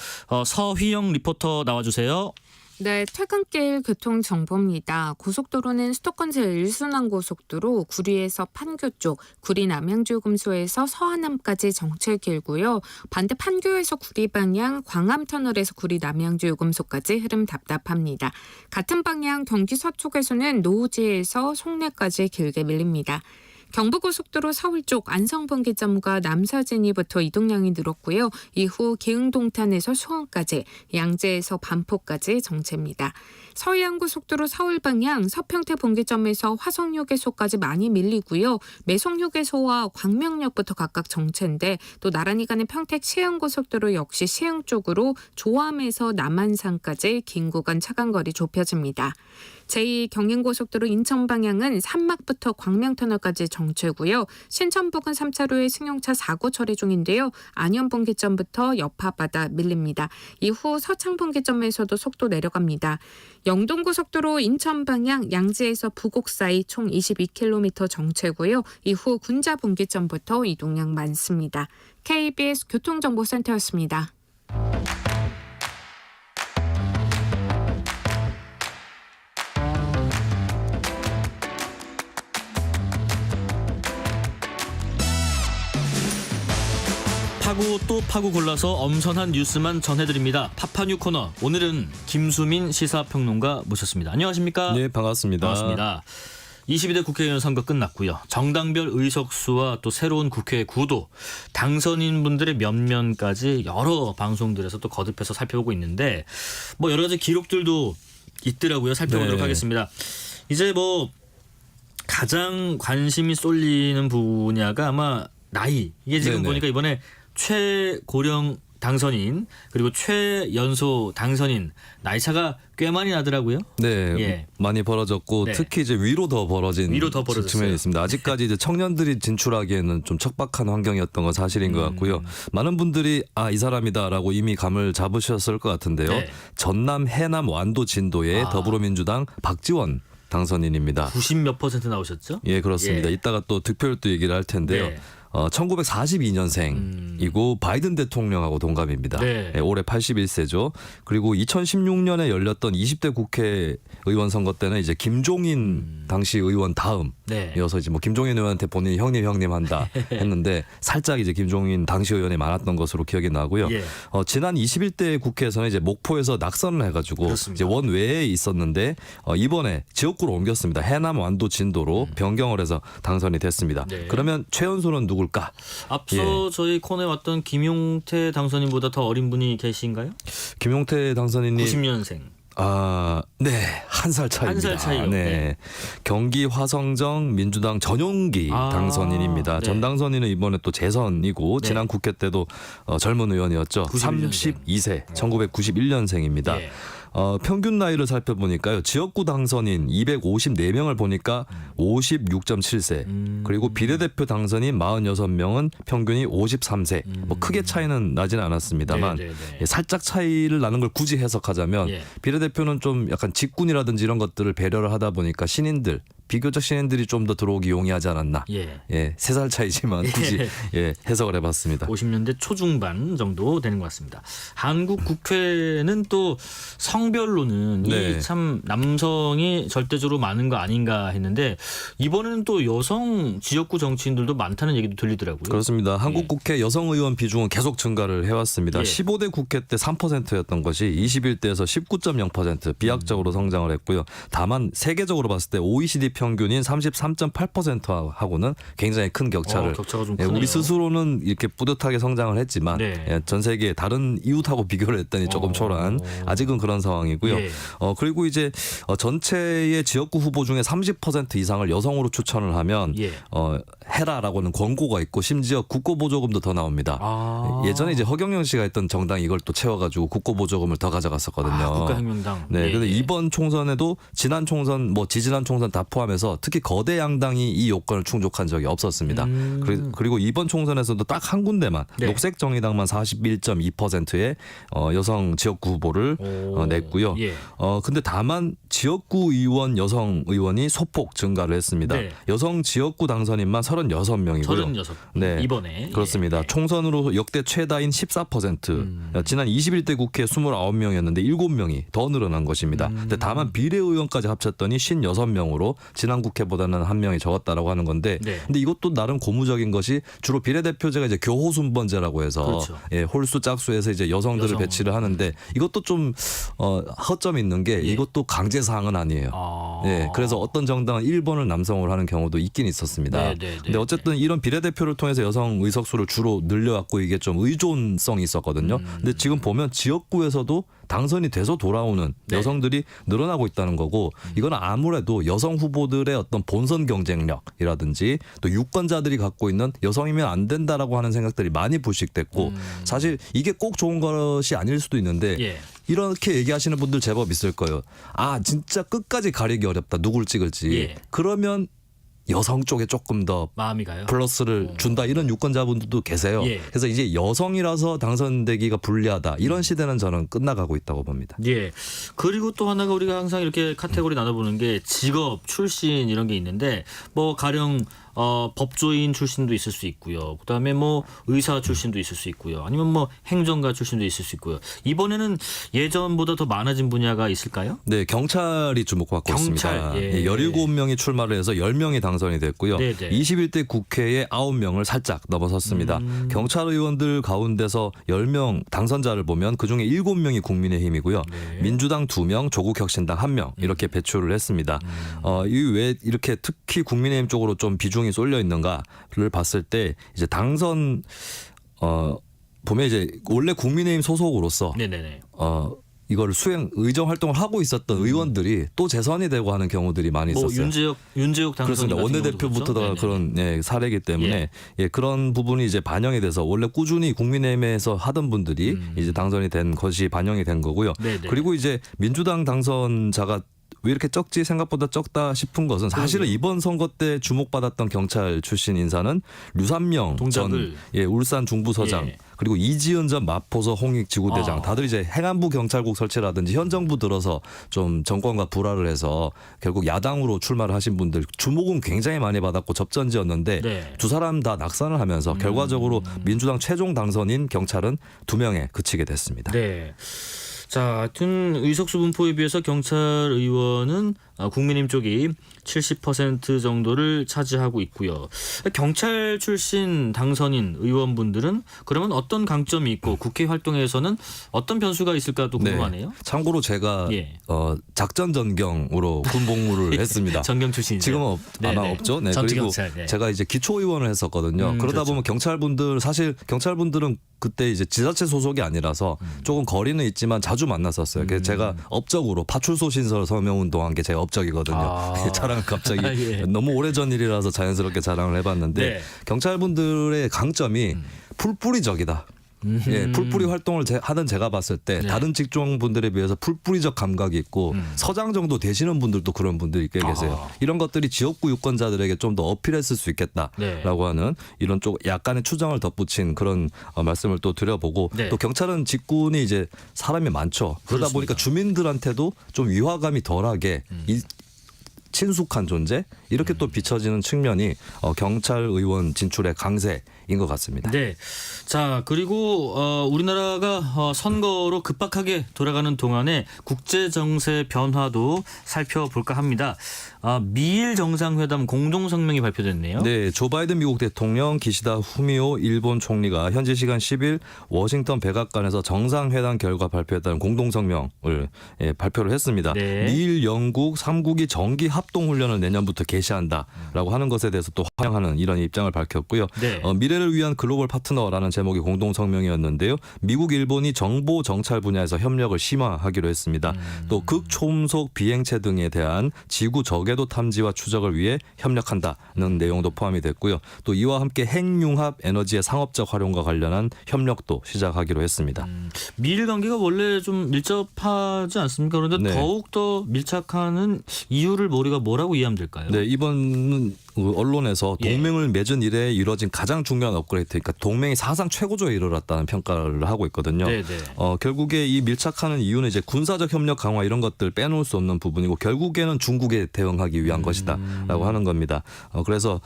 서휘영 리포터 나와주세요. 네, 퇴근길 교통정보입니다. 고속도로는 수도권 제1순환고속도로 구리에서 판교 쪽, 구리 남양주요금소에서 서하남까지 정체 길고요. 반대 판교에서 구리 방향, 광암터널에서 구리 남양주요금소까지 흐름 답답합니다. 같은 방향 경기 서쪽에서는 노우지에서 송내까지 길게 밀립니다. 경부고속도로 서울 쪽 안성분기점과 남사진이부터 이동량이 늘었고요. 이후 계흥동탄에서 수원까지, 양재에서 반포까지 정체입니다. 서해안고속도로 서울 방향 서평택 분기점에서 화성휴게소까지 많이 밀리고요. 매송휴게소와 광명역부터 각각 정체인데 또 나란히 가는 평택 시흥고속도로 역시 시흥 쪽으로 조암에서 남한산까지 긴 구간 차간거리 좁혀집니다. 제2 경인고속도로 인천 방향은 산막부터 광명터널까지 정체고요. 신천 부근 3차로에 승용차 사고 처리 중인데요. 안현분기점부터 여파바다 밀립니다. 이후 서창분기점에서도 속도 내려갑니다. 영동고속도로 인천 방향 양지에서 부곡 사이 총 22km 정체고요. 이후 군자분기점부터 이동량 많습니다. KBS 교통정보센터였습니다. 파고 또 파고 골라서 엄선한 뉴스만 전해드립니다. 파파뉴 코너. 오늘은 김수민 시사평론가 모셨습니다. 안녕하십니까? 네, 반갑습니다. 반갑습니다. 22대 국회의원 선거 끝났고요. 정당별 의석수와 또 새로운 국회 구도, 당선인분들의 면면까지 여러 방송들에서 또 거듭해서 살펴보고 있는데 뭐 여러 가지 기록들도 있더라고요. 살펴보도록 하겠습니다. 이제 뭐 가장 관심이 쏠리는 분야가 아마 나이. 이게 지금 보니까 이번에 최고령 당선인 그리고 최연소 당선인 나이 차가 꽤 많이 나더라고요. 네, 많이 벌어졌고 특히 이제 위로 더 벌어진 측면이 있습니다. 아직까지 이제 청년들이 진출하기에는 좀 척박한 환경이었던 건 사실인 것 같고요. 많은 분들이 이 사람이다라고 이미 감을 잡으셨을 것 같은데요. 전남, 해남, 완도, 진도의 더불어민주당 박지원 당선인입니다. 90몇 % 나오셨죠? 예, 그렇습니다. 예. 이따가 또 득표율도 얘기를 할 텐데요. 네. 1942년생이고 바이든 대통령하고 동갑입니다. 네. 예, 올해 81세죠. 그리고 2016년에 열렸던 20대 국회의원 선거 때는 이제 김종인 당시 의원 다음 네. 이어서 이제 뭐 김종인 의원한테 본인이 형님 한다 했는데 살짝 이제 김종인 당시 의원이 많았던 것으로 기억이 나고요. 예. 지난 21대 국회에서는 이제 목포에서 낙선을 해가지고 그렇습니다. 이제 원외에 있었는데 이번에 지역구로 옮겼습니다. 해남 완도 진도로 변경을 해서 당선이 됐습니다. 네. 그러면 최연소는 누굴까? 앞서 저희 코너에 왔던 김용태 당선인보다 더 어린 분이 계신가요? 김용태 당선인이 90년생. 네, 한 살 차이입니다. 한 살 차이요. 네. 경기 화성정 민주당 전용기 당선인입니다. 네. 전 당선인은 이번에 또 재선이고 네. 지난 국회 때도 젊은 의원이었죠. 32세, 1991년생입니다. 네. 평균 나이를 살펴보니까요. 지역구 당선인 254명을 보니까 56.7세. 그리고 비례대표 당선인 46명은 평균이 53세. 뭐 크게 차이는 나지는 않았습니다만 살짝 차이를 나는 걸 굳이 해석하자면 비례대표는 좀 약간 직군이라든지 이런 것들을 배려를 하다 보니까 신인들 비교적 신인들이 좀 더 들어오기 용이하지 않았나. 예, 3살 차이지만 굳이 해석을 해봤습니다. 50년대 초중반 정도 되는 것 같습니다. 한국 국회는 또 성별로는 네. 참 남성이 절대적으로 많은 거 아닌가 했는데 이번에는 또 여성 지역구 정치인들도 많다는 얘기도 들리더라고요. 그렇습니다. 한국 국회 여성 의원 비중은 계속 증가를 해왔습니다. 15대 국회 때 3%였던 것이 21대에서 19.0% 비약적으로 성장을 했고요. 다만 세계적으로 봤을 때 OECD 평균인 33.8%하고는 굉장히 큰 격차를 격차가 좀 크네요. 우리 스스로는 이렇게 뿌듯하게 성장을 했지만 전 세계 다른 이웃하고 비교를 했더니 조금 초라한 아직은 그런 상황이고요. 그리고 이제 전체의 지역구 후보 중에 30% 이상을 여성으로 추천을 하면 해라라고는 권고가 있고 심지어 국고보조금도 더 나옵니다. 예전에 이제 허경영 씨가 했던 정당이 이걸 또 채워가지고 국고보조금을 더 가져갔었거든요. 국가혁명당. 네, 근데 이번 총선에도 지난 총선, 지지난 총선 다 포함해서 특히 거대 양당이 이 요건을 충족한 적이 없었습니다. 그리고 이번 총선에서도 딱 한 군데만 녹색정의당만 41.2%의 여성 지역구 후보를 냈고요. 근데 다만 지역구 의원 여성 의원이 소폭 증가를 했습니다. 여성 지역구 당선인만 36명이고요. 36. 네, 이번에 그렇습니다. 총선으로 역대 최다인 14%. 지난 21대 국회 29명이었는데 7명이 더 늘어난 것입니다. 근데 다만 비례의원까지 합쳤더니 56명으로 지난 국회보다는 한 명이 적었다라고 하는 건데, 근데 이것도 나름 고무적인 것이 주로 비례대표제가 이제 교호순번제라고 해서 홀수 짝수에서 이제 여성들을 배치를 하는데 이것도 좀 허점이 있는 게 이것도 강제 사항은 아니에요. 그래서 어떤 정당은 1번을 남성으로 하는 경우도 있긴 있었습니다. 근데 어쨌든 이런 비례대표를 통해서 여성 의석수를 주로 늘려왔고 이게 좀 의존성이 있었거든요. 근데 지금 보면 지역구에서도 당선이 돼서 돌아오는 여성들이 늘어나고 있다는 거고, 이건 아무래도 여성 후보들의 어떤 본선 경쟁력이라든지 또 유권자들이 갖고 있는 여성이면 안 된다라고 하는 생각들이 많이 불식됐고, 사실 이게 꼭 좋은 것이 아닐 수도 있는데 이렇게 얘기하시는 분들 제법 있을 거예요. 진짜 끝까지 가리기 어렵다, 누굴 찍을지. 그러면 여성 쪽에 조금 더 마음이 가요. 플러스를 준다, 이런 유권자분들도 계세요. 그래서 이제 여성이라서 당선되기가 불리하다, 이런 시대는 저는 끝나가고 있다고 봅니다. 그리고 또 하나가 우리가 항상 이렇게 카테고리 나눠보는 게 직업, 출신 이런 게 있는데 뭐 가령 법조인 출신도 있을 수 있고요. 그다음에 뭐 의사 출신도 있을 수 있고요. 아니면 뭐 행정가 출신도 있을 수 있고요. 이번에는 예전보다 더 많아진 분야가 있을까요? 네, 경찰이 주목받고 있습니다. 17명이 출마를 해서 10명이 당선이 됐고요. 21대 국회에 9명을 살짝 넘어섰습니다. 경찰 의원들 가운데서 10명 당선자를 보면 그중에 7명이 국민의힘이고요. 민주당 2명, 조국혁신당 1명 이렇게 배출을 했습니다. 이 왜 이렇게 특히 국민의힘 쪽으로 좀 비중이 쏠려 있는가를 봤을 때 이제 당선 보면 이제 원래 국민의힘 소속으로서 이걸 의정 활동을 하고 있었던 의원들이 또 재선이 되고 하는 경우들이 많이 있었어요. 윤재욱 당선인 그렇습니다. 원내대표부터가 그런 사례이기 때문에 그런 부분이 이제 반영이 돼서 원래 꾸준히 국민의힘에서 하던 분들이 이제 당선이 된 것이 반영이 된 거고요. 그리고 이제 민주당 당선자가 왜 이렇게 적지, 생각보다 적다 싶은 것은 사실은 이번 선거 때 주목받았던 경찰 출신 인사는 류삼영 전 울산 중부서장 그리고 이지은 전 마포서 홍익지구대장 다들 이제 행안부 경찰국 설치라든지 현 정부 들어서 좀 정권과 불화를 해서 결국 야당으로 출마를 하신 분들 주목은 굉장히 많이 받았고 접전지였는데 네. 두 사람 다 낙선을 하면서 결과적으로 민주당 최종 당선인 경찰은 2명에 그치게 됐습니다. 네. 자, 하여튼 의석수 분포에 비해서 경찰 의원은 국민의힘 쪽이 70% 정도를 차지하고 있고요. 경찰 출신 당선인 의원분들은 그러면 어떤 강점이 있고 국회 활동에서는 어떤 변수가 있을까도 궁금하네요. 네. 참고로 제가 작전 전경으로 군 복무를 했습니다. 전경 출신이죠. 지금은 아마 없죠. 네. 그리고 네. 제가 이제 기초의원을 했었거든요. 그러다 그렇죠. 보면 경찰분들은 그때 이제 지자체 소속이 아니라서 조금 거리는 있지만 자주 만났었어요. 그래서 제가 업적으로 파출소 신설 서명 운동한 게 제 업적이거든요. 자랑을 갑자기 예. 너무 오래전 일이라서 자연스럽게 자랑을 해봤는데 네. 경찰분들의 강점이 풀뿌리적이다. 예, 풀뿌리 활동을 하는 제가 봤을 때 다른 직종분들에 비해서 풀뿌리적 감각이 있고 서장 정도 되시는 분들도 그런 분들이 꽤 계세요. 이런 것들이 지역구 유권자들에게 좀 더 어필했을 수 있겠다라고 하는 이런 쪽 약간의 추정을 덧붙인 그런 말씀을 또 드려보고 또 경찰은 직군이 이제 사람이 많죠. 그러다 보니까 주민들한테도 좀 위화감이 덜하게 친숙한 존재 이렇게 또 비춰지는 측면이 경찰 의원 진출의 강세인 것 같습니다. 네. 자, 그리고 우리나라가 선거로 급박하게 돌아가는 동안에 국제 정세 변화도 살펴볼까 합니다. 미일 정상회담 공동 성명이 발표됐네요. 네, 조 바이든 미국 대통령, 기시다 후미오 일본 총리가 현지 시간 10일 워싱턴 백악관에서 정상회담 결과 발표했다는 공동 성명을 발표를 했습니다. 네. 미일 영국 3국이 정기 합동 훈련을 내년부터 개시한다라고 하는 것에 대해서 또 환영하는 이런 입장을 밝혔고요. 네. 미래를 위한 글로벌 파트너라는 제목의 공동 성명이었는데요. 미국, 일본이 정보 정찰 분야에서 협력을 심화하기로 했습니다. 또 극초음속 비행체 등에 대한 지구 저궤도 탐지와 추적을 위해 협력한다는 내용도 포함이 됐고요. 또 이와 함께 핵융합 에너지의 상업적 활용과 관련한 협력도 시작하기로 했습니다. 미일 관계가 원래 좀 밀접하지 않습니까? 그런데 더욱 더 밀착하는 이유를 우리가 뭐라고 이해하면 될까요? 네, 이번 언론에서 동맹을 맺은 이래 이뤄진 가장 중요한 업그레이드, 그러니까 동맹이 사상 최고조에 이르렀다는 평가를 하고 있거든요. 결국에 이 밀착하는 이유는 이제 군사적 협력 강화 이런 것들 빼놓을 수 없는 부분이고 결국에는 중국에 대응하기 위한 것이다라고 하는 겁니다. 그래서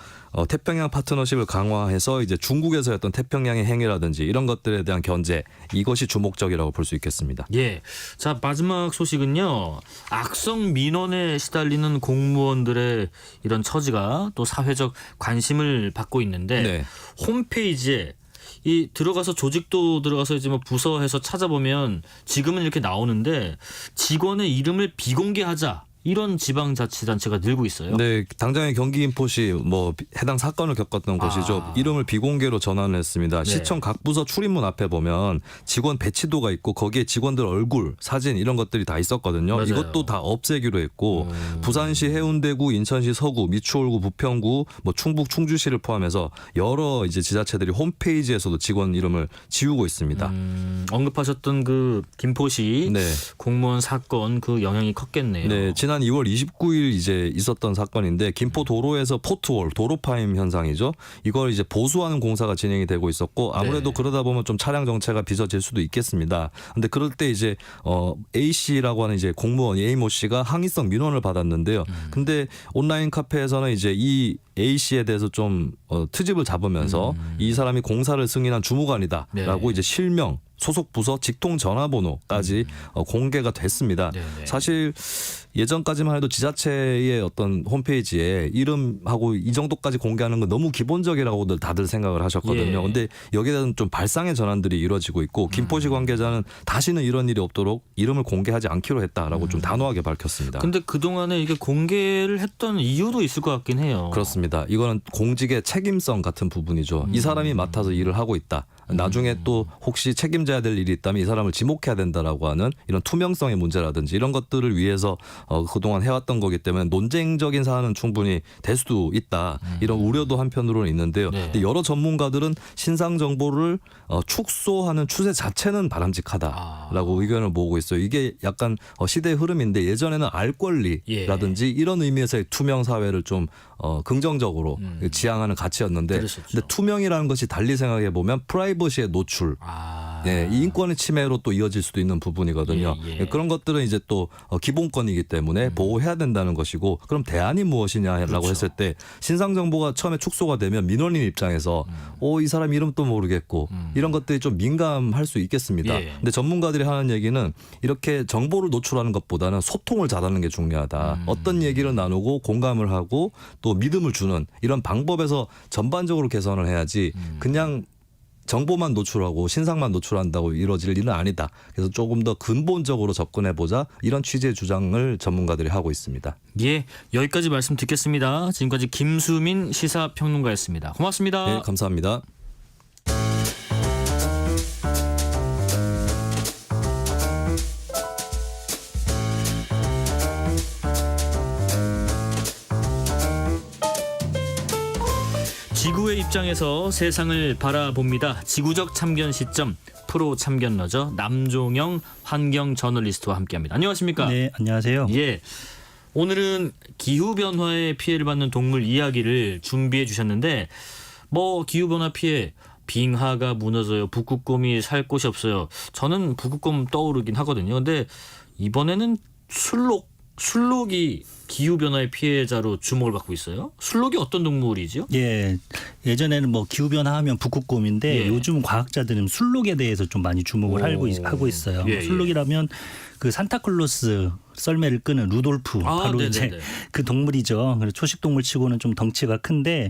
태평양 파트너십을 강화해서 이제 중국에서의 어떤 태평양의 행위라든지 이런 것들에 대한 견제 이것이 주목적이라고 볼 수 있겠습니다. 예. 자, 마지막 소식은요. 악성 민원에 시달리는 공무원들의 이런 처지가 또 사회적 관심을 받고 있는데 홈페이지에 이 들어가서 조직도 들어가서 이제 뭐 부서에서 찾아보면 지금은 이렇게 나오는데 직원의 이름을 비공개하자. 이런 지방자치단체가 늘고 있어요. 네, 당장의 경기 김포시 해당 사건을 겪었던 곳이죠. 이름을 비공개로 전환을 했습니다. 시청 각 부서 출입문 앞에 보면 직원 배치도가 있고 거기에 직원들 얼굴, 사진 이런 것들이 다 있었거든요. 맞아요. 이것도 다 없애기로 했고 부산시 해운대구, 인천시 서구, 미추홀구, 부평구, 충북 충주시를 포함해서 여러 이제 지자체들이 홈페이지에서도 직원 이름을 지우고 있습니다. 언급하셨던 그 김포시 공무원 사건 그 영향이 컸겠네요. 네, 지난 2월 29일 이제 있었던 사건인데 김포 도로에서 포트홀, 도로 파임 현상이죠. 이걸 이제 보수하는 공사가 진행이 되고 있었고 아무래도 그러다 보면 좀 차량 정체가 빚어질 수도 있겠습니다. 근데 그럴 때 이제 A 씨라고 하는 이제 공무원 A모 씨가 항의성 민원을 받았는데요. 근데 온라인 카페에서는 이제 이 A 씨에 대해서 좀 트집을 잡으면서 이 사람이 공사를 승인한 주무관이다라고 이제 실명, 소속 부서, 직통 전화번호까지 공개가 됐습니다. 사실 예전까지만 해도 지자체의 어떤 홈페이지에 이름하고 이 정도까지 공개하는 건 너무 기본적이라고들 다들 생각을 하셨거든요. 근데 여기에 대한 좀 발상의 전환들이 이루어지고 있고 김포시 관계자는 다시는 이런 일이 없도록 이름을 공개하지 않기로 했다라고 좀 단호하게 밝혔습니다. 근데 그동안에 이게 공개를 했던 이유도 있을 것 같긴 해요. 그렇습니다. 이거는 공직의 책임성 같은 부분이죠. 이 사람이 맡아서 일을 하고 있다. 나중에 또 혹시 책임져야 될 일이 있다면 이 사람을 지목해야 된다라고 하는 이런 투명성의 문제라든지 이런 것들을 위해서 그동안 해왔던 거기 때문에 논쟁적인 사안은 충분히 될 수도 있다. 이런 우려도 한편으로는 있는데요. 네. 근데 여러 전문가들은 신상 정보를 축소하는 추세 자체는 바람직하다라고 의견을 모으고 있어요. 이게 약간 시대의 흐름인데 예전에는 알 권리라든지 이런 의미에서의 투명 사회를 좀 긍정적으로 지향하는 가치였는데 근데 투명이라는 것이 달리 생각해 보면 프라이버시의 노출, 이 인권의 침해로 또 이어질 수도 있는 부분이거든요. 그런 것들은 이제 또 기본권이기 때문에 보호해야 된다는 것이고 그럼 대안이 무엇이냐라고 했을 때 신상 정보가 처음에 축소가 되면 민원인 입장에서 이 사람 이름도 모르겠고 이런 것들이 좀 민감할 수 있겠습니다. 근데 전문가들이 하는 얘기는 이렇게 정보를 노출하는 것보다는 소통을 잘하는 게 중요하다. 어떤 얘기를 나누고 공감을 하고 또 믿음을 주는 이런 방법에서 전반적으로 개선을 해야지 그냥 정보만 노출하고 신상만 노출한다고 이루어질 일은 아니다. 그래서 조금 더 근본적으로 접근해보자 이런 취지의 주장을 전문가들이 하고 있습니다. 예, 여기까지 말씀 듣겠습니다. 지금까지 김수민 시사평론가였습니다. 고맙습니다. 네, 감사합니다. 지구의 입장에서 세상을 바라봅니다. 지구적 참견 시점 프로 참견러저 남종영 환경 저널리스트와 함께합니다. 안녕하십니까? 네, 안녕하세요. 예, 오늘은 기후 변화에 피해를 받는 동물 이야기를 준비해 주셨는데 기후 변화 피해 빙하가 무너져요. 북극곰이 살 곳이 없어요. 저는 북극곰 떠오르긴 하거든요. 근데 이번에는 술록이 기후변화의 피해자로 주목을 받고 있어요. 술록이 어떤 동물이죠? 예, 예전에는 기후변화 하면 북극곰인데 요즘 과학자들은 술록에 대해서 좀 많이 주목을 하고 있어요. 술록이라면 그 산타클로스 썰매를 끄는 루돌프 바로 이제 그 동물이죠. 초식 동물치고는 좀 덩치가 큰데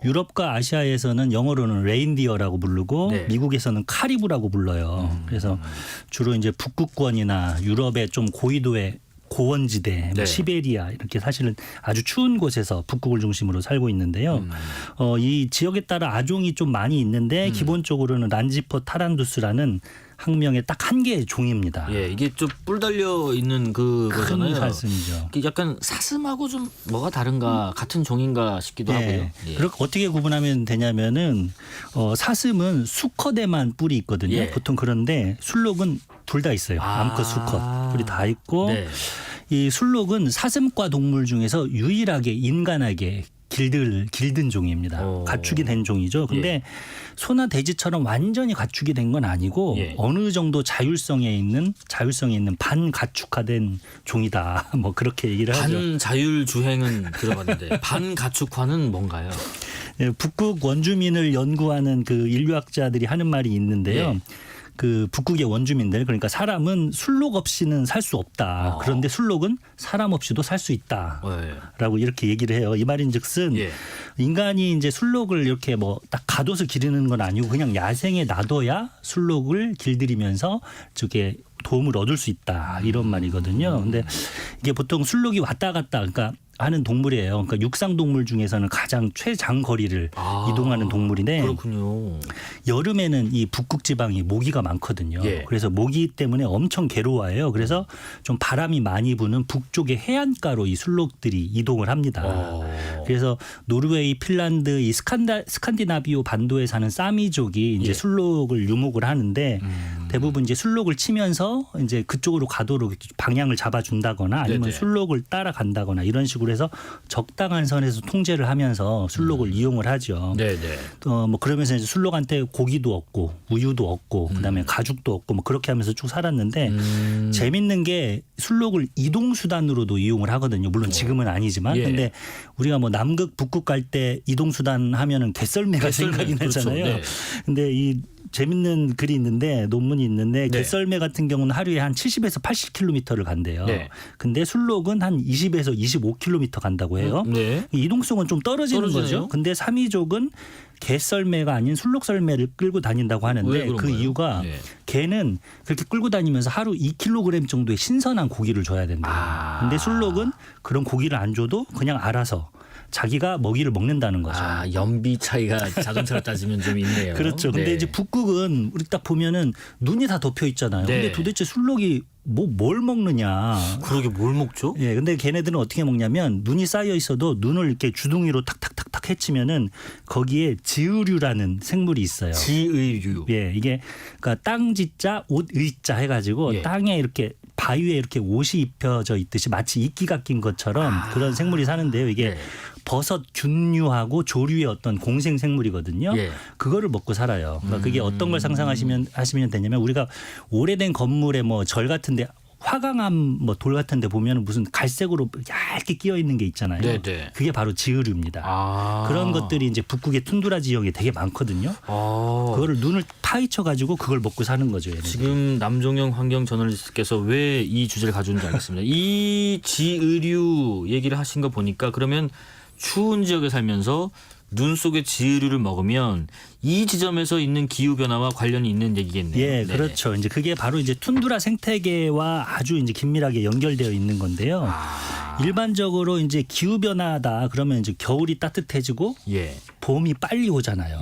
유럽과 아시아에서는 영어로는 레인디어라고 부르고 미국에서는 카리브라고 불러요. 그래서 주로 이제 북극권이나 유럽의 좀 고緯도의 고원지대, 시베리아 이렇게 사실은 아주 추운 곳에서 북극을 중심으로 살고 있는데요. 이 지역에 따라 아종이 좀 많이 있는데 기본적으로는 란지퍼 타란두스라는 학명의 딱 한 개의 종입니다. 예, 이게 좀 뿔 달려 있는 그거잖아요. 큰 사슴이죠. 약간 사슴하고 좀 뭐가 다른가 같은 종인가 싶기도 하고요. 그렇게 어떻게 구분하면 되냐면은 사슴은 수컷에만 뿔이 있거든요. 보통 그런데 술록은 둘 다 있어요. 암컷, 수컷 뿔이 다 있고 이 술록은 사슴과 동물 중에서 유일하게 인간에게 길든 종입니다. 가축이 된 종이죠. 근데 소나 돼지처럼 완전히 가축이 된 건 아니고 어느 정도 자율성에 있는 반가축화된 종이다. 그렇게 얘기를 하죠. 반자율 주행은 들어봤는데 반가축화는 뭔가요? 북극 원주민을 연구하는 그 인류학자들이 하는 말이 있는데요. 그 북극의 원주민들 그러니까 사람은 술록 없이는 살 수 없다. 그런데 술록은 사람 없이도 살 수 있다라고 이렇게 얘기를 해요. 이 말인즉슨 인간이 이제 술록을 이렇게 딱 가둬서 기르는 건 아니고 그냥 야생에 놔둬야 술록을 길들이면서 저게 도움을 얻을 수 있다 이런 말이거든요. 근데 이게 보통 술록이 왔다 갔다 그러니까 하는 동물이에요. 그러니까 육상 동물 중에서는 가장 최장거리를 이동하는 동물인데 그렇군요. 여름에는 이 북극 지방이 모기가 많거든요. 그래서 모기 때문에 엄청 괴로워해요. 그래서 좀 바람이 많이 부는 북쪽의 해안가로 이 술록들이 이동을 합니다. 그래서 노르웨이, 핀란드, 이 스칸디나비오 반도에 사는 사미족이 이제 술록을 유목을 하는데 대부분 이제 술록을 치면서 이제 그쪽으로 가도록 방향을 잡아준다거나 아니면 술록을 따라간다거나 이런 식으로 해서 적당한 선에서 통제를 하면서 술록을 이용을 하죠. 그러면서 이제 술록한테 고기도 얻고 우유도 얻고 그다음에 가죽도 얻고 그렇게 하면서 쭉 살았는데 재밌는 게 술록을 이동 수단으로도 이용을 하거든요. 물론 지금은 아니지만 근데 우리가 남극 북극 갈 때 이동 수단 하면은 개썰매가 생각이 나잖아요. 근데 이 재밌는 글이 있는데 논문이 있는데 개썰매 같은 경우는 하루에 한 70에서 80km를 간대요. 근데 술록은 한 20에서 25km 간다고 해요. 이동성은 좀 떨어지는 거죠. 근데 사미족은 개썰매가 아닌 술록썰매를 끌고 다닌다고 하는데 그 이유가 개는 그렇게 끌고 다니면서 하루 2kg 정도의 신선한 고기를 줘야 된다. 근데 술록은 그런 고기를 안 줘도 그냥 알아서 자기가 먹이를 먹는다는 거죠. 연비 차이가 자동차로 따지면 좀 있네요. 그렇죠. 근데 이제 북극은 우리 딱 보면은 눈이 다 덮여 있잖아요. 근데 도대체 술록이 뭘 먹느냐. 그러게 뭘 먹죠? 예, 근데 걔네들은 어떻게 먹냐면 눈이 쌓여 있어도 눈을 이렇게 주둥이로 탁탁탁탁 헤치면은 거기에 지의류라는 생물이 있어요. 지의류. 예, 이게 그러니까 땅지자 옷의자 해가지고 예. 땅에 이렇게 바위에 이렇게 옷이 입혀져 있듯이 마치 이끼가 낀 것처럼 그런 생물이 사는데요. 이게 버섯 균류하고 조류의 어떤 공생 생물이거든요. 예. 그거를 먹고 살아요. 그러니까 그게 어떤 걸 상상하시면 되냐면 우리가 오래된 건물에 뭐 절 같은데 화강암 뭐 돌 같은데 보면 무슨 갈색으로 얇게 끼어 있는 게 있잖아요. 네네. 그게 바로 지의류입니다. 그런 것들이 이제 북극의 툰드라 지역에 되게 많거든요. 그거를 눈을 파헤쳐 가지고 그걸 먹고 사는 거죠. 얘네들이. 지금 남종영 환경 저널리스트께서 왜 이 주제를 가져온지 알겠습니다. 이 지의류 얘기를 하신 거 보니까 그러면 추운 지역에 살면서 눈 속의 지의류를 먹으면 이 지점에서 있는 기후 변화와 관련이 있는 얘기겠네요. 예, 그렇죠. 이제 그게 바로 이제 툰드라 생태계와 아주 이제 긴밀하게 연결되어 있는 건데요. 일반적으로 이제 기후 변화다 그러면 이제 겨울이 따뜻해지고 봄이 빨리 오잖아요.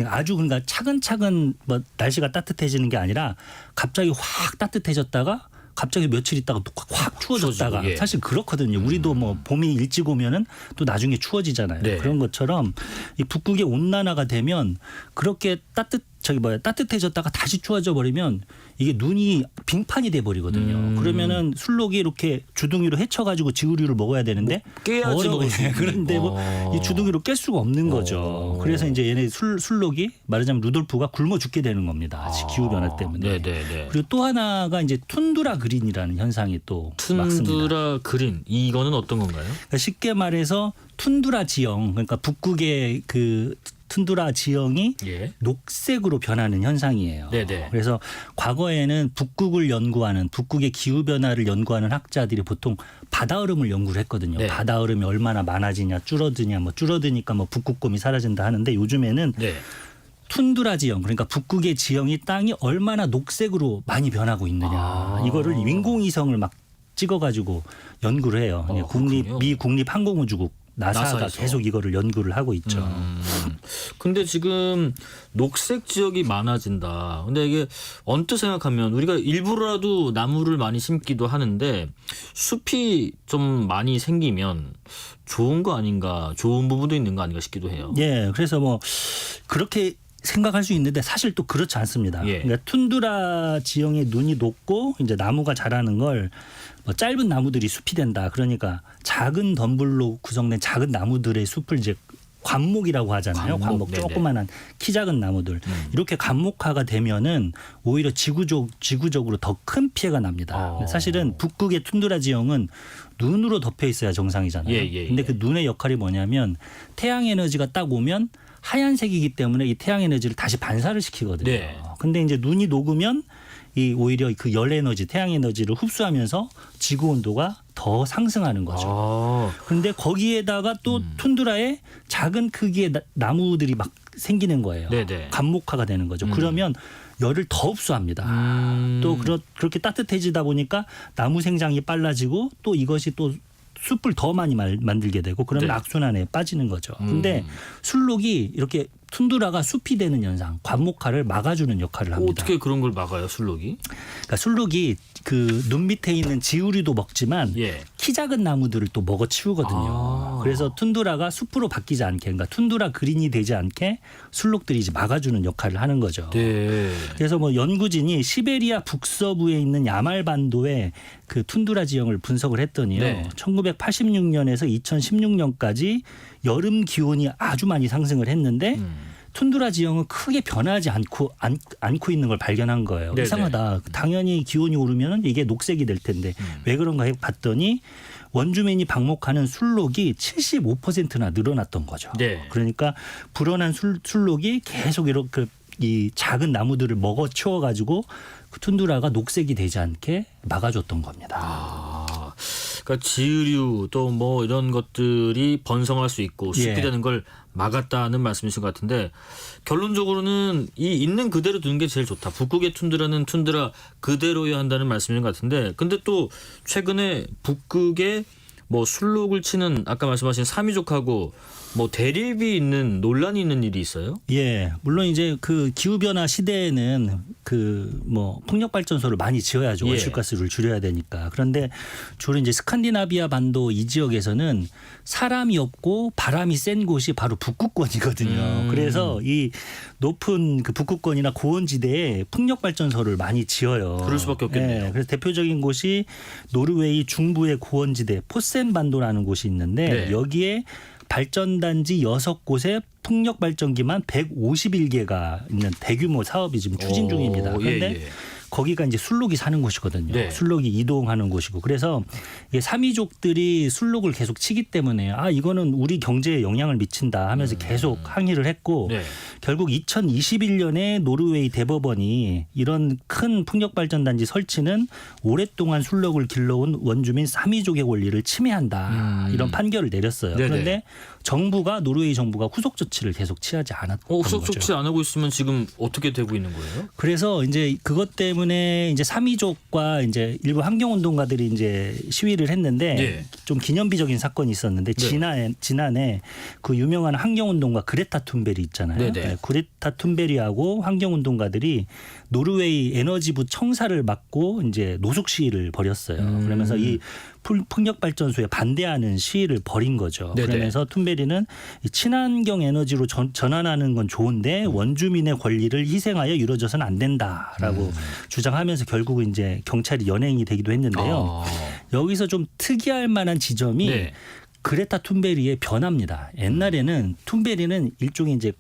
아주 그러니까 차근차근 뭐 날씨가 따뜻해지는 게 아니라 갑자기 확 따뜻해졌다가 갑자기 며칠 있다가 확 추워졌다가 사실 그렇거든요. 우리도 뭐 봄이 일찍 오면은 또 나중에 추워지잖아요. 그런 것처럼 이 북극의 온난화가 되면 그렇게 따뜻해졌다가 다시 추워져 버리면 이게 눈이 빙판이 돼 버리거든요. 그러면은 술록이 이렇게 주둥이로 헤쳐가지고 지구류를 먹어야 되는데 깨야지 먹을 수 있는. 그런데 뭐 이 주둥이로 깰 수가 없는 거죠. 그래서 이제 얘네 술록이 말하자면 루돌프가 굶어 죽게 되는 겁니다. 기후 변화 때문에. 그리고 또 하나가 이제 툰드라 그린이라는 현상이 또 막습니다. 툰드라 그린 이거는 어떤 건가요? 그러니까 쉽게 말해서 툰드라 지형 그러니까 북극의 그 툰드라 지형이 녹색으로 변하는 현상이에요. 그래서 과거에는 북극을 연구하는 북극의 기후 변화를 연구하는 학자들이 보통 바다얼음을 연구를 했거든요. 바다얼음이 얼마나 많아지냐 줄어드냐 뭐 줄어드니까 뭐 북극곰이 사라진다 하는데 요즘에는 툰드라 지형 그러니까 북극의 지형이 땅이 얼마나 녹색으로 많이 변하고 있느냐 이거를 인공위성을 막 찍어가지고 연구를 해요. 미 국립항공우주국 나사가 나사에서. 계속 이거를 연구를 하고 있죠. 근데 지금 녹색 지역이 많아진다. 근데 이게 언뜻 생각하면 우리가 일부러라도 나무를 많이 심기도 하는데 숲이 좀 많이 생기면 좋은 거 아닌가, 좋은 부분도 있는 거 아닌가 싶기도 해요. 예, 그래서 뭐 그렇게 생각할 수 있는데 사실 또 그렇지 않습니다. 그러니까 툰드라 지형에 눈이 녹고 이제 나무가 자라는 걸 뭐 짧은 나무들이 숲이 된다. 그러니까 작은 덤불로 구성된 작은 나무들의 숲을 이제 관목이라고 하잖아요. 관목 조그만한 키 작은 나무들. 이렇게 관목화가 되면은 오히려 지구적으로 더 큰 피해가 납니다. 사실은 북극의 툰드라 지형은 눈으로 덮여 있어야 정상이잖아요. 근데 그 눈의 역할이 뭐냐면 태양 에너지가 딱 오면 하얀색이기 때문에 이 태양 에너지를 다시 반사를 시키거든요. 근데 이제 눈이 녹으면 이 오히려 그 열 에너지, 태양 에너지를 흡수하면서 지구 온도가 더 상승하는 거죠. 그런데 거기에다가 또 툰드라에 작은 크기의 나무들이 막 생기는 거예요. 관목화가 되는 거죠. 그러면 열을 더 흡수합니다. 또 그렇게 따뜻해지다 보니까 나무 생장이 빨라지고 또 이것이 또 숲을 더 많이 만들게 되고 그러면 악순환에 빠지는 거죠. 근데 술록이 이렇게 툰드라가 숲이 되는 현상, 관목화를 막아주는 역할을 합니다. 어떻게 그런 걸 막아요, 술록이? 그러니까 술록이 그 눈 밑에 있는 지우류도 먹지만 키 작은 나무들을 또 먹어치우거든요. 그래서 툰드라가 숲으로 바뀌지 않게, 그러니까 툰드라 그린이 되지 않게 술록들이 이제 막아주는 역할을 하는 거죠. 그래서 뭐 연구진이 시베리아 북서부에 있는 야말반도의 그 툰드라 지형을 분석을 했더니요, 1986년에서 2016년까지 여름 기온이 아주 많이 상승을 했는데 툰드라 지형은 크게 변하지 않고 있는 걸 발견한 거예요. 이상하다. 당연히 기온이 오르면 이게 녹색이 될 텐데 왜 그런가 봤더니 원주민이 방목하는 술록이 75%나 늘어났던 거죠. 그러니까 불어난 술록이 계속 이렇게 이 작은 나무들을 먹어 치워가지고 그 툰드라가 녹색이 되지 않게 막아줬던 겁니다. 그러니까 지의류 또 뭐 이런 것들이 번성할 수 있고 숲이 되는 걸 막았다는 말씀이신 것 같은데 결론적으로는 이 있는 그대로 두는 게 제일 좋다. 북극의 툰드라는 툰드라 그대로여야 한다는 말씀인 것 같은데 근데 또 최근에 북극의 뭐 술록을 치는 아까 말씀하신 삼위족하고 뭐 대립이 있는 논란이 있는 일이 있어요? 예, 물론 이제 그 기후 변화 시대에는 그 뭐 풍력 발전소를 많이 지어야죠. 온실가스를 줄여야 되니까. 그런데 주로 이제 스칸디나비아 반도 이 지역에서는 사람이 없고 바람이 센 곳이 바로 북극권이거든요. 그래서 이 높은 그 북극권이나 고원지대에 풍력 발전소를 많이 지어요. 그럴 수밖에 없겠네요. 예, 그래서 대표적인 곳이 노르웨이 중부의 고원지대 포센 반도라는 곳이 있는데 여기에 발전단지 6곳에 풍력 발전기만 151개가 있는 대규모 사업이 지금 추진 중입니다. 그런데 거기가 이제 술록이 사는 곳이거든요. 네. 술록이 이동하는 곳이고 그래서 이게 삼위족들이 술록을 계속 치기 때문에 아 이거는 우리 경제에 영향을 미친다 하면서 계속 항의를 했고 결국 2021년에 노르웨이 대법원이 이런 큰 풍력발전단지 설치는 오랫동안 술록을 길러온 원주민 삼위족의 권리를 침해한다 이런 판결을 내렸어요. 네네. 그런데 정부가 노르웨이 정부가 후속 조치를 계속 취하지 않았던 거죠. 후속 조치 안 하고 있으면 지금 어떻게 되고 있는 거예요? 그래서 이제 그것 때문에 이제 삼위족과 이제 일부 환경운동가들이 이제 시위를 했는데 좀 기념비적인 사건이 있었는데 지난해 그 유명한 환경운동가 그레타 툰베리 있잖아요. 네, 그레타 툰베리하고 환경운동가들이 노르웨이 에너지부 청사를 막고 이제 노숙 시위를 벌였어요. 그러면서 이 풍력 발전소에 반대하는 시위를 벌인 거죠. 그러면서 툰베리는 친환경 에너지로 전환하는 건 좋은데 원주민의 권리를 희생하여 이루어져서는 안 된다라고 주장하면서 결국은 이제 경찰이 연행이 되기도 했는데요. 여기서 좀 특이할 만한 지점이 그레타 툰베리의 변화입니다. 옛날에는 툰베리는 일종의 이제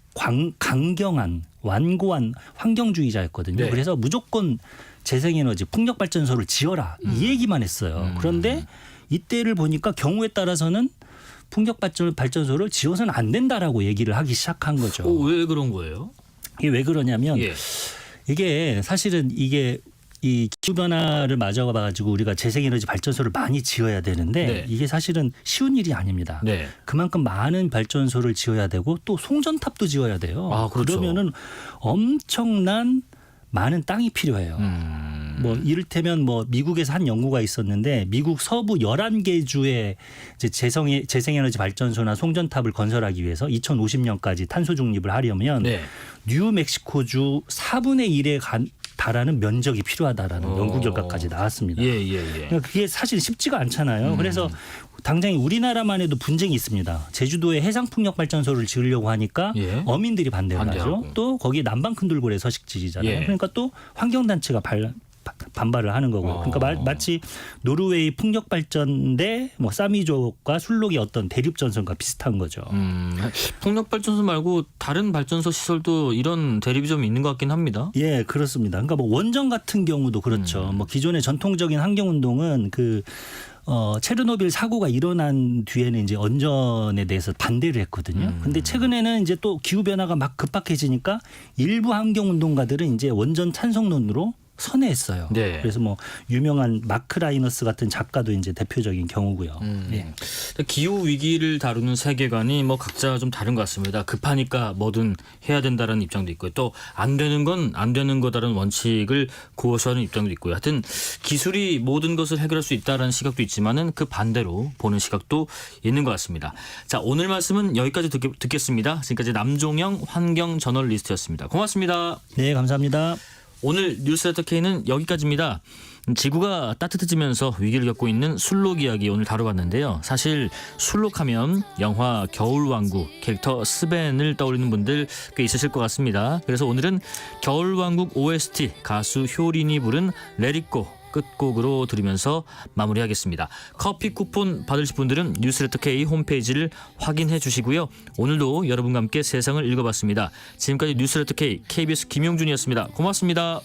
강경한 완고한 환경주의자였거든요. 그래서 무조건 재생에너지 풍력발전소를 지어라 이 얘기만 했어요. 그런데 이때를 보니까 경우에 따라서는 풍력발전소를 지어서는 안 된다라고 얘기를 하기 시작한 거죠. 왜 그런 거예요? 이게 왜 그러냐면 이게 사실은 이게 이 기후변화를 맞아가지고 우리가 재생에너지 발전소를 많이 지어야 되는데 이게 사실은 쉬운 일이 아닙니다. 그만큼 많은 발전소를 지어야 되고 또 송전탑도 지어야 돼요. 그러면은 엄청난 많은 땅이 필요해요. 뭐 이를테면 뭐 미국에서 한 연구가 있었는데 미국 서부 11개 주에 이제 재생에너지 발전소나 송전탑을 건설하기 위해서 2050년까지 탄소 중립을 하려면 뉴멕시코주 4분의 1에 달하는 면적이 필요하다라는 연구 결과까지 나왔습니다. 그러니까 그게 사실 쉽지가 않잖아요. 그래서 당장에 우리나라만 해도 분쟁이 있습니다. 제주도에 해상풍력발전소를 지으려고 하니까 어민들이 반대를 하죠. 또 거기에 남방큰돌고래 서식지잖아요. 그러니까 또 환경단체가 반발을 하는 거고요. 그러니까 마치 노르웨이 풍력발전 대 뭐 사미족과 술록의 어떤 대립전선과 비슷한 거죠. 풍력발전소 말고 다른 발전소 시설도 이런 대립이 좀 있는 것 같긴 합니다. 예, 그렇습니다. 그러니까 뭐 원전 같은 경우도 그렇죠. 뭐 기존의 전통적인 환경운동은 체르노빌 사고가 일어난 뒤에는 이제 원전에 대해서 반대를 했거든요. 근데 최근에는 이제 또 기후 변화가 막 급박해지니까 일부 환경운동가들은 이제 원전 찬성론으로 선회했어요. 그래서 뭐 유명한 마크 라이너스 같은 작가도 이제 대표적인 경우고요. 기후 위기를 다루는 세계관이 뭐 각자 좀 다른 것 같습니다. 급하니까 뭐든 해야 된다라는 입장도 있고요. 또 안 되는 건 안 되는 거다라는 원칙을 고수하는 입장도 있고요. 하여튼 기술이 모든 것을 해결할 수 있다라는 시각도 있지만은 그 반대로 보는 시각도 있는 것 같습니다. 자, 오늘 말씀은 여기까지 듣겠습니다. 지금까지 남종영 환경 저널리스트였습니다. 고맙습니다. 네, 감사합니다. 오늘 뉴스레터 K는 여기까지입니다. 지구가 따뜻해지면서 위기를 겪고 있는 술록 이야기 오늘 다뤄봤는데요. 사실 술록하면 영화 겨울왕국 캐릭터 스벤을 떠올리는 분들 꽤 있으실 것 같습니다. 그래서 오늘은 겨울왕국 OST 가수 효린이 부른 Let It Go 끝곡으로 들으면서 마무리하겠습니다. 커피 쿠폰 받으실 분들은 뉴스레터 K 홈페이지를 확인해 주시고요. 오늘도 여러분과 함께 세상을 읽어봤습니다. 지금까지 뉴스레터 K KBS 김용준이었습니다. 고맙습니다.